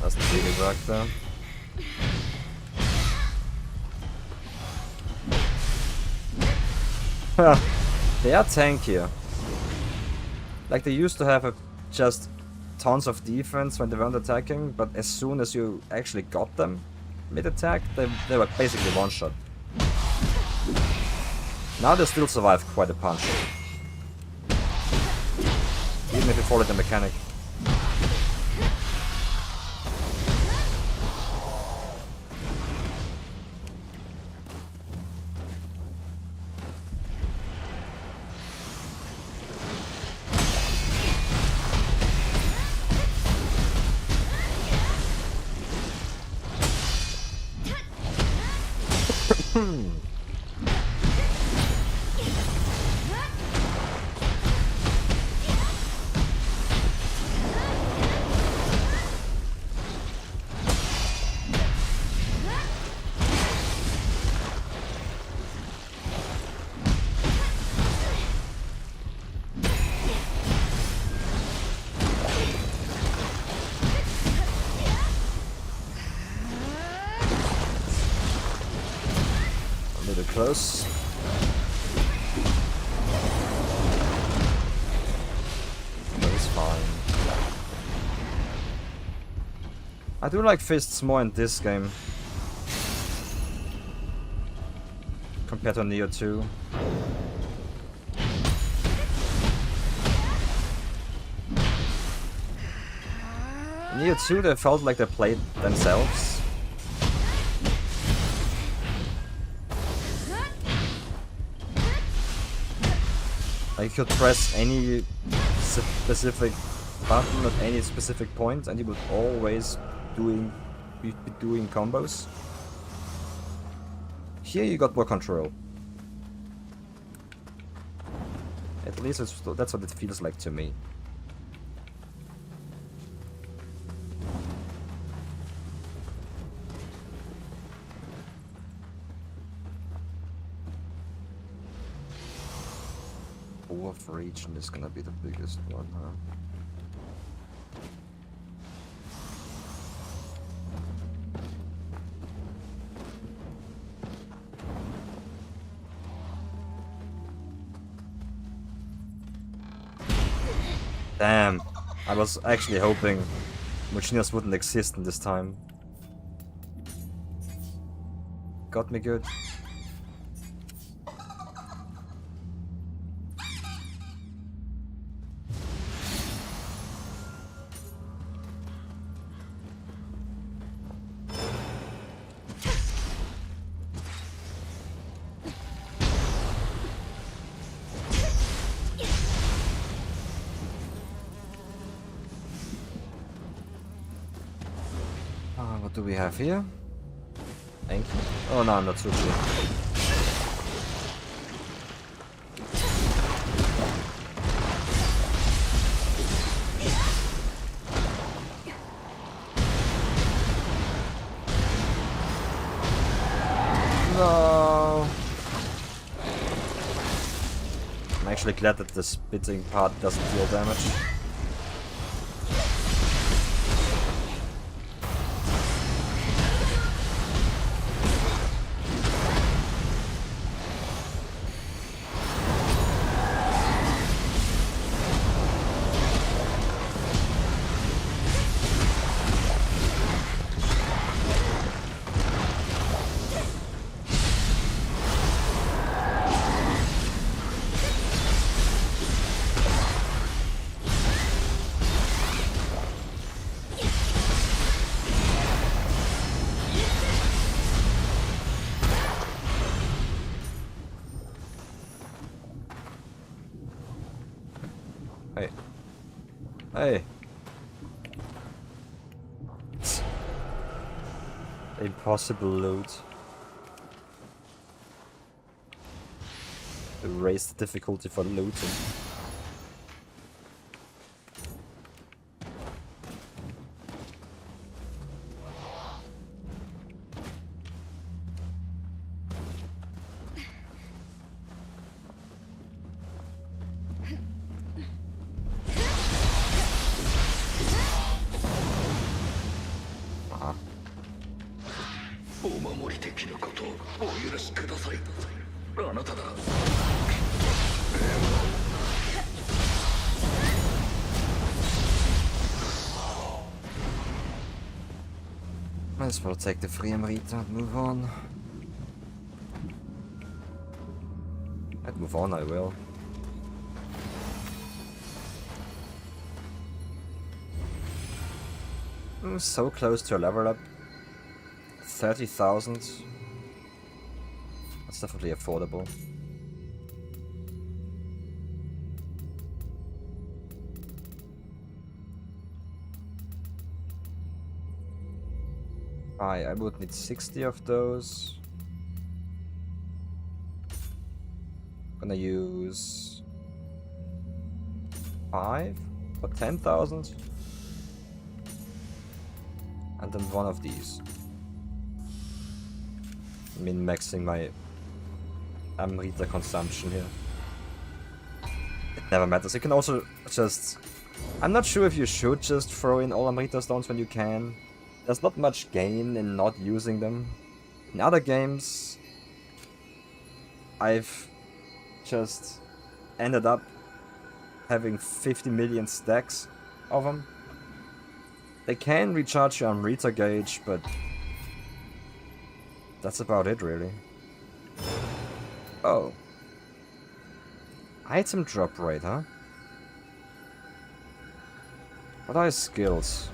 Doesn't really work though. They are tankier. Like, they used to have just tons of defense when they weren't attacking, but as soon as you actually got them mid-attack, they were basically one-shot. Now they still survive quite a punch. Even if you follow the mechanic. close. That is fine. I do like fists more in this game compared to Nioh 2. Nioh 2, they felt like they played themselves. Like you could press any specific button at any specific point and you would always be doing combos. Here you got more control. At least that's what it feels like to me. Fourth region is gonna be the biggest one, huh? Damn, I was actually hoping Mucinos wouldn't exist in this time. Got me good. What do we have here? Thank you. Oh no, not so sure. No. I'm actually glad that the spitting part doesn't deal damage. Hey. Hey. Impossible load. Raise the difficulty for loading. Might as well take the free Amrita and move on. I'd move on, I will. So close to a level up. 30,000. That's definitely affordable. I would need 60 of those. Gonna use 5 for 10,000. And then one of these. Min-maxing my Amrita consumption here. It never matters. You can also just... I'm not sure if you should just throw in all Amrita stones when you can. There's not much gain in not using them. In other games, I've just ended up having 50 million stacks of them. They can recharge your Amrita gauge, but that's about it, really. Oh. Item drop rate, huh? What are his skills?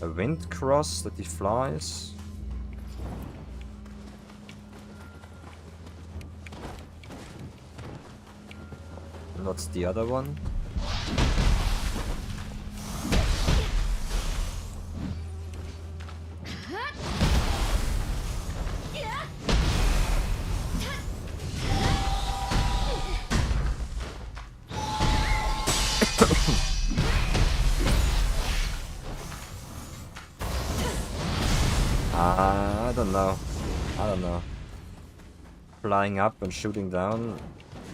A wind cross that he flies. And what's the other one? I don't know. I don't know. Flying up and shooting down,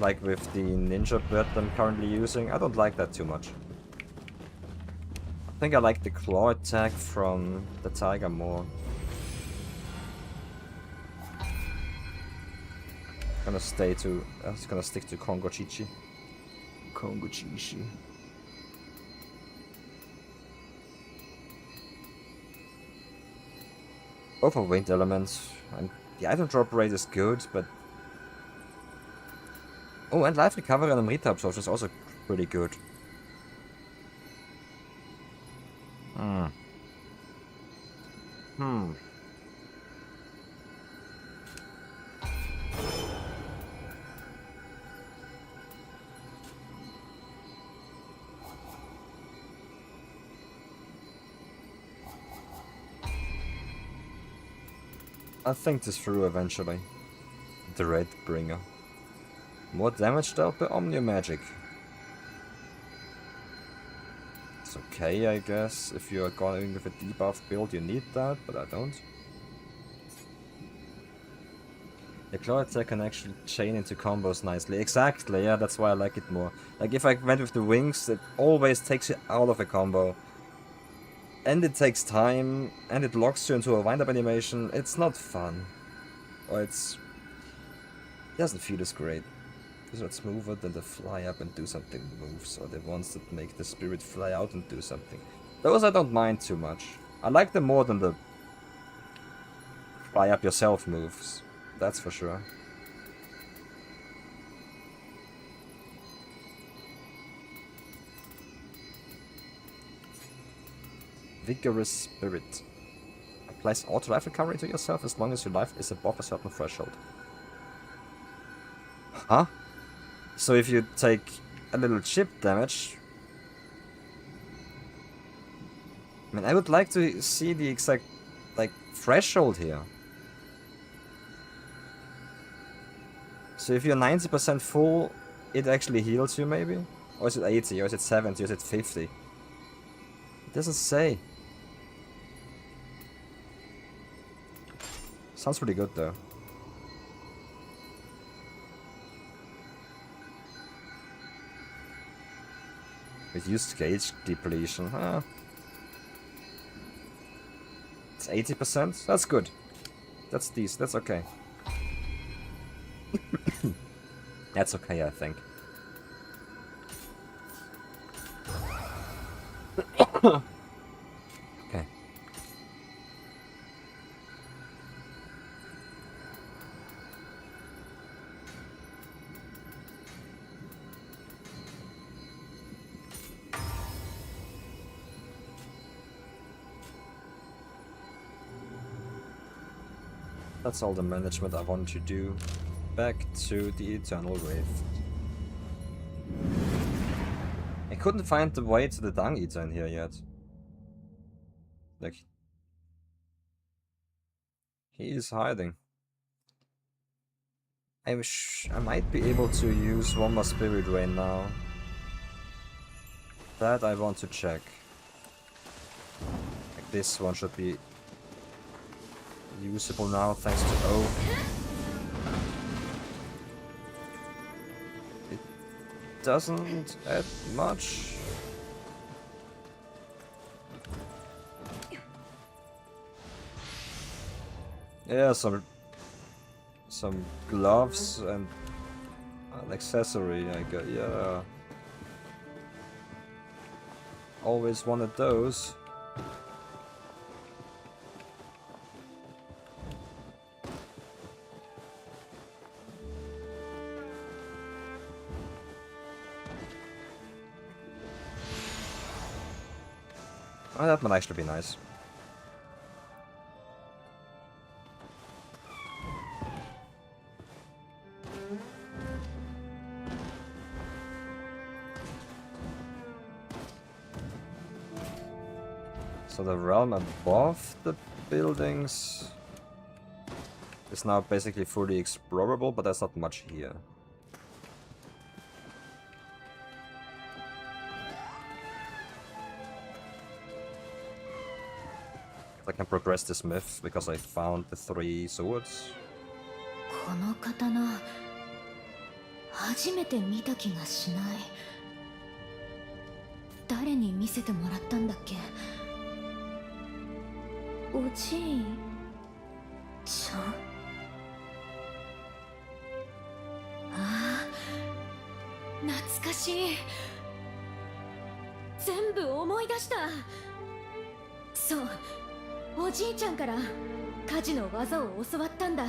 like with the ninja bird I'm currently using, I don't like that too much. I think I like the claw attack from the tiger more. Gonna stick to Kongo Chichi. Kongo Chichi. Both are wind elements, and the item drop rate is good, but... Oh, and life recovery and Amrita absorption is also pretty good. I'll think this through eventually. The Red Bringer. More damage dealt by Omnia Magic. It's okay, I guess. If you're going with a debuff build, you need that, but I don't. The claw attack can actually chain into combos nicely. Exactly, yeah, that's why I like it more. Like, if I went with the wings, it always takes you out of a combo. And it takes time, and it locks you into a wind-up animation. It's not fun. Or it doesn't feel as great. These are smoother than the fly up and do something moves, or the ones that make the spirit fly out and do something. Those I don't mind too much. I like them more than the fly up yourself moves. That's for sure. Vigorous Spirit. Applies auto life recovery to yourself as long as your life is above a certain threshold. Huh? So if you take a little chip damage... I mean, I would like to see the exact, like, threshold here. So if you're 90% full, it actually heals you, maybe? Or is it 80, or is it 70, or is it 50? It doesn't say. Sounds pretty good, though. Reduced gauge depletion, huh? It's 80%? That's good. That's decent, that's okay. That's okay, I think. Okay. That's all the management I want to do. Back to the Eternal Rift. I couldn't find the way to the Dung Eater in here yet. Like... he is hiding. I might be able to use one more Spirit Rain now. That I want to check. Like this one should be usable now thanks to O. It doesn't add much. Yeah, some gloves and an accessory. I got, yeah. Always wanted those. Oh, that might actually be nice. So the realm above the buildings is now basically fully explorable, but there's not much here. I can progress this myth because I found the 3 swords. この刀初めて見た気がしない。誰に見せてもらったんだっけ。おじいちゃん。ああ、懐かしい。全部思い出した。そう、おじいちゃんから火事の技を教わったんだ。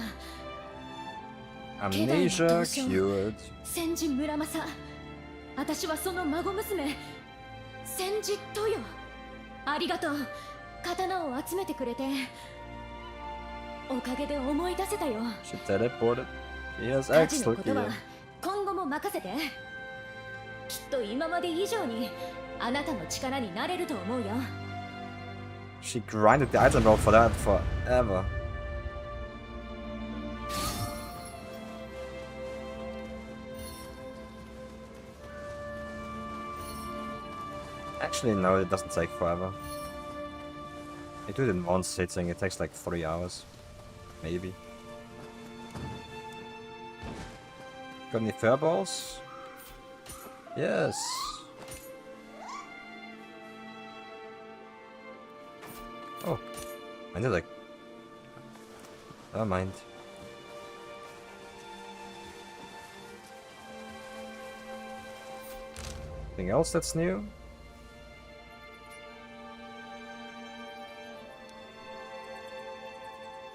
Amnesia cured. 千治村正、私はその孫娘千治豊。ありがとう。刀を集めてくれておかげで思い出せたよ。 She teleported. Yes, 火事のこ excellent. とは Yeah. 今後も任せて。きっと今まで以上にあなたの力になれると思うよ。 She grinded the item roll for that forever. Actually, no, it doesn't take forever. You do it in one sitting, it takes like 3 hours. Maybe. Got any fireballs? Yes! Oh, I did like... Never mind. Anything else that's new?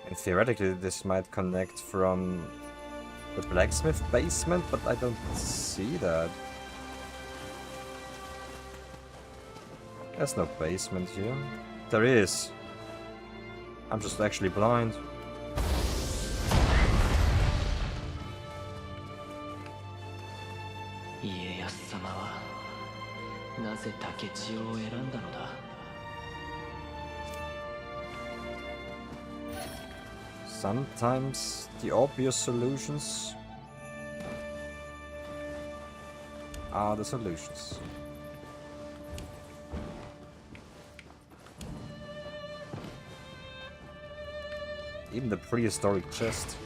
And theoretically this might connect from the blacksmith basement, but I don't see that. There's no basement here. There is. I'm just actually blind. Sometimes the obvious solutions are the solutions. Even the prehistoric chest.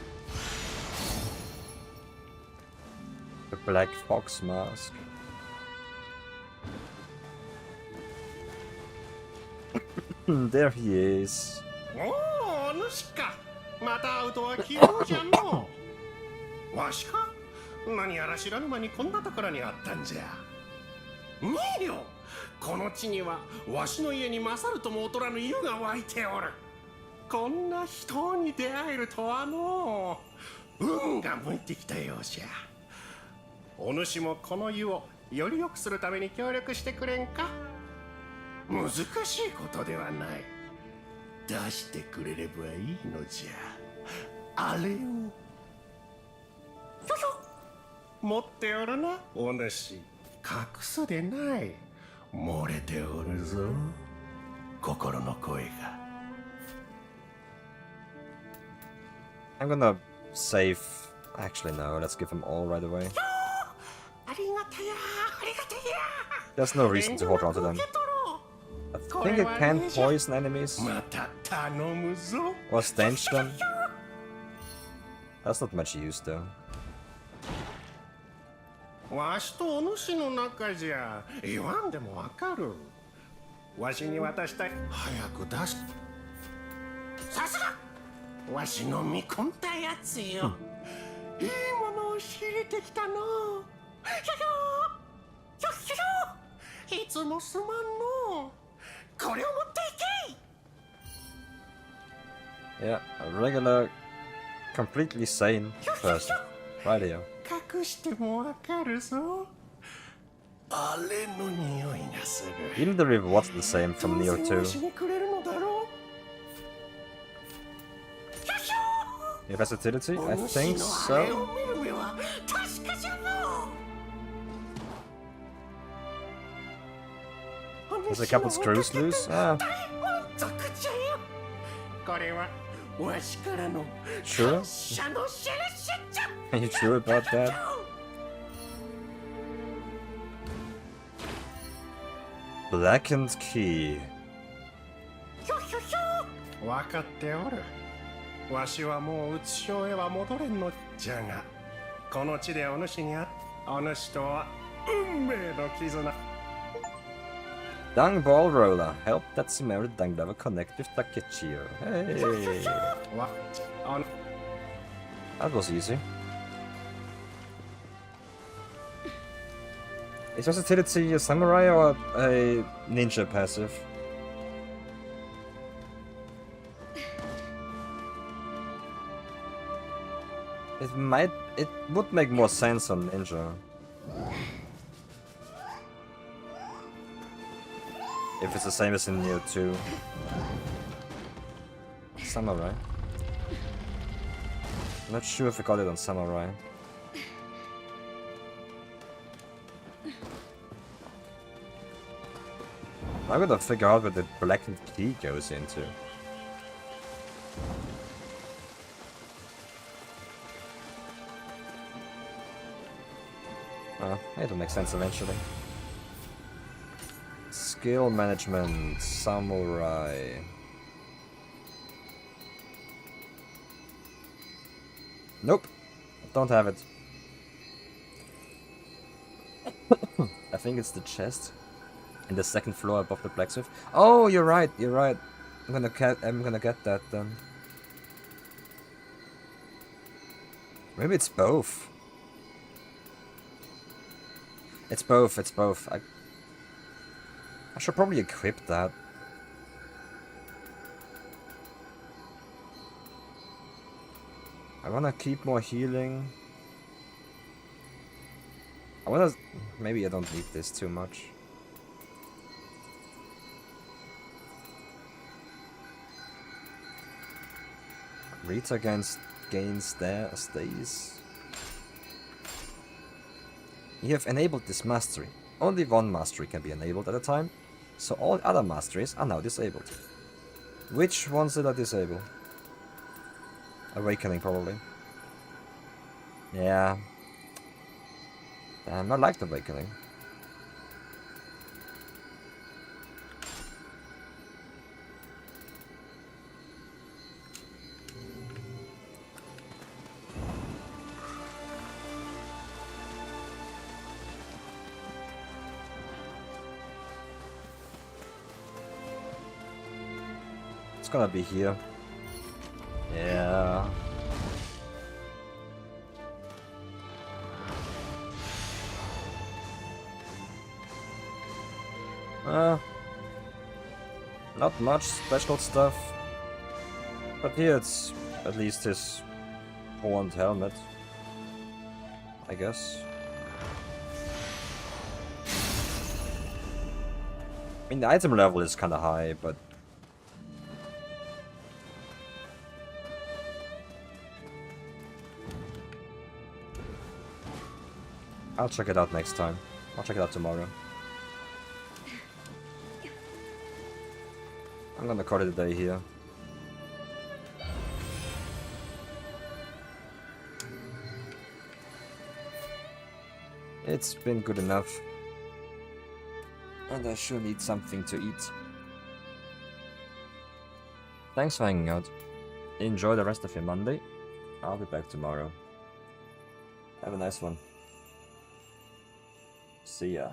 The black fox mask. There he is. Oh, 主か。また会うとは奇妙じゃのう。わしか何やら知らぬ間にこんなところにあったんじゃ。見よ、この地にはわしの家に勝るとも劣らぬ湯が湧いておる。こんな人に出会えるとはのう。運が向いてきたようじゃ。お主もこの湯をより良くするために協力してくれんか。難しいことではない。出してくれればいいのじゃ。あれを。持っておるな、お主。隠すでない。漏れておるぞ。心の声が。I'm gonna save. Actually, no, let's give them all right away. There's no reason to hold on to them. I think it can poison enemies or stench them. That's not much use though. わしとお主の仲じゃ言わんでもわかる。わしに渡したい。早く出し。さすがわしの見込んだやつよ。いいものを仕入れてきたの。ひょひょひょひょ、いつもすまんの。これを持っていけ。 Yeah, a regular, completely sane person. Right here. 隠してもわかるぞ。あれの匂いがする。 Even the reward's the same from Nioh 2. しにくれるのだろう。 Your versatility? I think so. There's a couple screws loose. Ah. Sure? Are you sure about that? Blackened key. わかっておる。わしはもううつしょうへは戻れんのじゃが、この地でお主にお主とは運命の絆。 Dung ball roller. Help that Sumeru Dung level connect with Takechio. Hey. That was easy. Is versatility a samurai or a ninja passive? It would make more sense on ninja. If it's the same as in Nioh 2. Samurai. Not sure if I got it on Samurai. I gotta figure out where the blackened key goes into. It'll make sense eventually. Skill management, samurai. Nope, don't have it. I think it's the chest in the second floor above the blacksmith. Oh, you're right, you're right. I'm gonna get that then. Maybe it's both. It's both, it's both. I should probably equip that. I wanna keep more healing. I wanna... Maybe I don't need this too much. Rita gains there, stays. You have enabled this mastery. Only one mastery can be enabled at a time, so all other masteries are now disabled. Which ones did I disable? Awakening, probably. Yeah. Damn, I liked Awakening. It's gonna be here. Yeah. Not much special stuff. But here it's at least his horned helmet, I guess. I mean, the item level is kinda high, but... I'll check it out next time. I'll check it out tomorrow. I'm gonna call it a day here. It's been good enough. And I sure need something to eat. Thanks for hanging out. Enjoy the rest of your Monday. I'll be back tomorrow. Have a nice one. See ya.